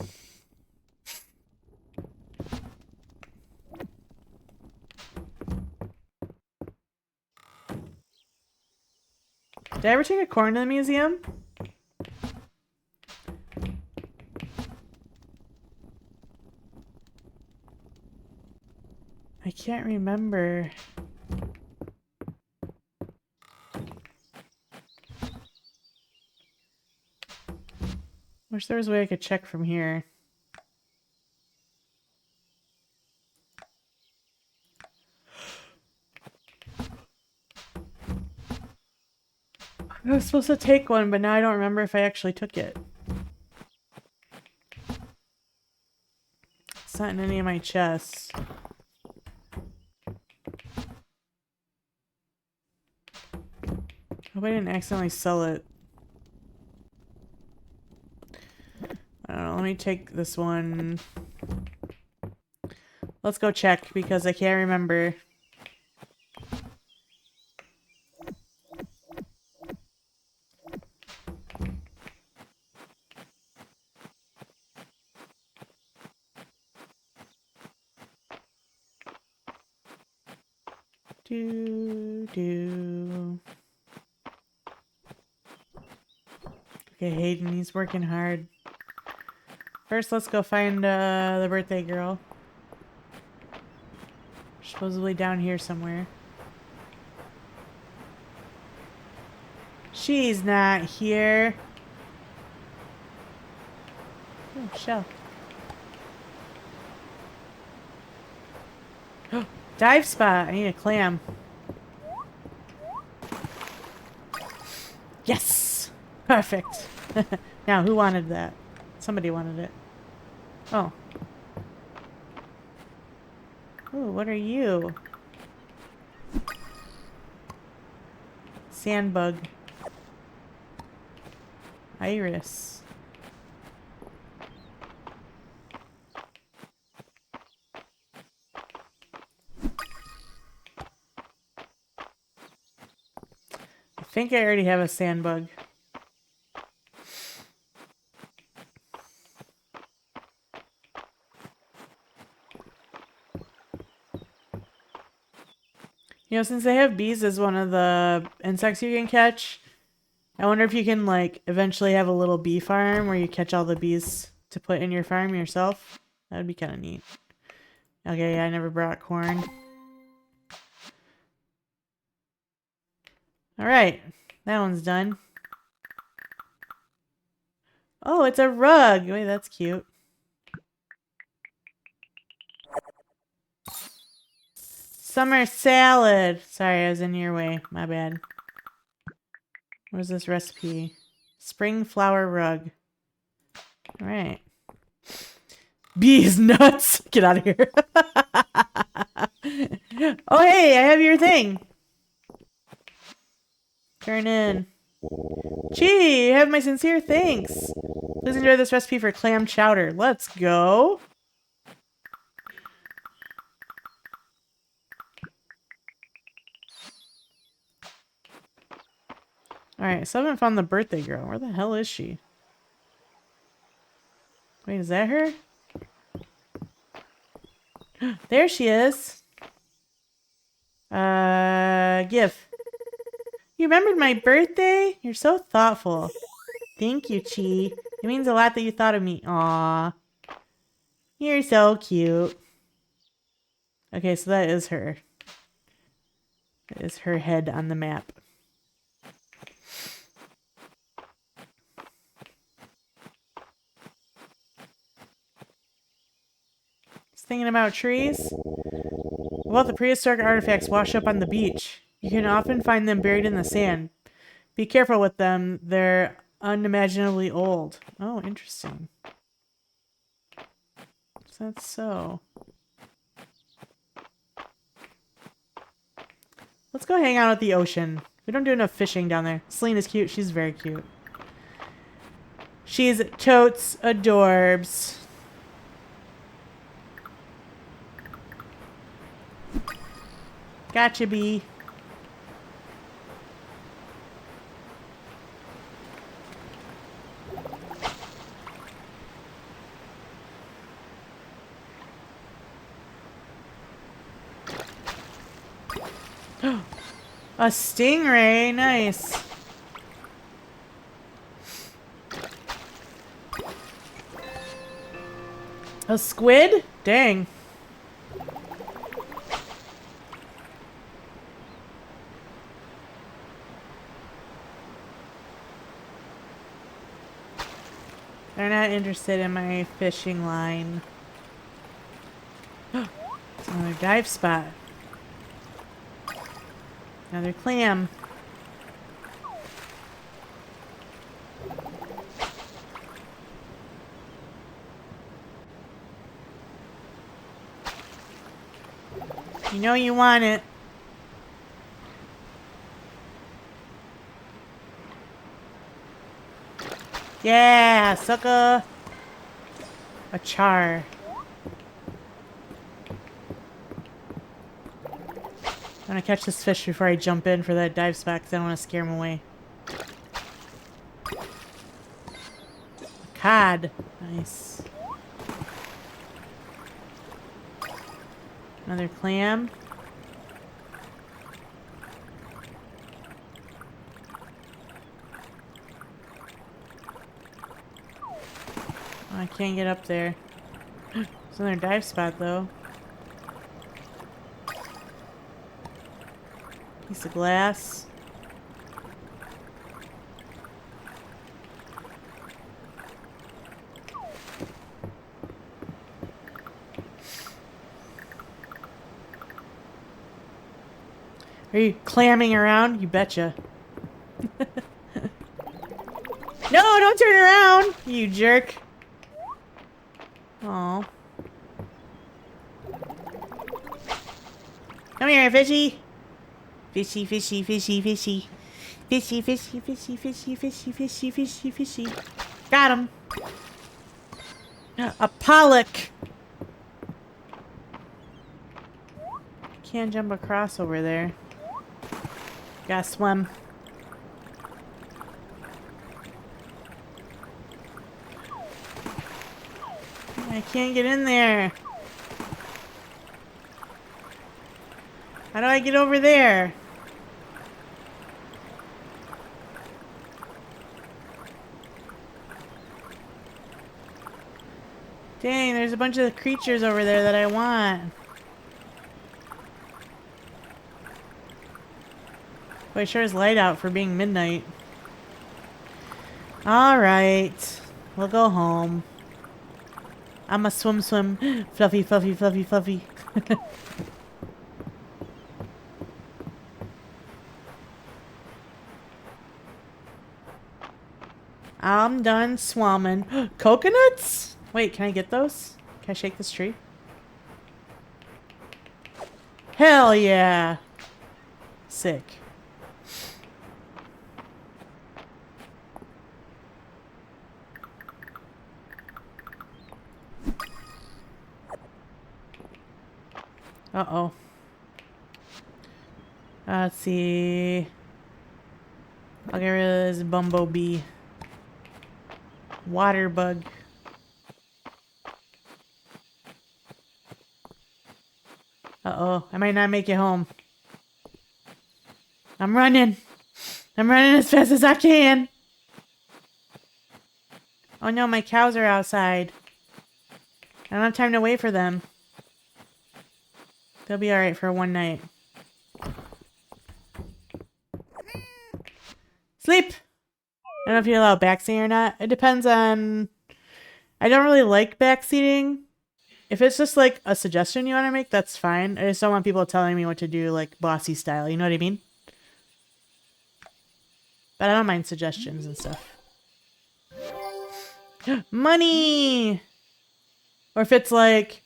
Did I ever take a corn to the museum? I can't remember. Wish there was a way I could check from here. I was supposed to take one, but now I don't remember if I actually took it. It's not in any of my chests. Hope I didn't accidentally sell it. I don't know, let me take this one. Let's go check because I can't remember. Okay, Hayden, he's working hard. First, let's go find the birthday girl. Supposedly down here somewhere. She's not here. Oh, shell. Dive spot. I need a clam. Yes! Perfect. Now, who wanted that? Somebody wanted it. Oh. Ooh, what are you? Sandbug. Iris. I think I already have a sandbug. You know, since they have bees as one of the insects you can catch, I wonder if you can, like, eventually have a little bee farm where you catch all the bees to put in your farm yourself. That would be kind of neat. Okay, yeah, I never brought corn. Alright, that one's done. Oh, it's a rug! Wait, that's cute. Summer salad! Sorry, I was in your way. My bad. What is this recipe? Spring flower rug. Alright. Bees nuts! Get out of here. Oh, hey, I have your thing. Turn in. Gee, you have my sincere thanks. Please enjoy this recipe for clam chowder. Let's go. Alright, so I haven't found the birthday girl. Where the hell is she? Wait, is that her? There she is. Gift. You remembered my birthday? You're so thoughtful. Thank you, Chi. It means a lot that you thought of me. Aww. You're so cute. Okay, so that is her. That is her head on the map. Just thinking about trees. Well, the prehistoric artifacts wash up on the beach. You can often find them buried in the sand. Be careful with them. They're unimaginably old. Oh, interesting. Is that so? Let's go hang out at the ocean. We don't do enough fishing down there. Celine is cute. She's very cute. She's totes adorbs. Gotcha, bee. A stingray, nice. A squid? Dang. They're not interested in my fishing line. It's another dive spot. Another clam. You know you want it. Yeah, sucker. A char. I'm gonna catch this fish before I jump in for that dive spot because I don't want to scare him away. A cod. Nice. Another clam. Oh, I can't get up there. There's another dive spot though. Piece of glass. Are you clamming around? You betcha. No, don't turn around, you jerk. Oh. Come here, fishy. Fishy, fishy, fishy, fishy. Fishy, fishy, fishy, fishy, fishy, fishy, fishy, fishy. Got him. A pollock. Can't jump across over there. Gotta swim. I can't get in there. How do I get over there? Dang, there's a bunch of creatures over there that I want. But it sure is light out for being midnight. Alright. We'll go home. I'ma swim. Fluffy, fluffy, fluffy, fluffy. I'm done swimming. Coconuts? Wait, can I get those? Can I shake this tree? Hell yeah! Sick. Uh-oh. Let's see. I'll get rid of this bumblebee. Water bug. Uh-oh. I might not make it home. I'm running. I'm running as fast as I can. Oh no, my cows are outside. I don't have time to wait for them. They'll be alright for one night. Sleep! I don't know if you allow backseating or not. It depends on... I don't really like backseating. If it's just like a suggestion you want to make, that's fine. I just don't want people telling me what to do like bossy style. You know what I mean? But I don't mind suggestions and stuff. Money! Or if it's like...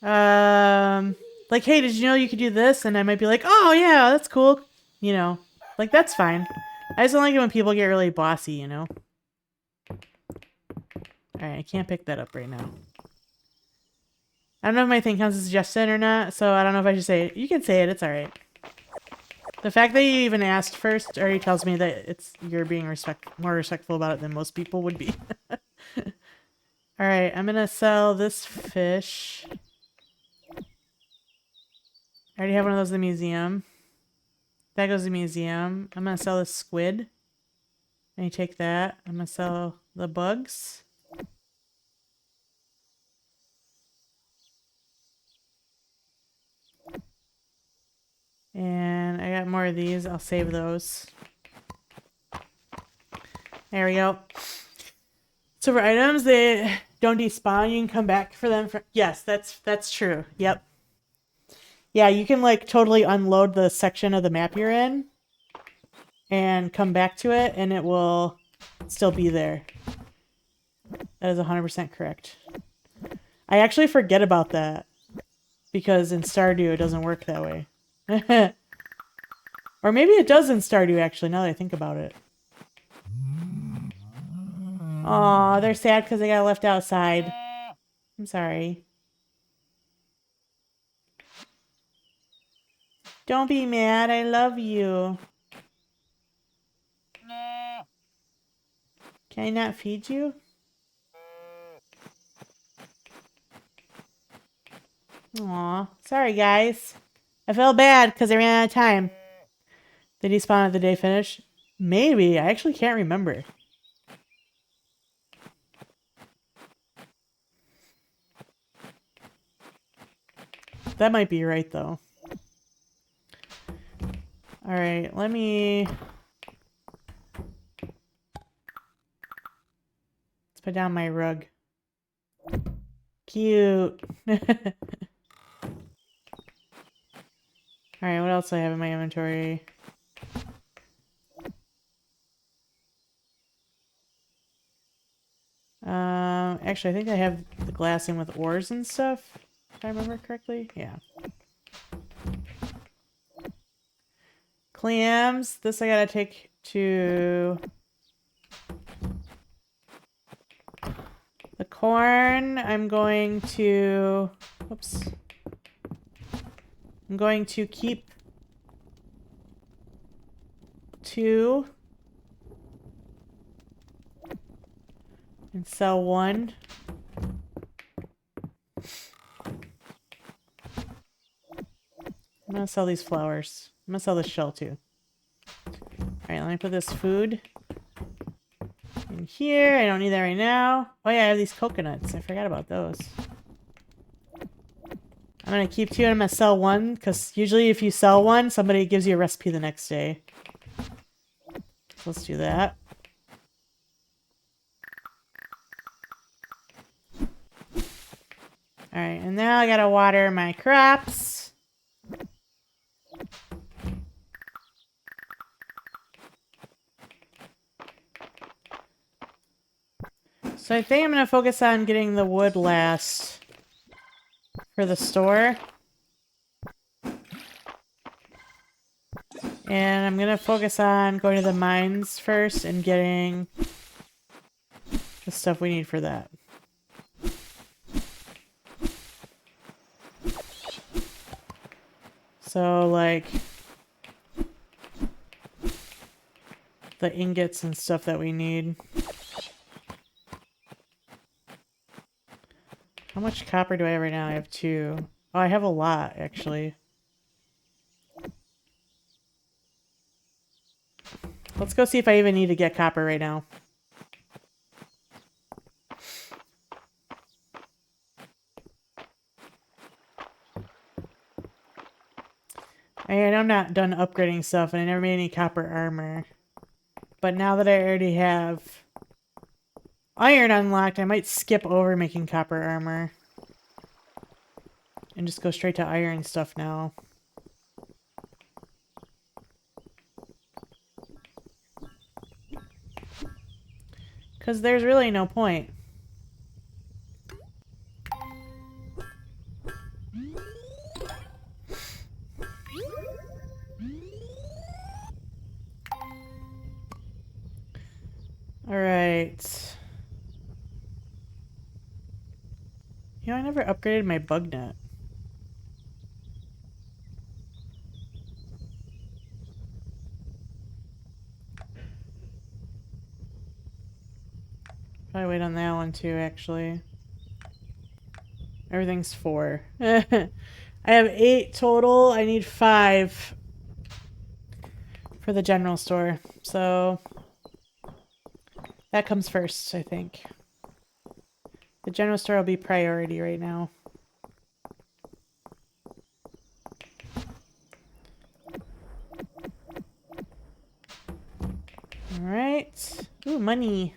like, hey, did you know you could do this? And I might be like, oh yeah, that's cool. You know, like that's fine. I just don't like it when people get really bossy, you know? Alright, I can't pick that up right now. I don't know if my thing counts as a suggestion or not, so I don't know if I should say it. You can say it, it's alright. The fact that you even asked first already tells me that you're being more respectful about it than most people would be. Alright, I'm gonna sell this fish. I already have one of those in the museum. That goes to the museum. I'm gonna sell this squid. And you take that. I'm gonna sell the bugs. And I got more of these. I'll save those. There we go. So for items that don't despawn, you can come back for them. Yes, that's true. Yep. Yeah, you can like totally unload the section of the map you're in and come back to it and it will still be there. That is 100% correct. I actually forget about that because in Stardew it doesn't work that way. Or maybe it does in Stardew actually, now that I think about it. Aw, they're sad because they got left outside. I'm sorry. Don't be mad, I love you. Can I not feed you? Aw, sorry guys. I felt bad because I ran out of time. Did he spawn at the day finish? Maybe, I actually can't remember. That might be right though. Alright, let me... Let's put down my rug. Cute. Alright, what else do I have in my inventory? Actually, I think I have the glassing with ores and stuff, if I remember correctly. Yeah. Clams. This I gotta take to the corn. I'm going to... Oops. I'm going to keep 2 and sell 1. I'm gonna sell these flowers. I'm gonna sell this shell too. Alright, let me put this food in here. I don't need that right now. Oh yeah, I have these coconuts. I forgot about those. I'm gonna keep 2 and I'm gonna sell 1, because usually if you sell 1, somebody gives you a recipe the next day. So let's do that. Alright, and now I gotta water my crops. So I think I'm gonna focus on getting the wood last for the store. And I'm gonna focus on going to the mines first and getting the stuff we need for that. So, like, the ingots and stuff that we need. How much copper do I have right now? I have 2. Oh, I have a lot, actually. Let's go see if I even need to get copper right now. And I'm not done upgrading stuff, and I never made any copper armor. But now that I already have iron unlocked, I might skip over making copper armor. And just go straight to iron stuff now. Because there's really no point. Alright. You know, I never upgraded my bug net. Probably wait on that one too, actually. Everything's 4. I have 8 total. I need 5 for the general store. So that comes first, I think. The general store will be priority right now. Alright. Ooh, money.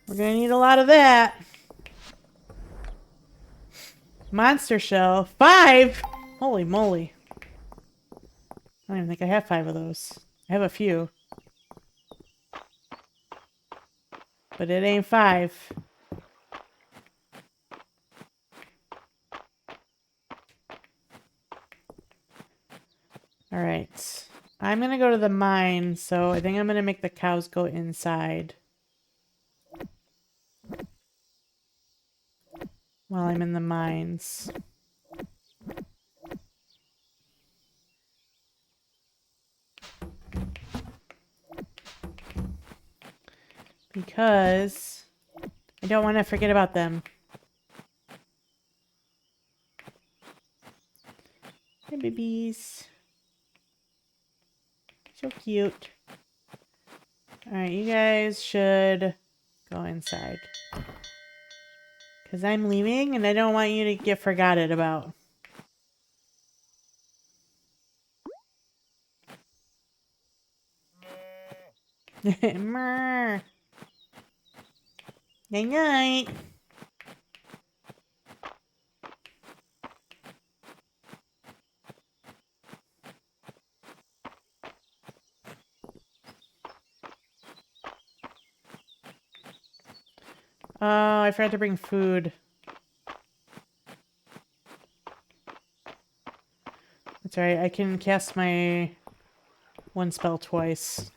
We're gonna need a lot of that. Monster shell. 5! Holy moly. I don't even think I have 5 of those. I have a few. But it ain't 5. Alright. I'm gonna go to the mine, so I think I'm gonna make the cows go inside. While I'm in the mines. Because I don't want to forget about them. Hi, babies. So cute. Alright, you guys should go inside. Because I'm leaving and I don't want you to get forgotten about. Night night. Oh, I forgot to bring food. That's right, I can cast my one spell twice.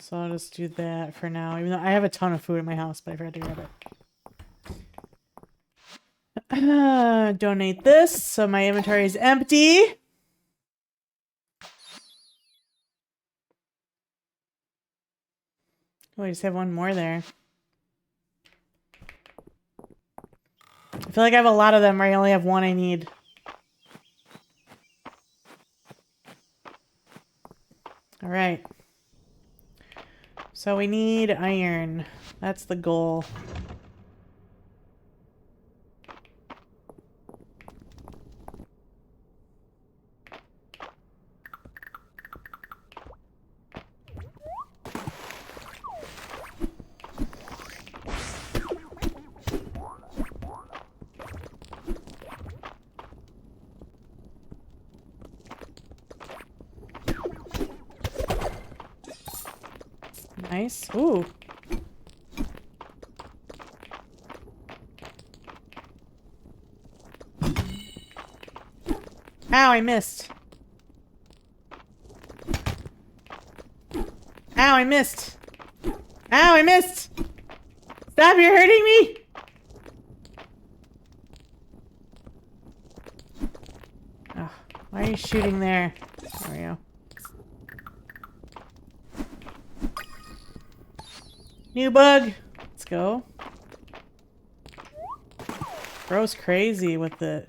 So I'll just do that for now, even though I have a ton of food in my house, but I forgot to grab it. Donate this, so my inventory is empty. Oh, I just have one more there. I feel like I have a lot of them where I only have one I need. Alright. So we need iron. That's the goal. Nice. Ooh. Ow, I missed. Ow, I missed. Ow, I missed. Stop, you're hurting me. Oh, why are you shooting there? There we go. New bug. Let's go. Bro's crazy with it.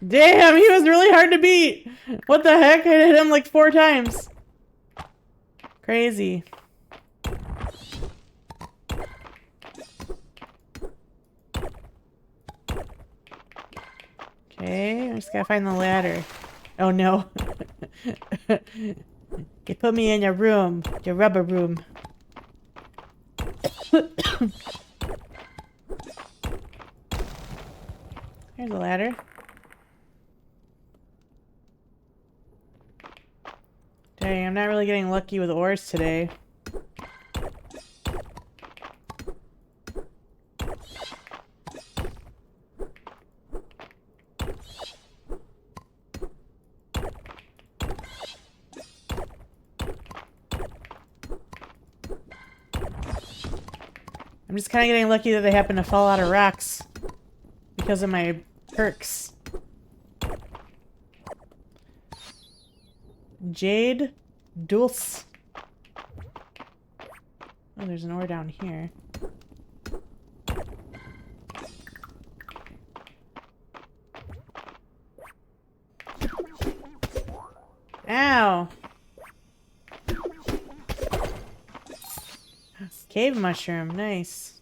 Damn, he was really hard to beat. What the heck? I hit him like 4 times. Crazy. Okay, I just gotta find the ladder. Oh no. They put me in a room, the rubber room. Here's a ladder. Dang, I'm not really getting lucky with ores today. I'm just kind of getting lucky that they happen to fall out of rocks because of my perks. Jade Dulce. Oh, there's an ore down here. Ow! Cave mushroom, nice.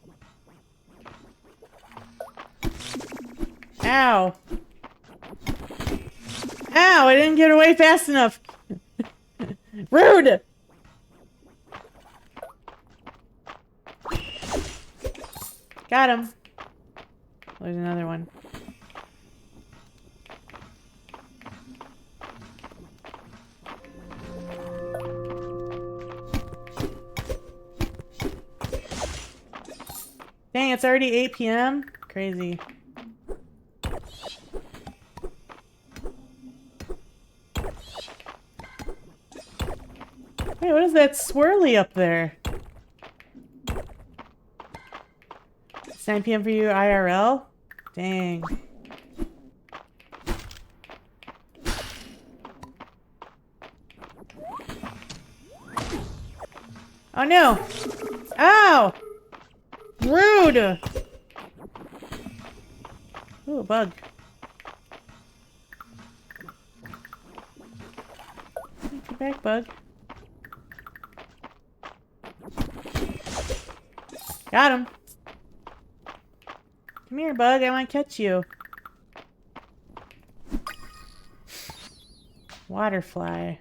Ow! Ow! I didn't get away fast enough! Rude! Got him. There's another one. Dang, it's already 8 p.m.? Crazy. Hey, what is that swirly up there? It's 9 p.m. for you IRL? Dang. Oh no! Ow! Rude! Ooh, a bug. Get back, bug. Got him. Come here, bug. I want to catch you. Waterfly.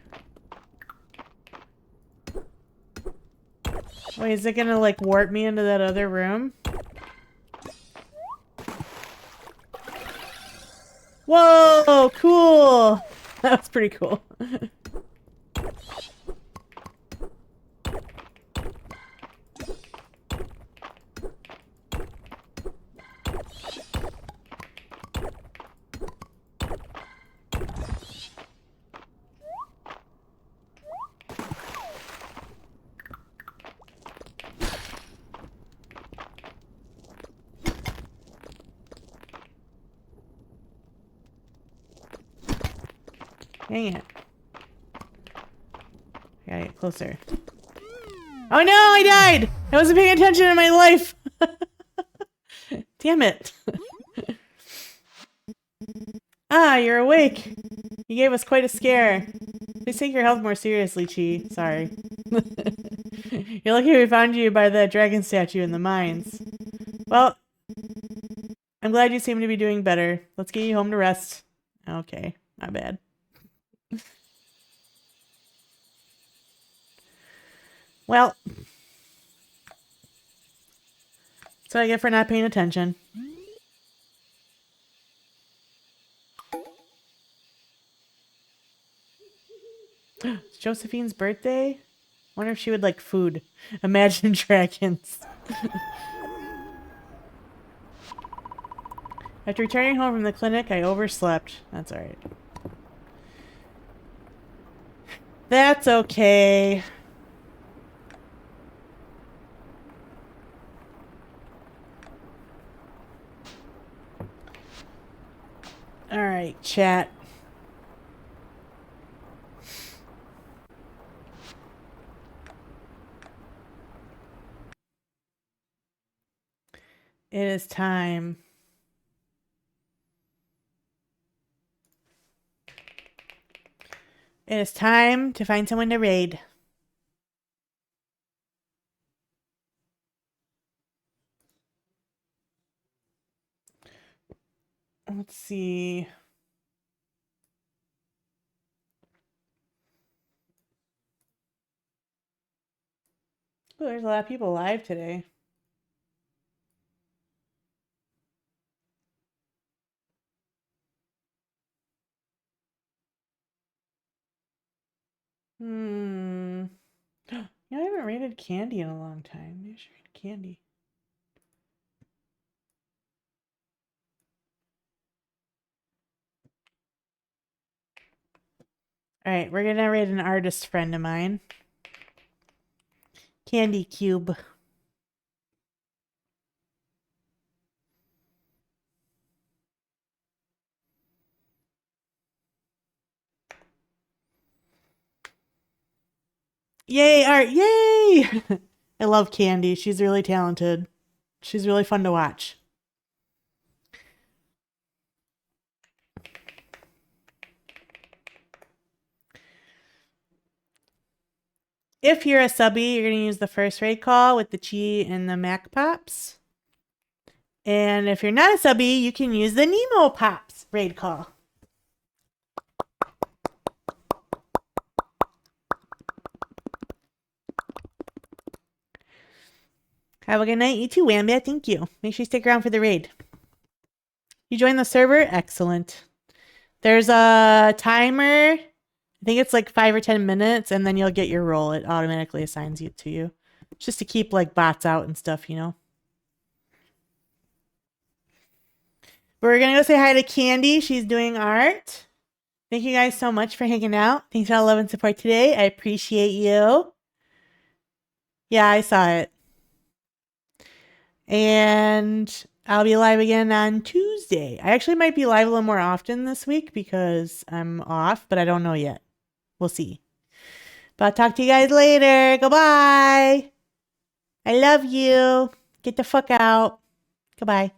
Wait, is it gonna, like, warp me into that other room? Whoa, cool. That was pretty cool. Dang it. I gotta get closer. Oh no, I died! I wasn't paying attention in my life! Damn it. Ah, you're awake. You gave us quite a scare. Please take your health more seriously, Chi. Sorry. You're lucky we found you by the dragon statue in the mines. Well, I'm glad you seem to be doing better. Let's get you home to rest. Okay, not bad. Well, that's what I get for not paying attention. It's Josephine's birthday? Wonder if she would like food. Imagine dragons. After returning home from the clinic, I overslept. That's alright. That's okay. Alright, chat. It is time. It is time to find someone to raid. Let's see. Oh, there's a lot of people live today. You know, I haven't raided Candy in a long time. Maybe I should raid Candy. Alright, we're gonna raid an artist friend of mine. Candy Cube. Yay, art! Yay! I love Candy. She's really talented. She's really fun to watch. If you're a subby, you're going to use the first raid call with the Chi and the Mac Pops. And if you're not a subby, you can use the Nemo Pops raid call. Have a good night. You too, Wambia. Thank you. Make sure you stick around for the raid. You join the server? Excellent. There's a timer. I think it's like 5 or 10 minutes, and then you'll get your role. It automatically assigns it to you. Just to keep like bots out and stuff, you know. But we're gonna go say hi to Candy. She's doing art. Thank you guys so much for hanging out. Thanks for all the love and support today. I appreciate you. Yeah, I saw it. And I'll be live again on Tuesday. I actually might be live a little more often this week because I'm off, but I don't know yet. We'll see. But I'll talk to you guys later. Goodbye. I love you. Get the fuck out. Goodbye.